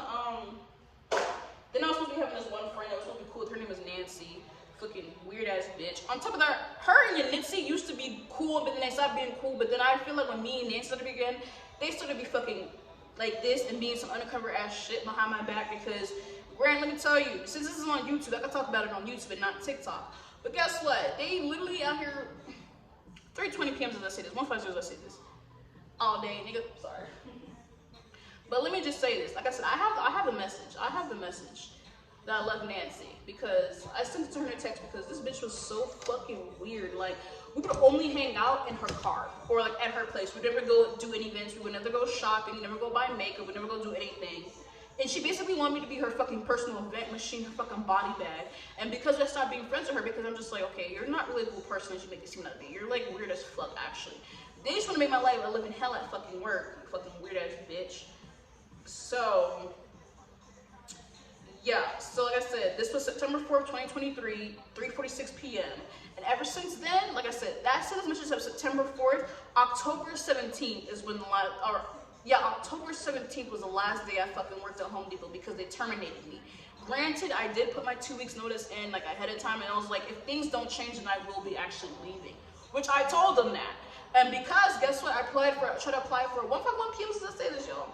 was supposed to be having this one friend that was supposed to be cool. Her name is Nancy. Fucking weird ass bitch. On top of that, her and Yanitzi used to be cool, but then they stopped being cool. But then I feel like when me and Nancy started again, they started to be fucking like this and being some undercover ass shit behind my back. Because, Grant, let me tell you, since this is on YouTube, I can talk about it on YouTube and not TikTok. But guess what? They literally out here 3:20 p.m. as I say this, 1:50 as I say this, all day, nigga. Sorry. But let me just say this. Like I said, I have the message. I have the message that I left Nancy because I sent it to her in a text because this bitch was so fucking weird. Like, we would only hang out in her car or like at her place. We'd never go do any events. We would never go shopping. Never go buy makeup. We'd never go do anything. And she basically wanted me to be her fucking personal event machine, her fucking body bag. And because I stopped being friends with her, because I'm just like, okay, you're not really a cool person as you make it seem like me. You're like weird as fuck, actually. They just want to make my life a living hell at fucking work, fucking weird ass bitch. So, yeah, so like I said, this was September 4th, 2023, 3:46 p.m. And ever since then, like I said, that sentence mentions of September 4th, October 17th is when the last, or yeah, October 17th was the last day I fucking worked at Home Depot because they terminated me. Granted, I did put my 2 weeks notice in like ahead of time, and I was like, if things don't change, then I will be actually leaving, which I told them that. And because, guess what, I tried to apply for 1:51 p.m. Since I say this, y'all.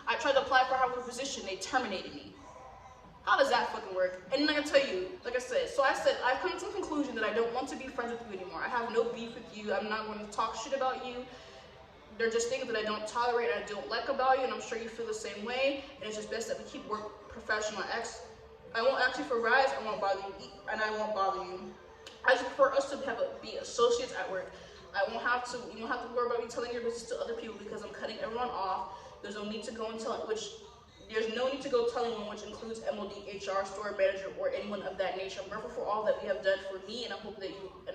I tried to apply for a higher position, they terminated me. How does that fucking work? And then I tell you, like I said, I've come to the conclusion that I don't want to be friends with you anymore. I have no beef with you. I'm not going to talk shit about you. They're just things that I don't tolerate and I don't like about you, and I'm sure you feel the same way. And it's just best that we keep work professional. I won't ask you for rides, I won't bother you, and I won't bother you. I just prefer us to be associates at work. You won't have to worry about me telling your business to other people because I'm cutting everyone off. There's no need to go and tell there's no need to go tell anyone, which includes MOD, HR, store manager, or anyone of that nature. I'm grateful for all that we have done for me, and I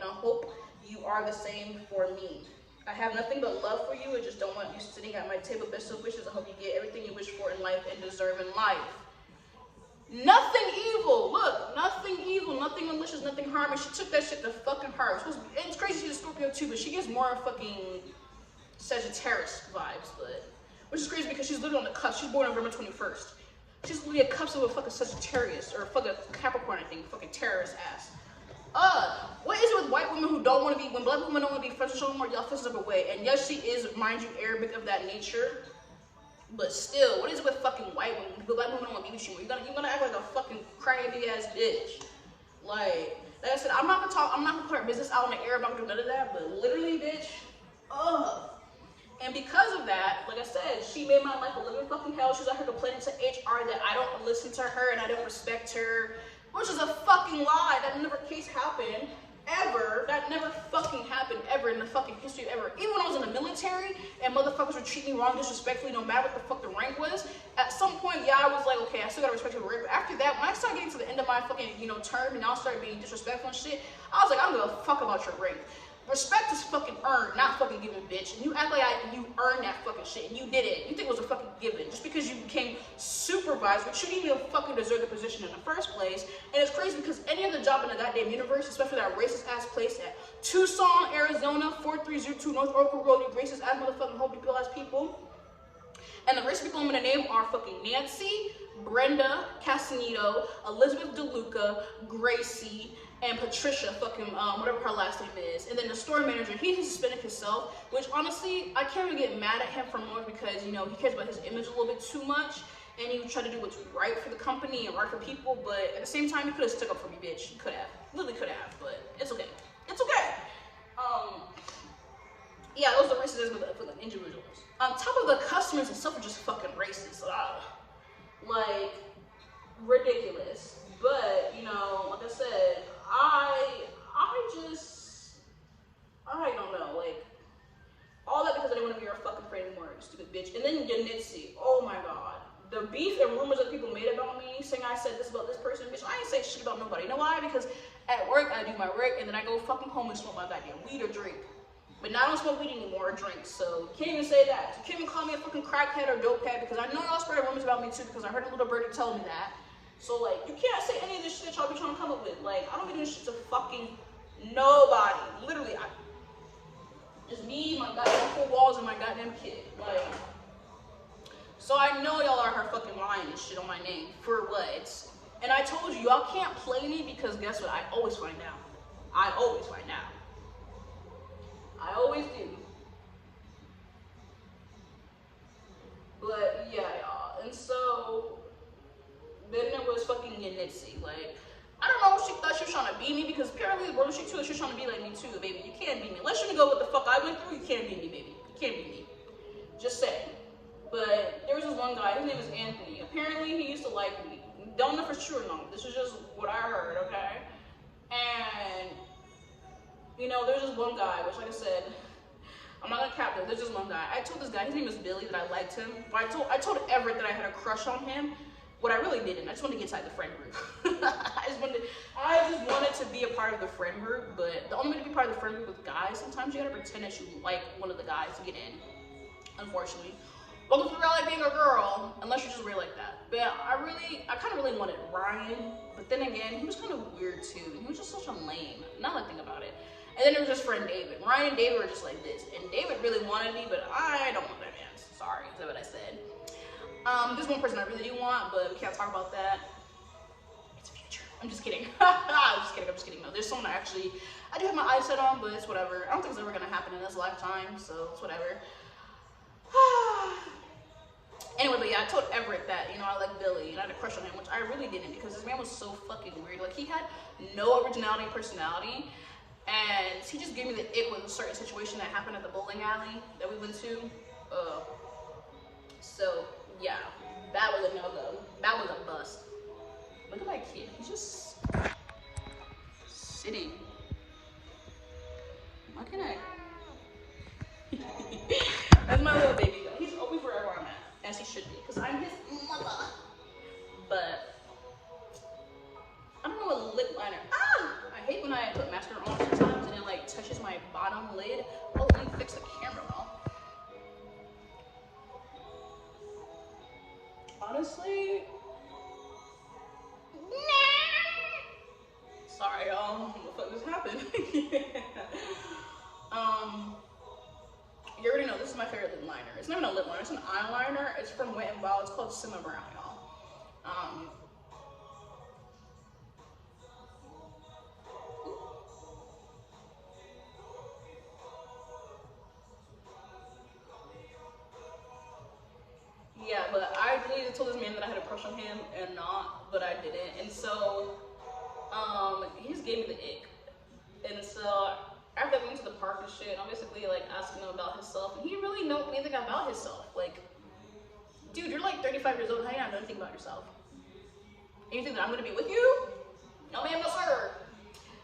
hope you are the same for me. I have nothing but love for you. I just don't want you sitting at my table. Best of wishes. I hope you get everything you wish for in life and deserve in life. Nothing evil. Look, nothing evil, nothing malicious, nothing harming. She took that shit to fucking heart. It's crazy she's a Scorpio too, but she gives more fucking Sagittarius vibes, but. Which is crazy because she's literally on the cusp. She's born November 21st. She's literally a cusp of a fucking Sagittarius or a fucking Capricorn, I think. Fucking terrorist ass. What is it with white women who don't want to be, when black women don't want to be friends with someone, y'all fist up away? And yes, she is, mind you, Arabic of that nature. But still, what is it with fucking white women? When black women don't want to be with you, you're gonna act like a fucking crybaby ass bitch. Like I said, I'm not gonna put her business out in the air. I'm not gonna do none of that. But literally, bitch, And because of that, like I said, she made my life a living fucking hell. She was out here complaining to HR that I don't listen to her and I don't respect her, which is a fucking lie. That never case happened, ever. That never fucking happened, ever, in the fucking history of ever. Even when I was in the military and motherfuckers would treat me wrong, disrespectfully, no matter what the fuck the rank was, at some point, yeah, I was like, okay, I still gotta respect your rank. But after that, when I started getting to the end of my fucking, term and y'all started being disrespectful and shit, I was like, I don't give a fuck about your rank. Respect is fucking earned, not fucking given, bitch. And you act like you earned that fucking shit, and you didn't. You think it was a fucking given. Just because you became supervisor, but you didn't even fucking deserve the position in the first place. And it's crazy because any other job in the goddamn universe, especially that racist ass place at Tucson, Arizona, 4302 North Oracle Road, you racist ass motherfucking Home Depot ass people. And the racist people I'm gonna name are fucking Nancy, Brenda Castanito, Elizabeth DeLuca, Gracie, and Patricia, fucking, whatever her last name is. And then the store manager, he's Hispanic himself, which honestly, I can't really get mad at him for more because, he cares about his image a little bit too much. And he would try to do what's right for the company and right for people, but at the same time, he could have stuck up for me, bitch. He could have. Literally could have, but it's okay. It's okay. Yeah, those are racism for the individuals. On top of the customers themselves are just fucking racist. Like, ridiculous. But, like I said, I don't know, like, all that because I didn't want to be your fucking friend anymore, you stupid bitch. And then Yanitzi, oh my god. said this about this person, bitch. I ain't say shit about nobody. You know why? Because at work, I do my work, and then I go fucking home and smoke my goddamn weed or drink. But now I don't smoke weed anymore or drink, so you can't even say that. You can't even call me a fucking crackhead or dope head, because I know y'all spreading rumors about me too, because I heard a little birdie tell me that. So, like, you can't say any of this shit that y'all be trying to come up with. Like, I don't be doing shit to fucking nobody. Literally, just me, my goddamn 4 walls, and my goddamn kid. Like, so I know y'all are her fucking lying and shit on my name. For what? And I told you, y'all can't play me, because guess what? I always find out. I always find out. I always do. But yeah, y'all. And so then it was fucking Nipsey. Like, I don't know if she thought she was trying to beat me, because apparently the brother she too, she was trying to be like me too, baby. You can't beat me. Unless you know what the fuck I went through, you can't beat me, baby. You can't beat me. Just saying. But there was this one guy, his name is Anthony. Apparently he used to like me. Don't know if it's true or not. This is just what I heard, okay? And you know, there's this one guy, which, like I said, I'm not gonna cap it. There's this one guy. I told this guy, his name is Billy, that I liked him. But I told Everett that I had a crush on him. What I really didn't. I just wanted to get inside the friend group. I just wanted to be a part of the friend group. But the only way to be part of the friend group with guys, sometimes you gotta pretend that you like one of the guys to get in. Unfortunately. Welcome to real life being a girl, unless you're just real like that. But I kind of really wanted Ryan. But then again, he was kind of weird too. He was just such a lame. Now that I think about it. And then there was his friend David. Ryan and David were just like this. And David really wanted me, but I don't want that man. Sorry, is that what I said? There's one person I really do want, but we can't talk about that. It's a future. I'm just kidding. I'm just kidding. No, there's someone I do have my eyes set on, but it's whatever. I don't think it's ever gonna happen in this lifetime, so it's whatever. Anyway, but yeah, I told Everett that, you know, I like Billy, and I had a crush on him, which I really didn't, because this man was so fucking weird. Like, he had no originality and personality. And he just gave me the ick with a certain situation that happened at the bowling alley that we went to. So, yeah, that was a no-go. That was a bust. Look at my kid. He's just sitting. Why can't I? That's my little baby, though. He's always wherever I'm at, as he should be, because I'm his mother. But I don't know what lip liner. I hate when I put mascara on sometimes and it like touches my bottom lid. Oh, let me fix the camera though. Honestly, sorry y'all. What the fuck just happened? You already know this is my favorite lip liner. It's not even a lip liner. It's an eyeliner. It's from Wet n Wild. It's called Simmer Brown, y'all. Yeah, but I really told this man that I had a crush on him and not, but I didn't. And so, he just gave me the ick. And so, after I went to the park and shit, I'm basically like asking him about himself, and he didn't really know anything about himself. Like, dude, you're like 35 years old, how do you not know anything about yourself? And you think that I'm gonna be with you? No ma'am, no sir.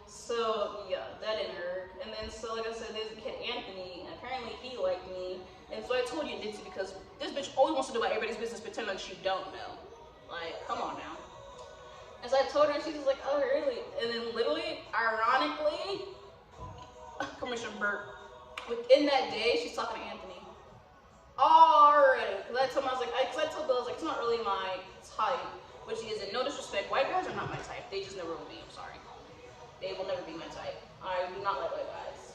So, yeah, that didn't hurt. And then, so like I said, there's the kid Anthony, and apparently he liked me. And so I told you Dixie, because this bitch always wants to do about everybody's business, pretend like she don't know. Like, come on now. And so I told her, and she was like, oh, really? And then literally, ironically, Commissioner Burke, within that day, she's talking to Anthony. Already. Because I told him, I told Bill, it's not really my type, which he isn't. No disrespect, white guys are not my type. They just never will be, I'm sorry. They will never be my type. I do not like white guys.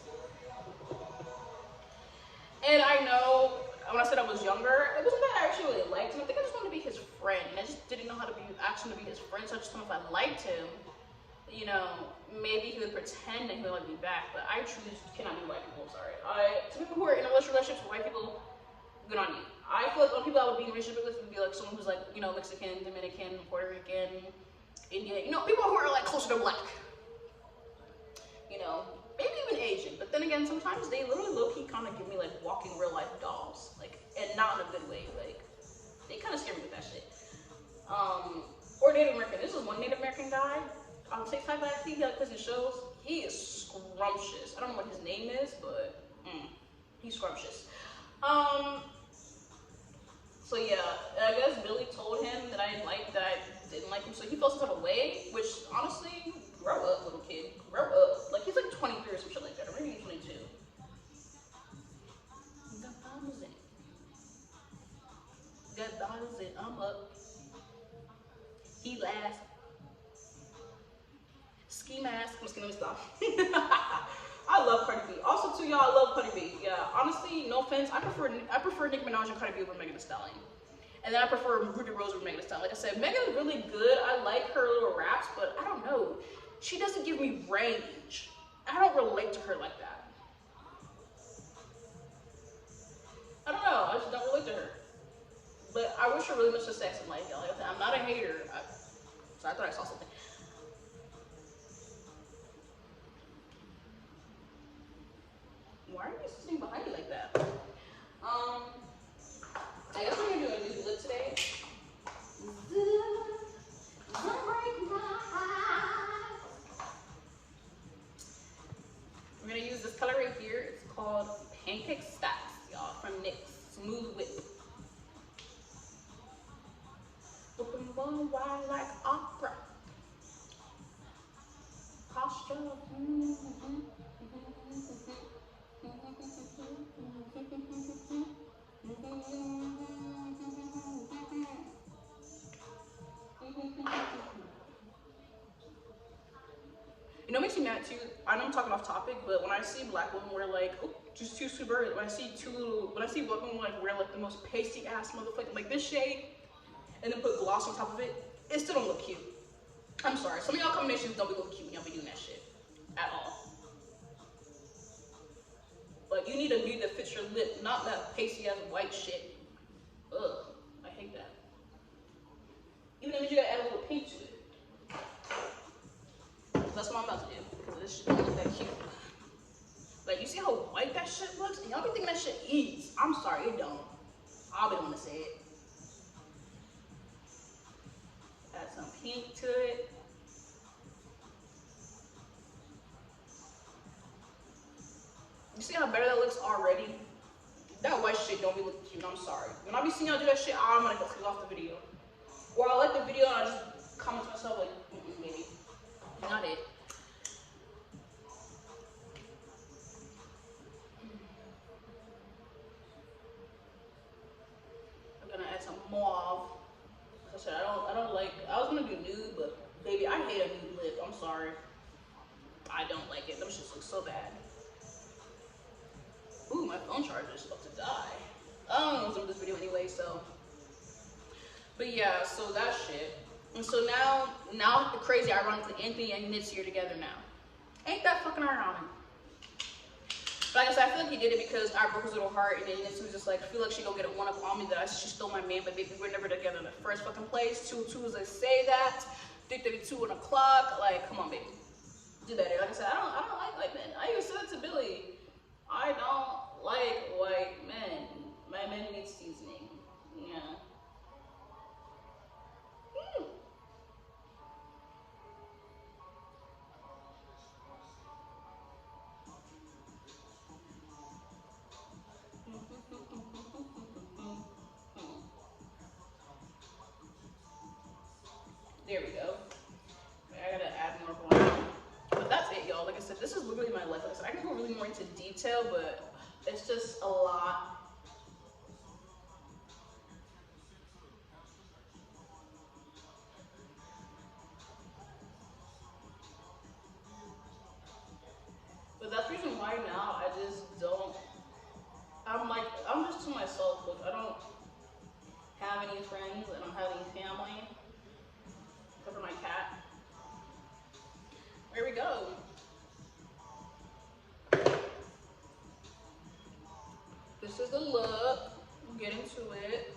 And I know, when I said I was younger, it wasn't that I actually really liked him. I think I just wanted to be his friend. And I just didn't know how to ask him to be his friend. So I just thought if I liked him, you know, maybe he would pretend that he would like me back. But I truly cannot be white people, I'm sorry. To people who are in relationships with white people, good on you. I feel like the people I would be in a relationship with would be like someone who's like, you know, Mexican, Dominican, Puerto Rican, Indian, you know, people who are like closer to black. You know, maybe even Asian, but then again, sometimes they literally low-key kind of give me like walking real-life dolls, like, and not in a good way, like, they kind of scare me with that shit. Or Native American. This is one Native American guy on TikTok that I see, he like puts in shows. He is scrumptious. I don't know what his name is, but he's scrumptious. So So yeah, I guess Billy told him that I didn't like him, so he felt some type of way. Which honestly, grow up, little kid, grow up. Like he's like 23 or some shit like that, or maybe he's 22. Got dollars and I'm up. He last. Ski mask. I'm just gonna stop. I love Cardi B. Also, too, y'all, I love Cardi B. Yeah, honestly, no offense, I prefer Nicki Minaj and Cardi B over Megan Thee Stallion. And then I prefer Ruby Rose over Megan Thee Stallion. Like I said, Megan's really good. I like her little raps, but I don't know. She doesn't give me range. I don't relate to her like that. I don't know. I just don't relate to her. But I wish her really much success in life, y'all. Like I said, I'm not a hater. So I thought I saw something. Why are you sitting behind me like that? I guess we're gonna do a new lip today. We're gonna use this color right here. It's called Pancake Stacks, y'all, from NYX Smooth Whip. Open one wide like opera. Posture. You know what makes me mad too? I know I'm talking off topic, but when I see black women wear like, oh, just too super, when I see black women like wear like the most pasty ass motherfucker, like this shade, and then put gloss on top of it, it still don't look cute. I'm sorry, some of y'all combinations don't be look cute when y'all be doing that shit, at all. Like you need a nude that fits your lip, not that pasty ass white shit. Ugh, I hate that. Even if you gotta add a little pink to it. That's what I'm about to do, because this shit don't look that cute. Like, you see how white that shit looks? And y'all be thinking that shit eats. I'm sorry, it don't. I'll be the one to say it. Add some pink to it. You see how better that looks already? That white shit don't be looking cute, I'm sorry. When I be seeing y'all do that shit, I'm gonna go click off the video. Or I like the video and I just comment to myself like, maybe. Not it. I'm gonna add some mauve. Like I said, I don't like, I was gonna do nude, but baby, I hate a nude lip. I'm sorry. I don't like it. Them shits look so bad. Ooh, my phone charger is about to die. I don't know what's up with this video anyway, so. But yeah, so that shit. And so now crazy, ironically, Anthony and Nit's here together now. Ain't that fucking ironic? But like I said, I feel like he did it because I broke his little heart, and then Nit's was just like, I feel like she gonna get a one up on me that she stole my man, but baby, we're never together in the first fucking place. 2 is like, say that. 3:32 on the clock. Like, come on, baby. Do better. Like I said, I don't like white men. I even said that to Billy. I don't like white men. My men need seasoning. Yeah. There we go. I gotta add more brown. But that's it, y'all. Like I said, this is literally my life. Like I said, I can go really more into detail, but it's just a lot. But that's the reason why now I just don't, I'm just to myself. Like, I don't have any friends. I don't have any family. Except for my cat. There we go. This is the look. We'll get into it.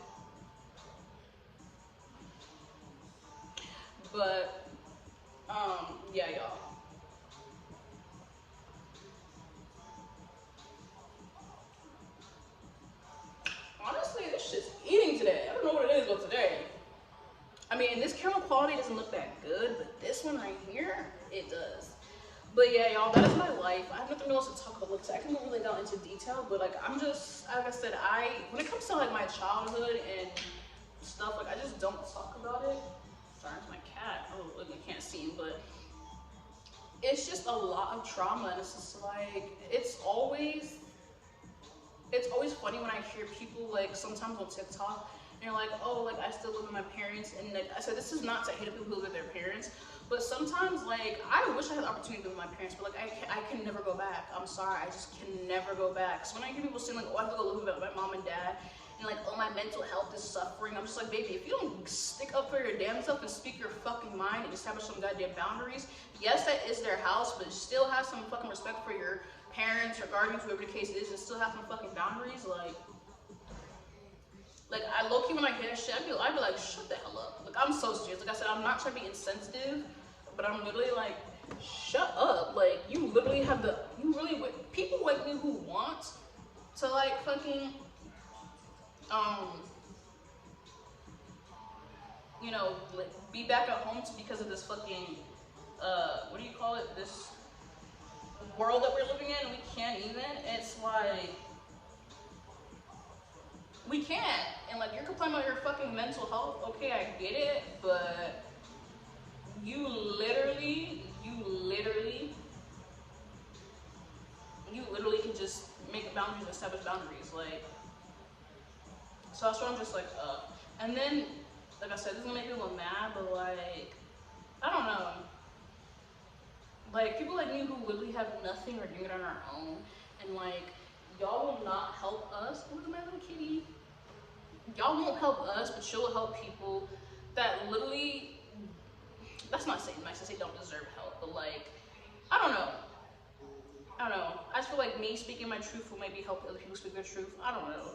But, yeah, y'all. Honestly, this shit's eating today. I don't know what it is about today. I mean, this camera quality doesn't look that good, but this one right here, it does. But yeah, y'all, that is my life. I have nothing else to talk about. Like, I can go really down into detail, but like, I'm just, like I said, when it comes to like my childhood and stuff, like, I just don't talk about it. Sorry, it's my cat. Oh, look, you can't see him, but it's just a lot of trauma, and it's just like, it's always funny when I hear people, like, sometimes on TikTok, and you're like, oh, like, I still live with my parents, and like I said, this is not to hate people who live with their parents, but sometimes, like, I wish I had the opportunity to live with my parents, but like, I can never go back. I'm sorry, I just can never go back. So when I hear people saying like, oh, I have to go live with my mom and dad, and like, oh, my mental health is suffering, I'm just like, baby, if you don't stick up for your damn self and speak your fucking mind and establish some goddamn boundaries, yes, that is their house, but still have some fucking respect for your parents or guardians, whoever the case is, and still have some fucking boundaries. Like I low-key, when I hear that shit, I'd be like, shut the hell up. Like, I'm so serious. Like I said, I'm not trying to be insensitive, but I'm literally like, shut up. Like, you literally have people like me who want to like fucking, you know, like, be back at home because of this fucking, what do you call it? This world that we're living in, and we can't even. It's like, we can't. And like, you're complaining about your fucking mental health. Okay, I get it, but you literally can just make boundaries and establish boundaries. Like, so that's why I'm just like, and then, like I said, this is gonna make people mad, but like, I don't know. Like, people like me who literally have nothing or doing it on our own, and like, y'all will not help us. Look at my little kitty. Y'all won't help us, but you'll help people that literally, that's not saying nice to say don't deserve help, but like, I don't know. I just feel like me speaking my truth will maybe help other people speak their truth. I don't know.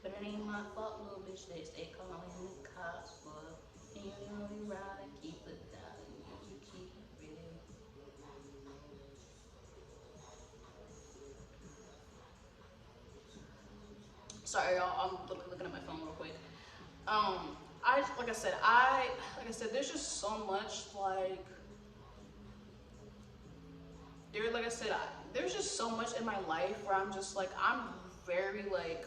But it ain't my fault, little bitch. They stay calling the cops, but you know you ride and keep it down, you keep it real. Sorry, y'all. I'm looking at my phone real quick. Like I said, there's just so much there's just so much in my life where I'm just like, I'm very like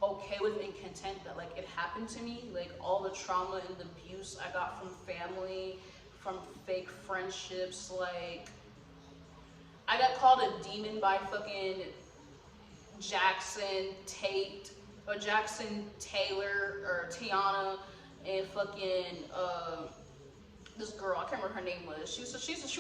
okay with and content that like it happened to me. Like, all the trauma and the abuse I got from family, from fake friendships. Like, I got called a demon by fucking Jackson Taylor or Tiana, and fucking this girl, I can't remember her name was. She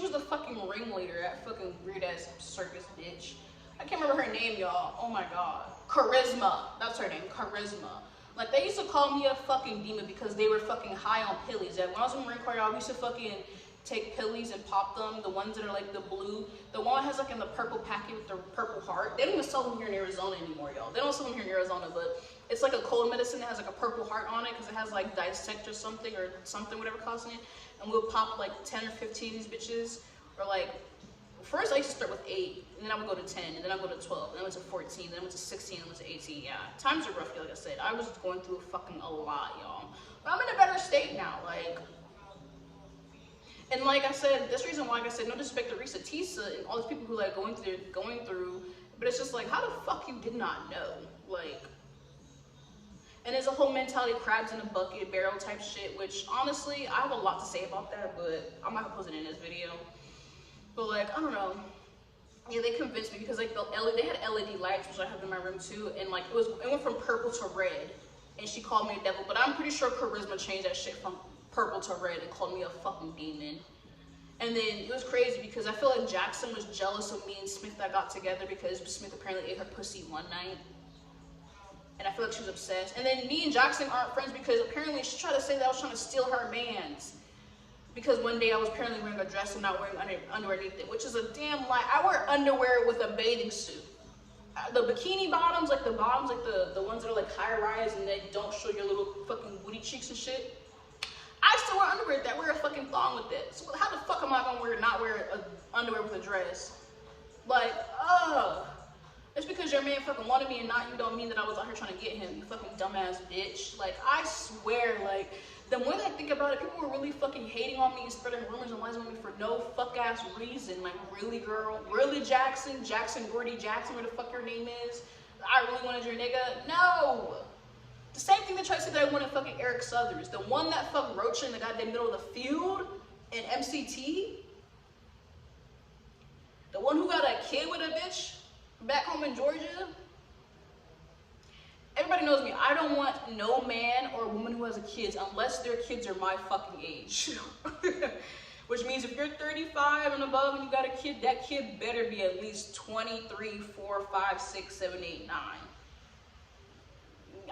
was the fucking ringleader at fucking weird ass circus bitch. I can't remember her name, y'all. Oh my god. Charisma. That's her name. Charisma. Like, they used to call me a fucking demon because they were fucking high on pillies. And when I was in Marine Corps, y'all, we used to fucking take pillies and pop them. The ones that are like the blue. The one that has like in the purple packet with the purple heart. They don't even sell them here in Arizona anymore, y'all. They don't sell them here in Arizona, but it's like a cold medicine that has like a purple heart on it because it has like dissect or something, whatever causing it. And we'll pop like 10 or 15 of these bitches. Or like, first I used to start with 8, and then I would go to 10, and then I would go to 12, and then I went to 14, then I went to 16, and I went to 18. Yeah, times are rough, like I said. I was going through fucking a lot, y'all. But I'm in a better state now, like. And like I said, that's the reason why, like I said, no disrespect to Risa Tisa and all these people who like going through, but it's just like, how the fuck you did not know, like. And there's a whole mentality, crabs in a bucket, barrel type shit, which honestly, I have a lot to say about that, but I'm not gonna post it in this video. But like, I don't know. Yeah, they convinced me because like they had LED lights, which I have in my room too, and like it went from purple to red, and she called me a devil. But I'm pretty sure Charisma changed that shit from purple to red and called me a fucking demon. And then it was crazy because I feel like Jackson was jealous of me and Smith that got together because Smith apparently ate her pussy one night. And I feel like she was obsessed. And then me and Jackson aren't friends because apparently she tried to say that I was trying to steal her mans. Because one day I was apparently wearing a dress and not wearing underwear underneath it, which is a damn lie. I wear underwear with a bathing suit. The bikini bottoms, like the ones that are like high rise and they don't show your little fucking booty cheeks and shit. I still wear underwear with that. Wear a fucking thong with it. So how the fuck am I gonna not wear a underwear with a dress? Like, ugh. Just because your man fucking wanted me and not you don't mean that I was out here trying to get him, you fucking dumbass bitch. Like, I swear, like, the more that I think about it, people were really fucking hating on me and spreading rumors and lies on me for no fuck-ass reason. Like, really, girl? Really, Jackson? Gordy Jackson, where the fuck your name is? I really wanted your nigga? No! The same thing they tried to say that I wanted fucking Eric Southers. The one that fucking Roach in the goddamn middle of the field in MCT. The one who got a kid with a bitch back home in Georgia. Everybody knows me. I don't want no man or woman who has a kids unless their kids are my fucking age. Which means if you're 35 and above and you got a kid, that kid better be at least 23, 4, 5, 6, 7, 8, 9.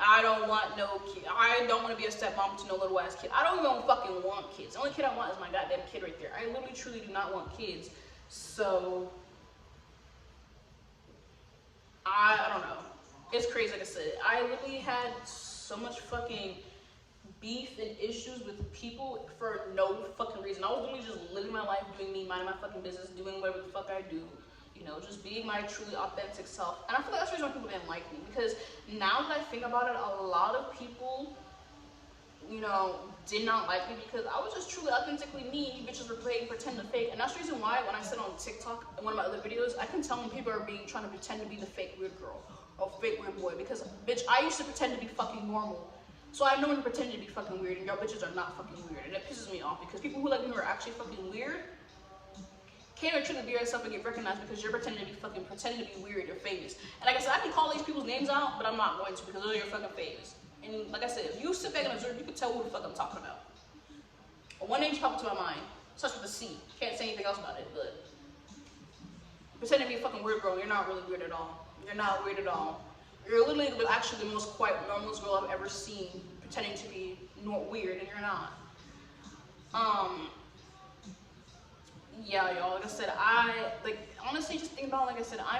I don't want no kid. I don't want to be a stepmom to no little ass kid. I don't even fucking want kids. The only kid I want is my goddamn kid right there. I literally truly do not want kids. So I don't know. It's crazy, like I said. I literally had so much fucking beef and issues with people for no fucking reason. I was literally just living my life, doing me, minding my fucking business, doing whatever the fuck I do. You know, just being my truly authentic self. And I feel like that's the reason why people didn't like me. Because now that I think about it, a lot of people, you know, did not like me because I was just truly authentically me. You bitches were playing pretend to fake. And that's the reason why when I said on TikTok in one of my other videos, I can tell when people are trying to pretend to be the fake weird girl or fake weird boy. Because, bitch, I used to pretend to be fucking normal. So I know when to pretend to be fucking weird and y'all bitches are not fucking weird. And it pisses me off because people who like me are actually fucking weird can't even truly be yourself and get recognized because you're pretending to be weird or famous. And like I said, I can call these people's names out, but I'm not going to because those are your fucking famous. And like I said, if you sit back and observe, you can tell who the fuck I'm talking about. One name's popped to my mind. Starts with a C. Can't say anything else about it, but pretending to be a fucking weird girl, you're not really weird at all. You're not weird at all. You're literally actually the most quiet, normalest girl I've ever seen pretending to be weird, and you're not. Yeah, y'all, like I said, honestly, just think about it, like I said, I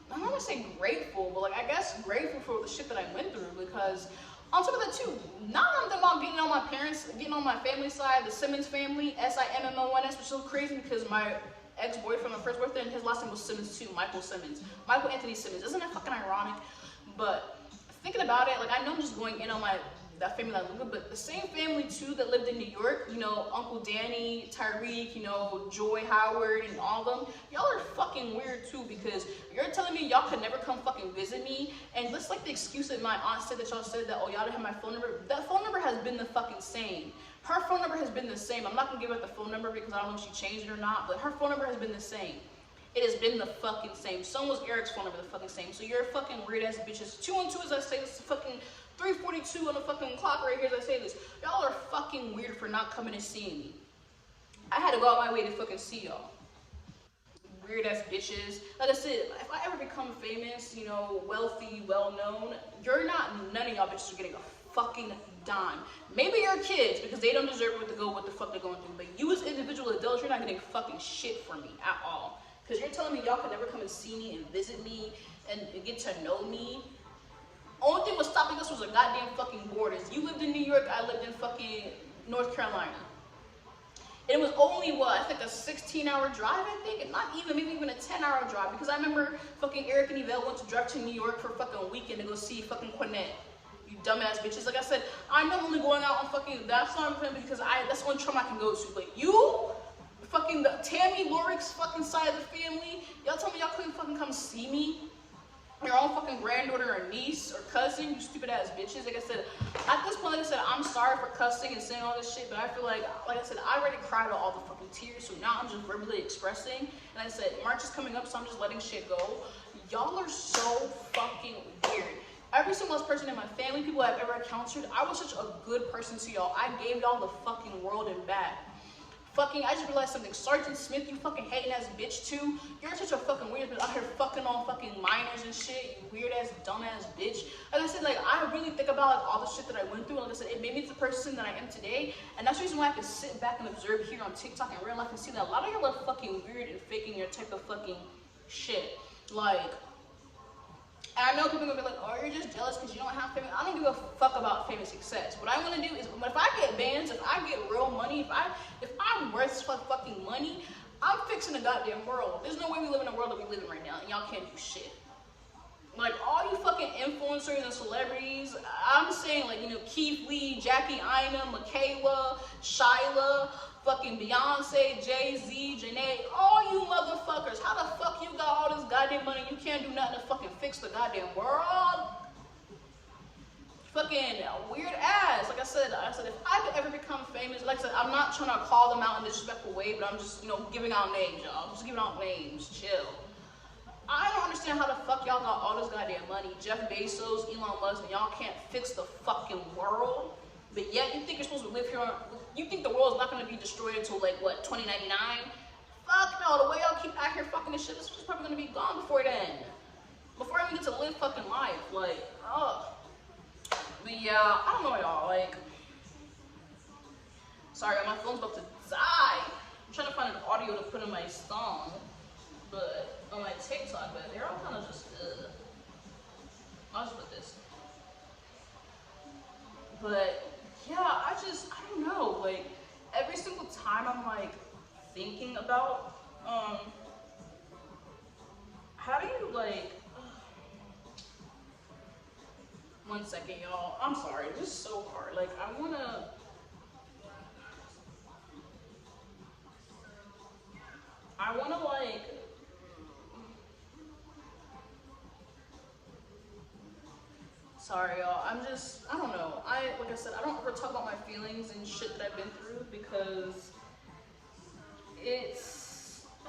don't want to say grateful, but, like, I guess grateful for the shit that I went through, because on top of that, too, not I'm thinking about getting on my parents, getting on my family side, the Simmons family, SIMMONS, which is so crazy because my ex-boyfriend, my first boyfriend, his last name was Simmons, too, Michael Simmons, Michael Anthony Simmons. Isn't that fucking ironic? But thinking about it, like, I know I'm just going in on that family that I live with, but the same family too that lived in New York, you know, Uncle Danny, Tyreek, you know, Joy Howard, and all of them, y'all are fucking weird too because you're telling me y'all could never come fucking visit me, and just like the excuse that my aunt said that y'all said that, oh, y'all didn't have my phone number, that phone number has been the fucking same. Her phone number has been the same. I'm not gonna give her the phone number because I don't know if she changed it or not, but her phone number has been the same. It has been the fucking same. So was Eric's phone number the fucking same. So you're fucking weird ass bitches. 2 and 2 as I say this, fucking 3:42 on the fucking clock right here as I say this. Y'all are fucking weird for not coming and seeing me. I had to go out my way to fucking see y'all. Weird ass bitches. Like I said, if I ever become famous, you know, wealthy, well known, none of y'all bitches are getting a fucking dime. Maybe your kids, because they don't deserve what the fuck they're going through. But you as individual adults, you're not getting fucking shit from me at all. Because you're telling me y'all could never come and see me and visit me and get to know me. Only thing was stopping us was a goddamn fucking borders. You lived in New York, I lived in fucking North Carolina. It was only, I think a 16-hour drive, I think, and not even, maybe even a 10-hour drive, because I remember fucking Eric and Yvette went to drive to New York for fucking a weekend to go see fucking Quinette. You dumbass bitches. Like I said, I'm not only going out on fucking, that's not even because that's the only trauma I can go to, but you, fucking the Tammy Lorik's fucking side of the family, y'all tell me y'all couldn't fucking come see me? Your own fucking granddaughter or niece or cousin, you stupid ass bitches. Like I said, at this point, like I said, I'm sorry for cussing and saying all this shit, but I feel like I said, I already cried all the fucking tears, so now I'm just verbally expressing. And like I said, March is coming up, so I'm just letting shit go. Y'all are so fucking weird. Every single person in my family, people I've ever encountered, I was such a good person to y'all. I gave y'all the fucking world and back. Fucking, I just realized something. Sergeant Smith, you fucking hating ass bitch too. You're such a fucking weird bitch out here fucking on fucking minors and shit. You weird ass, dumb ass bitch. Like I said, like I really think about like all the shit that I went through. Like I said, it made me the person that I am today. And that's the reason why I can sit back and observe here on TikTok and real life and see that a lot of y'all are fucking weird and faking your type of fucking shit. Like, and I know people are gonna be like, oh, you're just jealous because you don't have fame. I don't give a fuck about fame and success. What I want to do is, if I get bands, if I get real money, if I'm worth fucking money, I'm fixing the goddamn world. There's no way we live in the world that we live in right now, and y'all can't do shit. Like, all you fucking influencers and celebrities, I'm saying, like, you know, Keith Lee, Jackie Aina, Michaela, Shyla, fucking Beyonce, Jay-Z, Janae, all you motherfuckers, how the fuck you got all this goddamn money and you can't do nothing to fucking fix the goddamn world? Fucking weird ass. Like I said, if I could ever become famous, like I said, I'm not trying to call them out in a disrespectful way, but I'm just, you know, giving out names, y'all. Just giving out names. Chill. I don't understand how the fuck y'all got all this goddamn money. Jeff Bezos, Elon Musk, and y'all can't fix the fucking world. But yet you think you're supposed to live here on, you think the world's not gonna be destroyed until like what, 2099? Fuck no, the way y'all keep out here fucking this shit, this shit's probably gonna be gone before then. Before I even get to live fucking life. Like, ugh. But yeah, I don't know y'all, like, sorry, my phone's about to die. I'm trying to find an audio to put in my song, but on my TikTok, but they're all kind of just, I'll just put this. But yeah, I don't know, like, every single time I'm like thinking about, how do you like, one second, y'all. I'm sorry. This is so hard. Like, I wanna like. Sorry, y'all. I don't know. Like I said, I don't ever talk about my feelings and shit that I've been through because I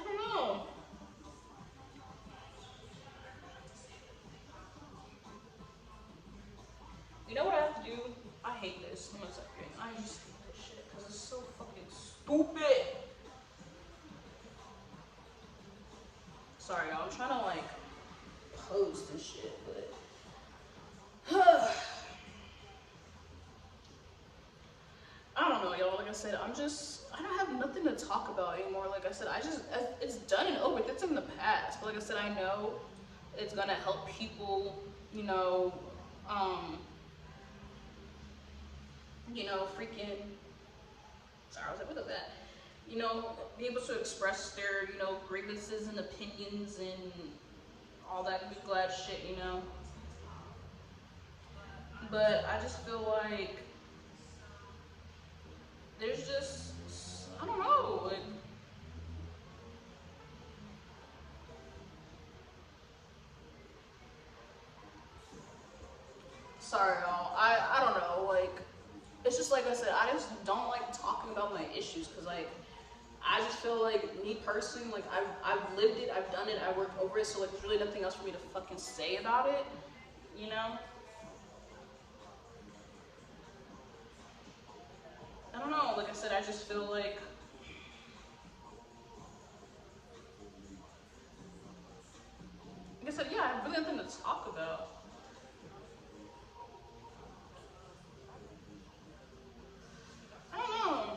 don't know. You know what I have to do? I hate this. One second. I just hate this shit because it's so fucking stupid. Sorry, y'all. I'm trying to like post and shit, but I don't know, y'all. Like I said, I don't have nothing to talk about anymore. Like I said, it's done and over. It's in the past. But like I said, I know it's gonna help people, you know, freaking, sorry, I was like, what is that? You know, be able to express their, you know, grievances and opinions and all that good glad shit, you know. But I just feel like there's just, I don't know, like, sorry y'all, I don't know, like, it's just like I said, I just don't like talking about my issues because like, I just feel like, me personally, like, I've lived it, I've done it, I worked over it, so like, there's really nothing else for me to fucking say about it, you know? I don't know, like I said, I just feel like I said, yeah, I have really nothing to talk about. I don't know.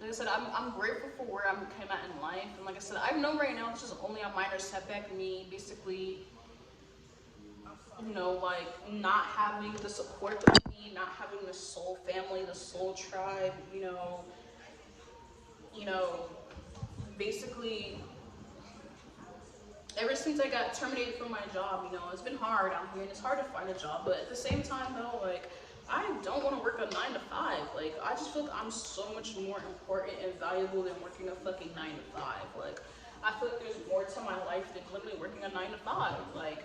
Like I said, I'm grateful for where I came at in life, and like I said, I know right now this is only a minor setback. Me basically, you know, like not having the support of me, not having the soul family, the soul tribe, you know, basically. Ever since I got terminated from my job, you know, it's been hard out here and it's hard to find a job, but at the same time though, like, I don't want to work a 9 to 5. Like, I just feel like I'm so much more important and valuable than working a fucking 9 to 5. Like, I feel like there's more to my life than literally working a 9 to 5. Like,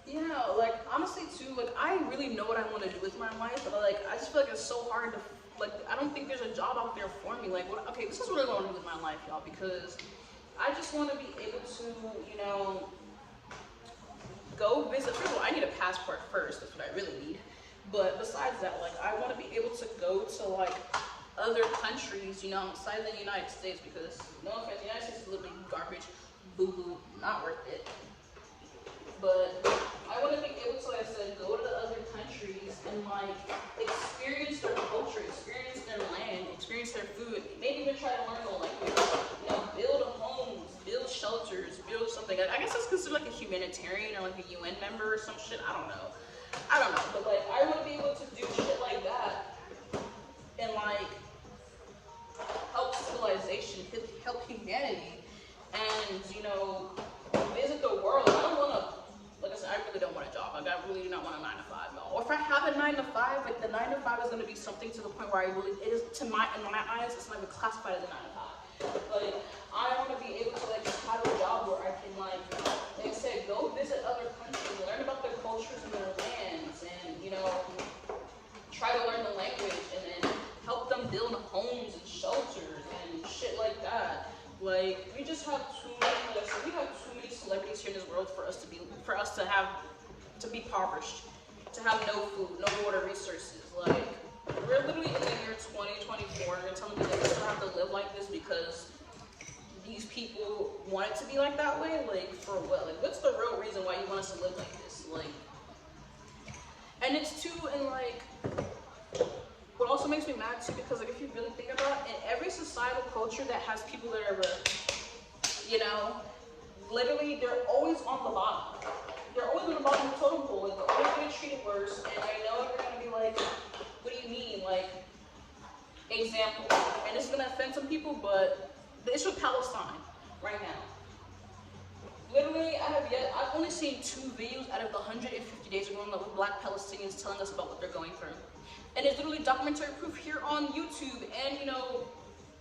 yeah, like, honestly too, like, I really know what I want to do with my life, but like, I just feel like it's so hard to, like, I don't think there's a job out there for me. Like, what, okay, this is what I want to do with my life, y'all, because I just want to be able to, you know, go visit. First of all, I need a passport first. That's what I really need. But besides that, like, I want to be able to go to, like, other countries, you know, outside the United States, because, no offense, the United States is literally garbage, boo-boo, not worth it. But I want to be able to, like I said, go to the other countries and, like, experience their culture, experience their land, experience their food, maybe even try to learn the language, you know, build homes, build shelters, build something. I guess that's considered like a humanitarian or like a UN member or some shit. I don't know. But, like, I want to be able to do shit like that and, like, civilization, help humanity, and, you know, visit the world. I don't want to, like I said, I really don't want a job. Like, I really do not want a 9 to 5, no. Or if I have a 9 to 5, like, the 9 to 5 is going to be something to the point where I really, it is, in my eyes, it's not even classified as a 9 to 5. Like, I want to be able to, like, just have a job where I can, like I said, go visit other countries, learn about their cultures and their lands, and, you know, try to learn the language, and then help them build homes and shelters and shit like that. Like, we just have too many, like I said, we have too many celebrities here in this world for us to be impoverished, to have no food, no water resources. Like, we're literally in the year 2024, and you're telling me that we still have to live like this because these people want it to be like that way? Like, for what? Like, what's the real reason why you want us to live like this? Like, and it's too, and like, what also makes me mad too, because like, if you really think about it, in every societal culture that has people that are, you know, literally, they're always on the bottom. They're always on the bottom of the totem pole, and they're always getting treated worse. And I know you're gonna be like, what do you mean? Like, example, and this is gonna offend some people, but the issue of Palestine right now. Literally, I've only seen 2 videos out of the 150 days ago with Black Palestinians telling us about what they're going through. And there's literally documentary proof here on YouTube and, you know,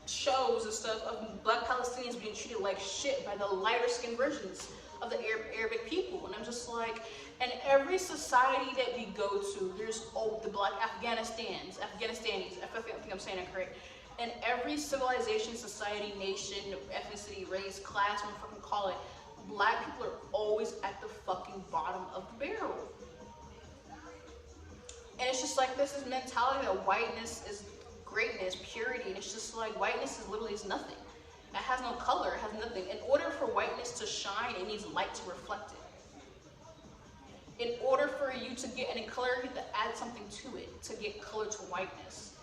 shows and stuff of Black Palestinians being treated like shit by the lighter skinned versions of the Arabic people. And I'm just like, in every society that we go to, there's the Black Afghanistanis, I think I'm saying it correct. In every civilization, society, nation, ethnicity, race, class, whatever you fucking call it, Black people are always at the fucking bottom of the barrel. And it's just like, this is mentality that whiteness is greatness, purity, and it's just like, whiteness is literally nothing. It has no color, it has nothing. In order for whiteness to shine, it needs light to reflect it. In order for you to get any color, you have to add something to it to get color to whiteness.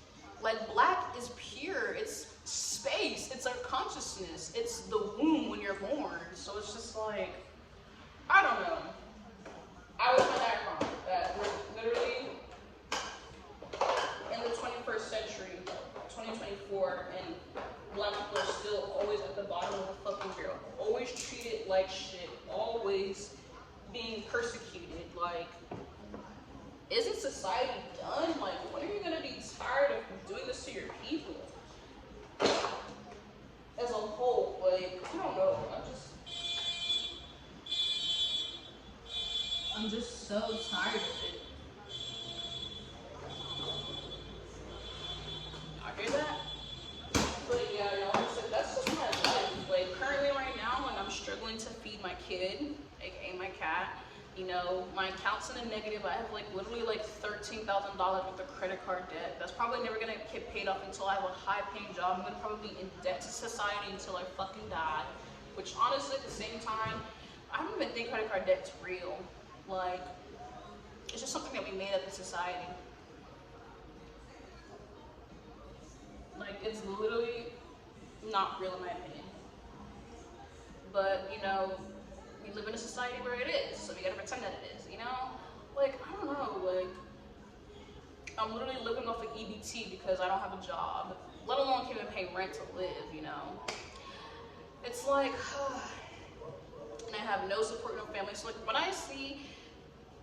Like, black is pure, it's space, it's our consciousness, it's the womb when you're born. So it's just like, I don't know. I was my dad wrong, that we're literally in the 21st century, 2024, and Black people are still always at the bottom of the fucking barrel, always treated like shit, always being persecuted. Like, isn't society done? Like, when are you gonna be tired of doing this to your people? As a whole, like, I don't know. I'm just so tired of it. I hear that? But yeah, you know, that's just my life. Like, currently right now, like, I'm struggling to feed my kid, aka my cat. You know, my account's in the negative. I have like literally like $13,000 worth of credit card debt. That's probably never gonna get paid off until I have a high-paying job. I'm gonna probably be in debt to society until I fucking die. Which honestly, at the same time, I don't even think credit card debt's real. Like, it's just something that we made up in society. Like, it's literally not real in my opinion. But, you know, we live in a society where it is, so we gotta pretend that it is, you know? Like, I don't know, like, I'm literally living off of EBT because I don't have a job, let alone can even pay rent to live, you know? It's like, and I have no support, no family. So like, when I see,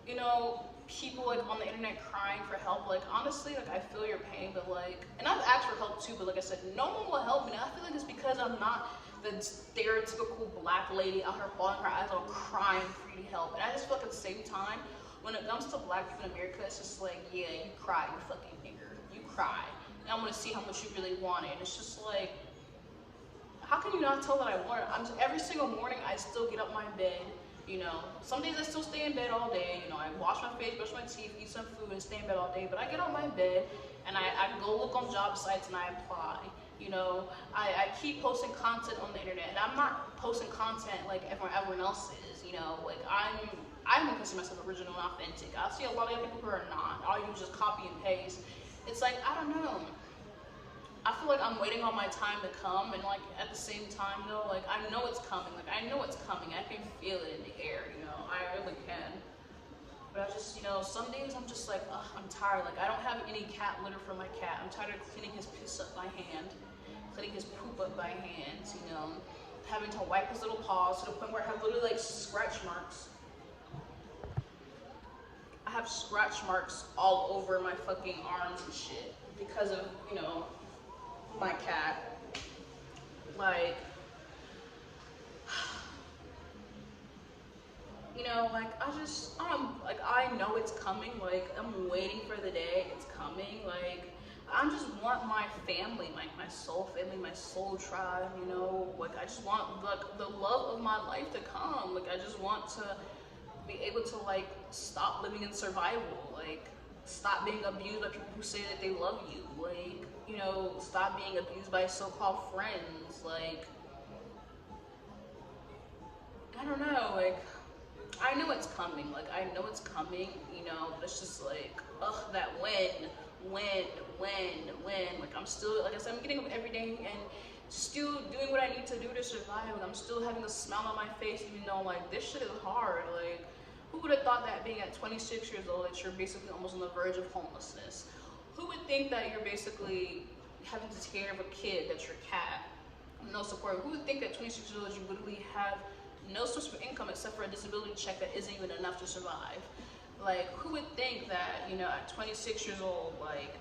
you know, people like on the internet crying for help, like, honestly, like, I feel your pain, but like, and I've asked for help too, but like I said, no one will help me. And I feel like it's because I'm not the stereotypical Black lady out here bawling her eyes out crying for you to help. And I just feel like at the same time, when it comes to Black people in America, it's just like, yeah, you cry, you fucking nigger, you cry. And I want to see how much you really want it. And it's just like, how can you not tell that I want it? Every single morning, I still get up my bed, you know. Some days I still stay in bed all day, you know. I wash my face, brush my teeth, eat some food, and stay in bed all day. But I get out my bed, and I go look on job sites, and I apply. You know, I keep posting content on the internet, and I'm not posting content like everyone else is, you know. Like, I don't consider myself original and authentic. I see a lot of people who are not. All you do is just copy and paste. It's like, I don't know. I feel like I'm waiting on my time to come, and like at the same time though, like I know it's coming. Like I know it's coming. I can feel it in the air, you know. I really can. But I just, you know, some days I'm just like, ugh, I'm tired. Like I don't have any cat litter for my cat. I'm tired of cleaning his piss up by hand. cleaning his poop up by hand, you know, having to wipe his little paws to the point where I have literally like scratch marks. I have scratch marks all over my fucking arms and shit because of, you know, my cat. Like, you know, like, like, I know it's coming, like, I'm waiting for the day it's coming, like, I just want my family, like, my soul family, my soul tribe, you know, like, I just want, like, the love of my life to come, like, I just want to be able to, like, stop living in survival, like, stop being abused by people who say that they love you, like, you know, stop being abused by so-called friends, like, I don't know, like, I know it's coming, like, I know it's coming, you know, but it's just like, ugh, that when, like, I'm still, like I said, I'm getting up every day and still doing what I need to do to survive, and I'm still having a smile on my face, even though, like, this shit is hard, like, who would have thought that being at 26 years old, that you're basically almost on the verge of homelessness? Who would think that you're basically having to take care of a kid that's your cat, no support? Who would think that 26 years old you literally have no source of income except for a disability check that isn't even enough to survive? Like, who would think that, you know, at 26 years old, like,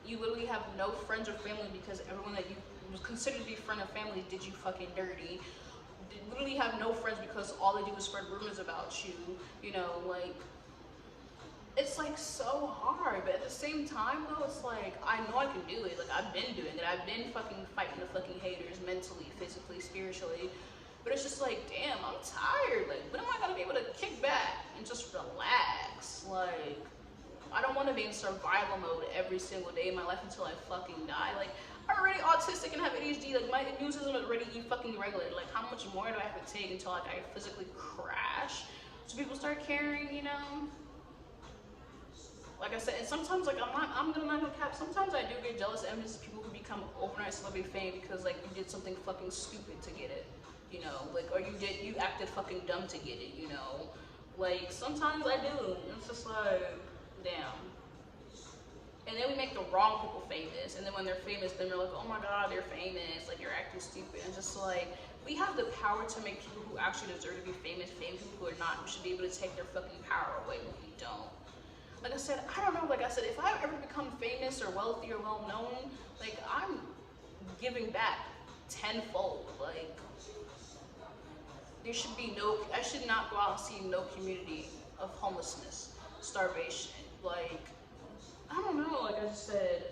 you literally have no friends or family because everyone that you was considered to be friend or family did you fucking dirty? You literally have no friends because all they do is spread rumors about you, you know, like, it's like so hard, but at the same time though, it's like, I know I can do it, like, I've been doing it, I've been fucking fighting the fucking haters mentally, physically, spiritually, but it's just like, damn, I'm tired, like, when am I gonna be able to kick back and just relax? Like, I don't want to be in survival mode every single day of my life until I fucking die. Like, I'm already autistic and have ADHD, like, my immune system is already fucking regulated, like, how much more do I have to take until, like, I physically crash so people start caring, you know? Like I said, and sometimes, like, I'm gonna not cap, sometimes I do get jealous and envious of people who become overnight celebrity fame because, like, you did something fucking stupid to get it, you know, like, or you acted fucking dumb to get it, you know, like, sometimes I do, it's just like, damn. And then we make the wrong people famous, and then when they're famous, then we're like, oh my god, they're famous, like, you're acting stupid, and just like, we have the power to make people who actually deserve to be famous, people who are not, who should be able to take their fucking power away when we don't. Like I said, I don't know, like I said, if I ever become famous or wealthy or well known, like, I'm giving back tenfold. Like, there should be no, I should not go out and see no community of homelessness, starvation. Like, I don't know, like I just said,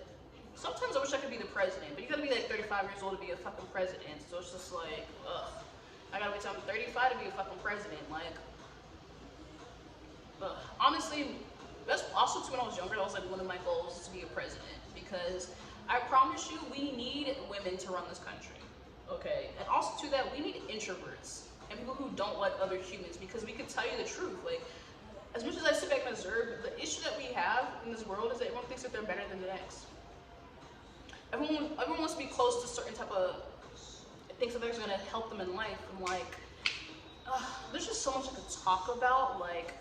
sometimes I wish I could be the president, but you gotta be like 35 years old to be a fucking president, so it's just like, ugh. I gotta wait till I'm 35 to be a fucking president, like, ugh. Honestly, that's also too, when I was younger, that was like one of my goals, is to be a president, because I promise you, we need women to run this country, okay? And also to that, we need introverts and people who don't like other humans, because we can tell you the truth, like, as much as I sit back and observe, the issue that we have in this world is that everyone thinks that they're better than the next. Everyone wants to be close to certain type of, thinks that they're gonna help them in life, and like, there's just so much I could talk about, like,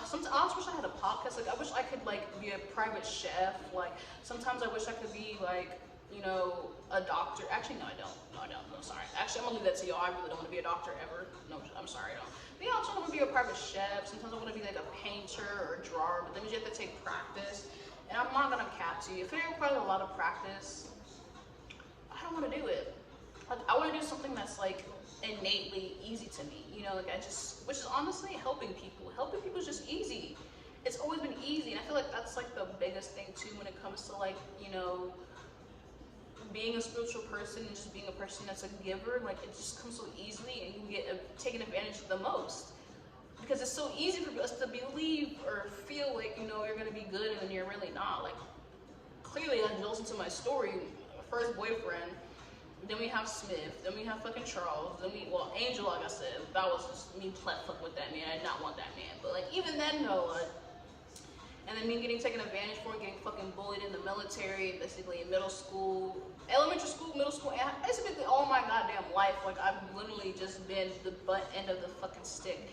sometimes I just wish I had a podcast. Like, I wish I could, like, be a private chef. Like, sometimes I wish I could be, like, you know, a doctor. Actually, no, I don't. No, I don't. No, sorry. Actually, I'm gonna leave that to y'all. I really don't want to be a doctor ever. No, I'm sorry, I don't. But yeah, I also want to be a private chef. Sometimes I want to be, like, a painter or a drawer, but then you have to take practice. And I'm not gonna cap to you. If it requires a lot of practice, I don't want to do it. Like, I want to do something that's, like, innately easy to me, you know, like, which is honestly helping people. Helping people is just easy. It's always been easy, and I feel like that's, like, the biggest thing too when it comes to, like, you know, being a spiritual person and just being a person that's a giver. Like, it just comes so easily, and you get taken advantage of the most, because it's so easy for us to believe or feel like, you know, you're gonna be good and then you're really not. Like, clearly, like, listen to my story, first boyfriend, then we have Smith, then we have fucking Charles, then well, Angel, like I said, that was just me fucking with that man. I did not want that man. But, like, even then, though, like, and then me getting taken advantage for, getting fucking bullied in the military, basically in middle school, elementary school, middle school, and basically all my goddamn life. Like, I've literally just been the butt end of the fucking stick.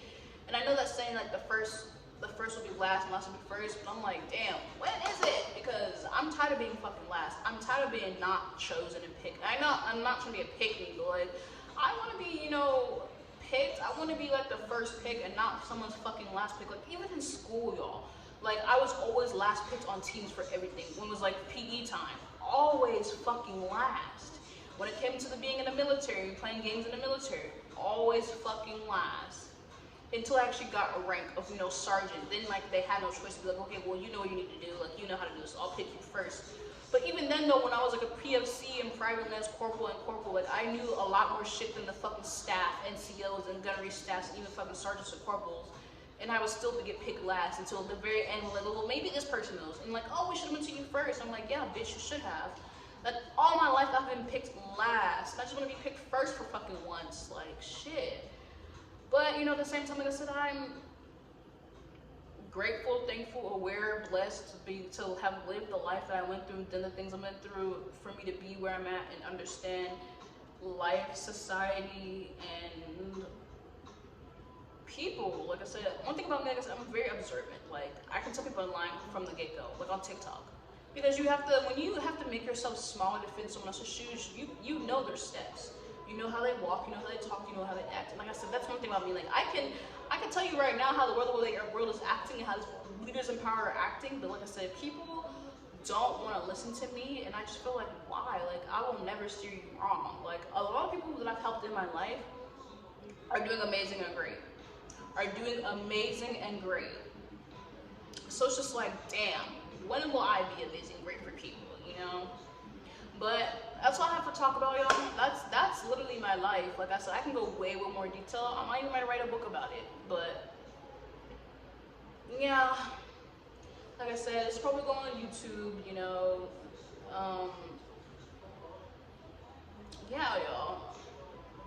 And I know that saying, like, the first the first will be last and last will be first. But I'm like, damn, when is it? Because I'm tired of being fucking last. I'm tired of being not chosen and picked. I know I'm not trying to be a pick me, but like, I want to be, you know, picked. I want to be like the first pick and not someone's fucking last pick. Like even in school, y'all. Like I was always last picked on teams for everything. When it was like PE time, always fucking last. When it came to being in the military, playing games in the military, always fucking last. Until I actually got a rank of, you know, sergeant. Then like they had no choice to be like, okay, well you know what you need to do. Like you know how to do this. So I'll pick you first. But even then though, when I was like a PFC and private lance corporal and corporal, like I knew a lot more shit than the fucking staff, NCOs and gunnery staffs, and even fucking sergeants and corporals. And I was still to get picked last until the very end. Like, well, maybe this person knows. And like, oh, we should have went to you first. I'm like, yeah, bitch, you should have. Like all my life I've been picked last. And I just want to be picked first for fucking once. Like shit. But you know, at the same time, like I said, I'm grateful, thankful, aware, blessed to have lived the life that I went through, done the things I went through, for me to be where I'm at and understand life, society, and people. Like I said, one thing about me, like I said, I'm very observant. Like I can tell people in line from the get-go, like on TikTok. Because you have to, when you have to make yourself smaller to fit in someone else's shoes, you know their steps. You know how they walk, you know how they talk, you know how they act. And like I said, that's one thing about me. Like I can tell you right now how the world is acting and how leaders in power are acting. But like I said, people don't want to listen to me, and I just feel like, why? Like I will never steer you wrong. Like a lot of people that I've helped in my life are doing amazing and great. So it's just like, damn, when will I be amazing and great for people? You know. But that's all I have to talk about, y'all. That's literally my life. Like I said, I can go way with more detail. I might even write a book about it. But yeah, like I said, it's probably going on YouTube. You know, yeah, y'all.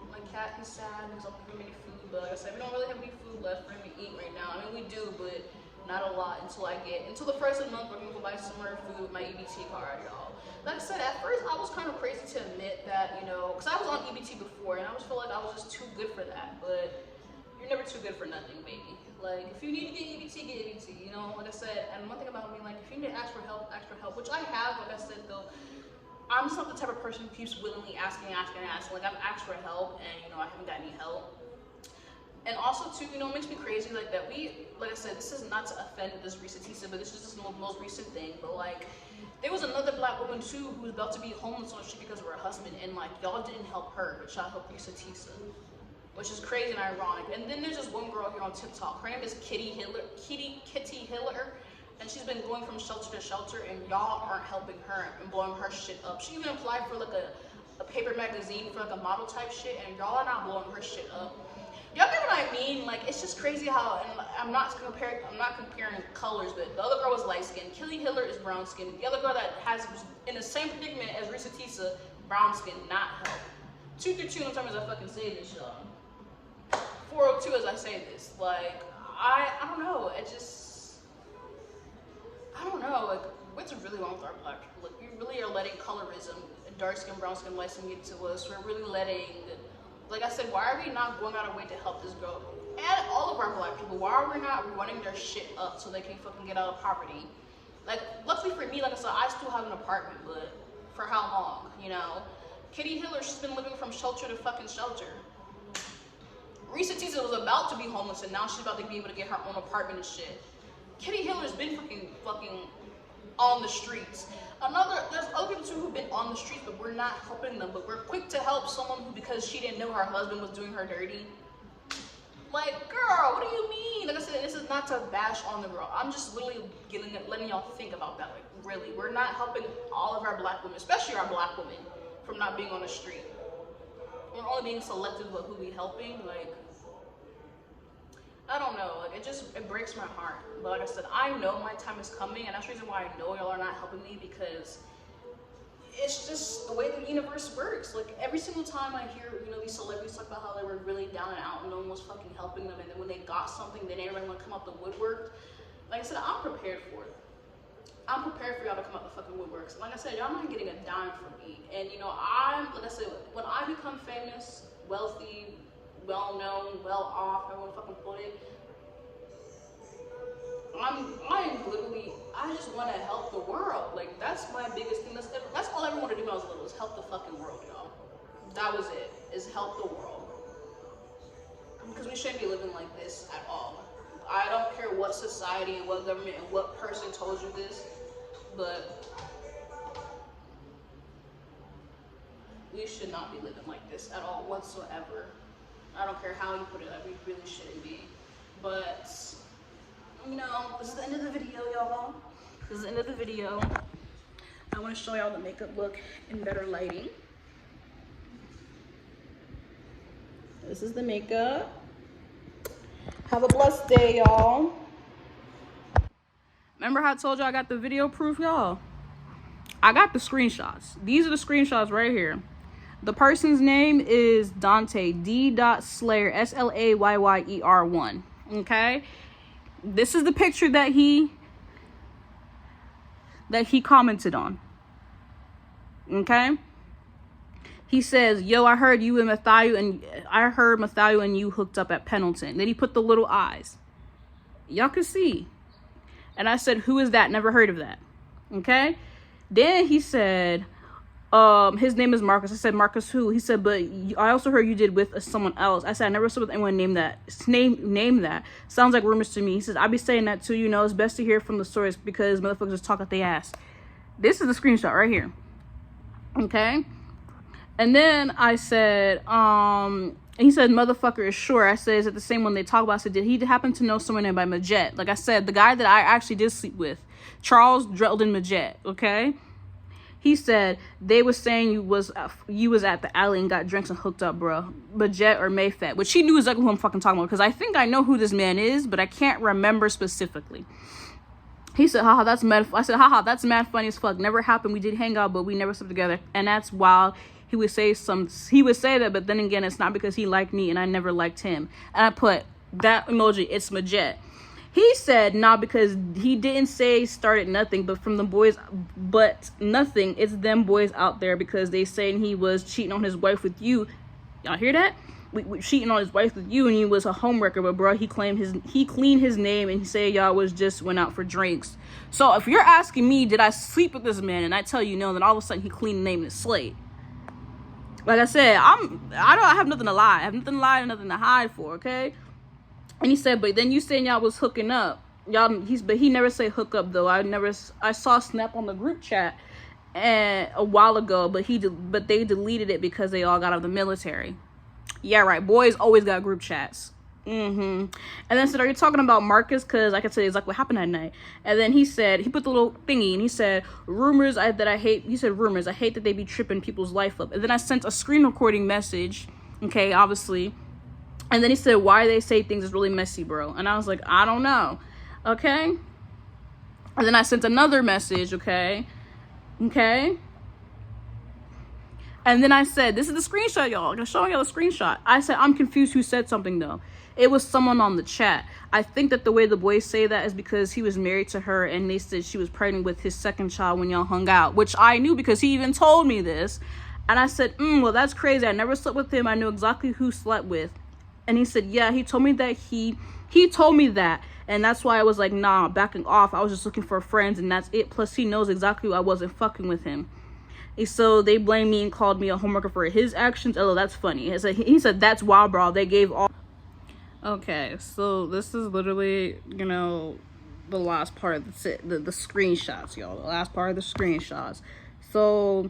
My cat, he's sad because I don't have any food. But like I said, we don't really have any food left for him to eat right now. I mean, we do, but not a lot until the first of the month. We're gonna go buy some more food with my EBT card, y'all. Like I said, at first I was kind of crazy to admit that, you know, because I was on EBT before and I just feel like I was just too good for that. But you're never too good for nothing, baby. Like if you need to get EBT, you know. Like I said, and one thing about me, like if you need to ask for help, which I have. Like I said though, I'm just not the type of person who keeps willingly asking. Like I've asked for help and you know I haven't got any help. And also too, you know, it makes me crazy like that like I said, this is not to offend this recent Tisa, but this is just the most recent thing. But like, there was another black woman too who was about to be homeless on the street because of her husband, and like y'all didn't help her, but y'all helped Risa Tisa, which is crazy and ironic. And then there's this one girl here on TikTok. Her name is Kitty Hiller, and she's been going from shelter to shelter, and y'all aren't helping her and blowing her shit up. She even applied for like a paper magazine for like a model type shit, and y'all are not blowing her shit up. Y'all get what I mean? Like it's just crazy how, and I'm not comparing colors, but the other girl was light skinned. Kitty Hiller is brown skinned. The other girl that was in the same predicament as Risa Tisa, brown skinned, not help. 232 in terms of fucking say this, y'all. 402 as I say this. Like I don't know. I don't know. Like what's really wrong with our black people? Like we really are letting colorism, dark skin, brown skin, light skin get to us. We're really letting. Like I said, why are we not going out of way to help this girl? And all of our black people, why are we not running their shit up so they can fucking get out of poverty? Like, luckily for me, like I said, I still have an apartment, but for how long, you know? Kitty Hiller, she's been living from shelter to fucking shelter. Risa Tisa was about to be homeless, and now she's about to be able to get her own apartment and shit. Kitty Hiller's been fucking on the streets. There's other people too who've been on the streets, but we're not helping them. But we're quick to help someone who, because she didn't know her husband was doing her dirty. Like, girl, what do you mean? Like I said, this is not to bash on the girl. I'm just literally letting y'all think about that. Like, really, we're not helping all of our black women, especially our black women, from not being on the street. We're only being selective about who we helping. Like, I don't know, like it breaks my heart. But like I said, I know my time is coming, and that's the reason why I know y'all are not helping me, because it's just the way the universe works. Like every single time I hear, you know, these celebrities talk about how they were really down and out and no one was fucking helping them, and then when they got something, then everyone would come out the woodwork. Like I said, I'm prepared for it. I'm prepared for y'all to come out the fucking woodworks. Like I said, y'all not getting a dime from me. And you know, like I said, when I become famous, wealthy, well known, well off, everyone fucking put it, I just want to help the world. Like, that's my biggest thing. That's all I ever wanted to do when I was little, was help the fucking world, y'all. That was it, is help the world. Because we shouldn't be living like this at all. I don't care what society and what government and what person told you this, but we should not be living like this at all whatsoever. I don't care how you put it, like, we really shouldn't be. But, you know, this is the end of the video, y'all. This is the end of the video. I want to show y'all the makeup look in better lighting. This is the makeup. Have a blessed day, y'all. Remember how I told y'all I got the video proof, y'all? I got the screenshots. These are the screenshots right here. The person's name is Dante, D.Slayer, SLAYYER1. Okay? This is the picture that he commented on. Okay? He says, yo, I heard Matthew and you hooked up at Pendleton. Then he put the little eyes. Y'all can see. And I said, who is that? Never heard of that. Okay? Then he said, his name is Marcus. I said, Marcus who? He said, but I also heard you did with someone else. I said, I never saw with anyone name that. Name that. Sounds like rumors to me. He says, I be saying that too. You know, it's best to hear from the source because motherfuckers just talk out their ass. This is the screenshot right here. Okay? And then I said, he said, motherfucker is sure. I said, is it the same one they talk about? I said, did he happen to know someone named by Majet? Like I said, the guy that I actually did sleep with, Charles Dreldon Majet, okay? He said, they was saying you was at the alley and got drinks and hooked up, bro. Majet or Mayfet, which he knew exactly who I'm fucking talking about, because I think I know who this man is, but I can't remember specifically. He said, haha, that's mad. I said, haha, that's mad funny as fuck. Never happened. We did hang out, but we never slept together. And that's wild. He would say that, but then again, it's not because he liked me and I never liked him. And I put that emoji, it's Majet. He said, nah, because he didn't say started nothing, but from the boys, but nothing. It's them boys out there because they saying he was cheating on his wife with you. Y'all hear that? We cheating on his wife with you, and he was a homewrecker, but bro, he cleaned his name, and he said y'all was just went out for drinks. So if you're asking me, did I sleep with this man, and I tell you no, then all of a sudden he cleaned the name in his slate. Like I said, I have nothing to lie. I have nothing to lie and nothing to hide for, okay? And he said, but then you saying y'all was hooking up. But he never said hook up though. I saw Snap on the group chat and a while ago, but they deleted it because they all got out of the military. Yeah, right. Boys always got group chats. And then said, are you talking about Marcus? Because I can tell you exactly what happened that night. And then he said, he put the little thingy and he said, rumors I hate. He said, rumors. I hate that they be tripping people's life up. And then I sent a screen recording message. Okay, obviously. And then he said, why they say things is really messy, bro. And I was like, I don't know. Okay. And then I sent another message. Okay. And then I said, this is the screenshot, y'all. I'm gonna show y'all the screenshot. I said, I'm confused who said something though. It was someone on the chat. I think that the way the boys say that is because he was married to her and they said she was pregnant with his second child when y'all hung out, which I knew because he even told me this. And I said, well, that's crazy. I never slept with him. I knew exactly who slept with. And he said, yeah, he told me that he told me that. And that's why I was like, nah, backing off. I was just looking for friends and that's it. Plus he knows exactly who I wasn't fucking with him. So they blamed me and called me a homewrecker for his actions. Oh, that's funny. He said, that's wild, bro. They gave all. Okay, so this is literally, you know, the last part of the screenshots, y'all. The last part of the screenshots. So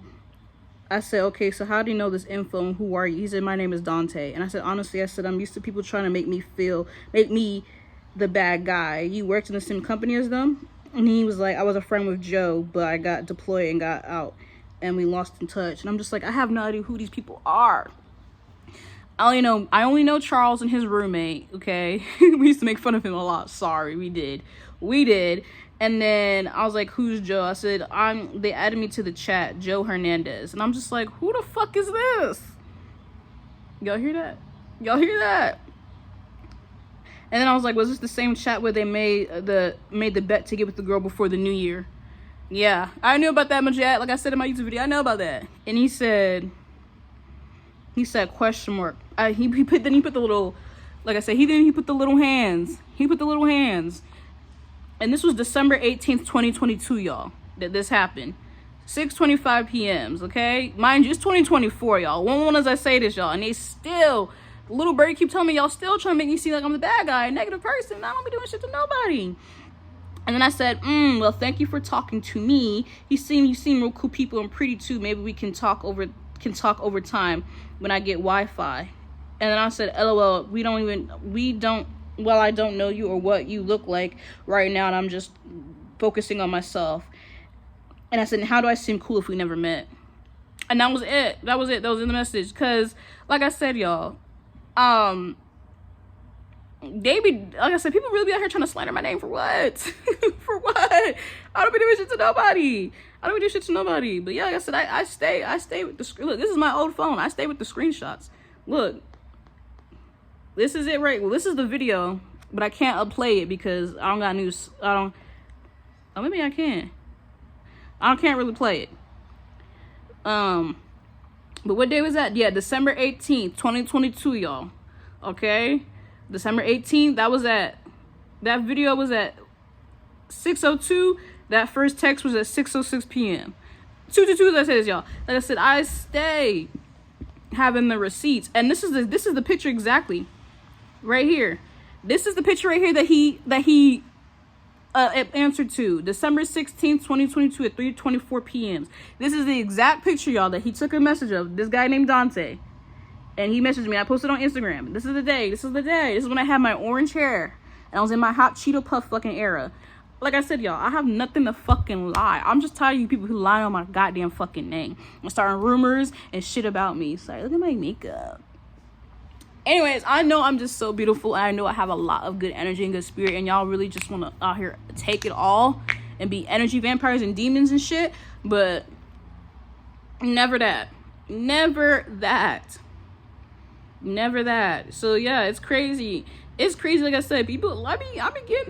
I said, okay, so how do you know this info and who are you? He said, my name is Dante. And I said, honestly, I'm used to people trying to make me the bad guy. You worked in the same company as them? And he was like, I was a friend with Joe, but I got deployed and got out. And we lost in touch. And I'm just like, I have no idea who these people are. I only know Charles and his roommate, okay? We used to make fun of him a lot. Sorry, we did. And then I was like, who's Joe? I said, they added me to the chat, Joe Hernandez. And I'm just like, who the fuck is this? Y'all hear that? And then I was like, was this the same chat where they made the bet to get with the girl before the new year? Yeah, I knew about that, Majet. Like I said in my YouTube video, I know about that. And he said question mark. He put the little, like I said, he put the little hands. And this was December 18th, 2022, y'all, that this happened. 6:25 p.m. Okay, mind you, it's 2024, y'all. One as I say this, y'all, and they still, little birdie keep telling me y'all still trying to make me seem like I'm the bad guy, a negative person. I don't be doing shit to nobody. And then I said, well, thank you for talking to me. You seem real cool people and pretty too. Maybe we can talk over time when I get Wi-Fi. And then I said, LOL, well, I don't know you or what you look like right now, and I'm just focusing on myself. And I said, how do I seem cool if we never met? And that was it. That was in the message. Because, like I said, y'all, like I said, people really be out here trying to slander my name for what? For what? I don't be doing shit to nobody. But yeah, like I said, I stay with the, look, this is my old phone. I stay with the screenshots. Look, this is it, right? Well, this is the video, but I can't upplay it because I don't got news. Oh, maybe I can. I can't really play it. But what day was that? Yeah, December 18th, 2022, y'all. Okay? December 18th, that video was at 6:02. That first text was at 6:06 p.m. 222, as I said this, y'all. Like I said, I stay having the receipts. And this is the picture exactly. Right here. This is the picture right here that he answered to. December 16th, 2022 at 3:24 p.m. This is the exact picture, y'all, that he took a message of. This guy named Dante. And he messaged me. I posted on Instagram. This is the day. This is when I had my orange hair. And I was in my hot Cheeto Puff fucking era. Like I said, y'all, I have nothing to fucking lie. I'm just tired of you people who lie on my goddamn fucking name. I'm starting rumors and shit about me. Sorry, look at my makeup. Anyways, I know I'm just so beautiful. And I know I have a lot of good energy and good spirit. And y'all really just want to out here take it all and be energy vampires and demons and shit. But never that. Never that. Never that. So yeah, it's crazy. It's crazy. Like I said, people, I be getting the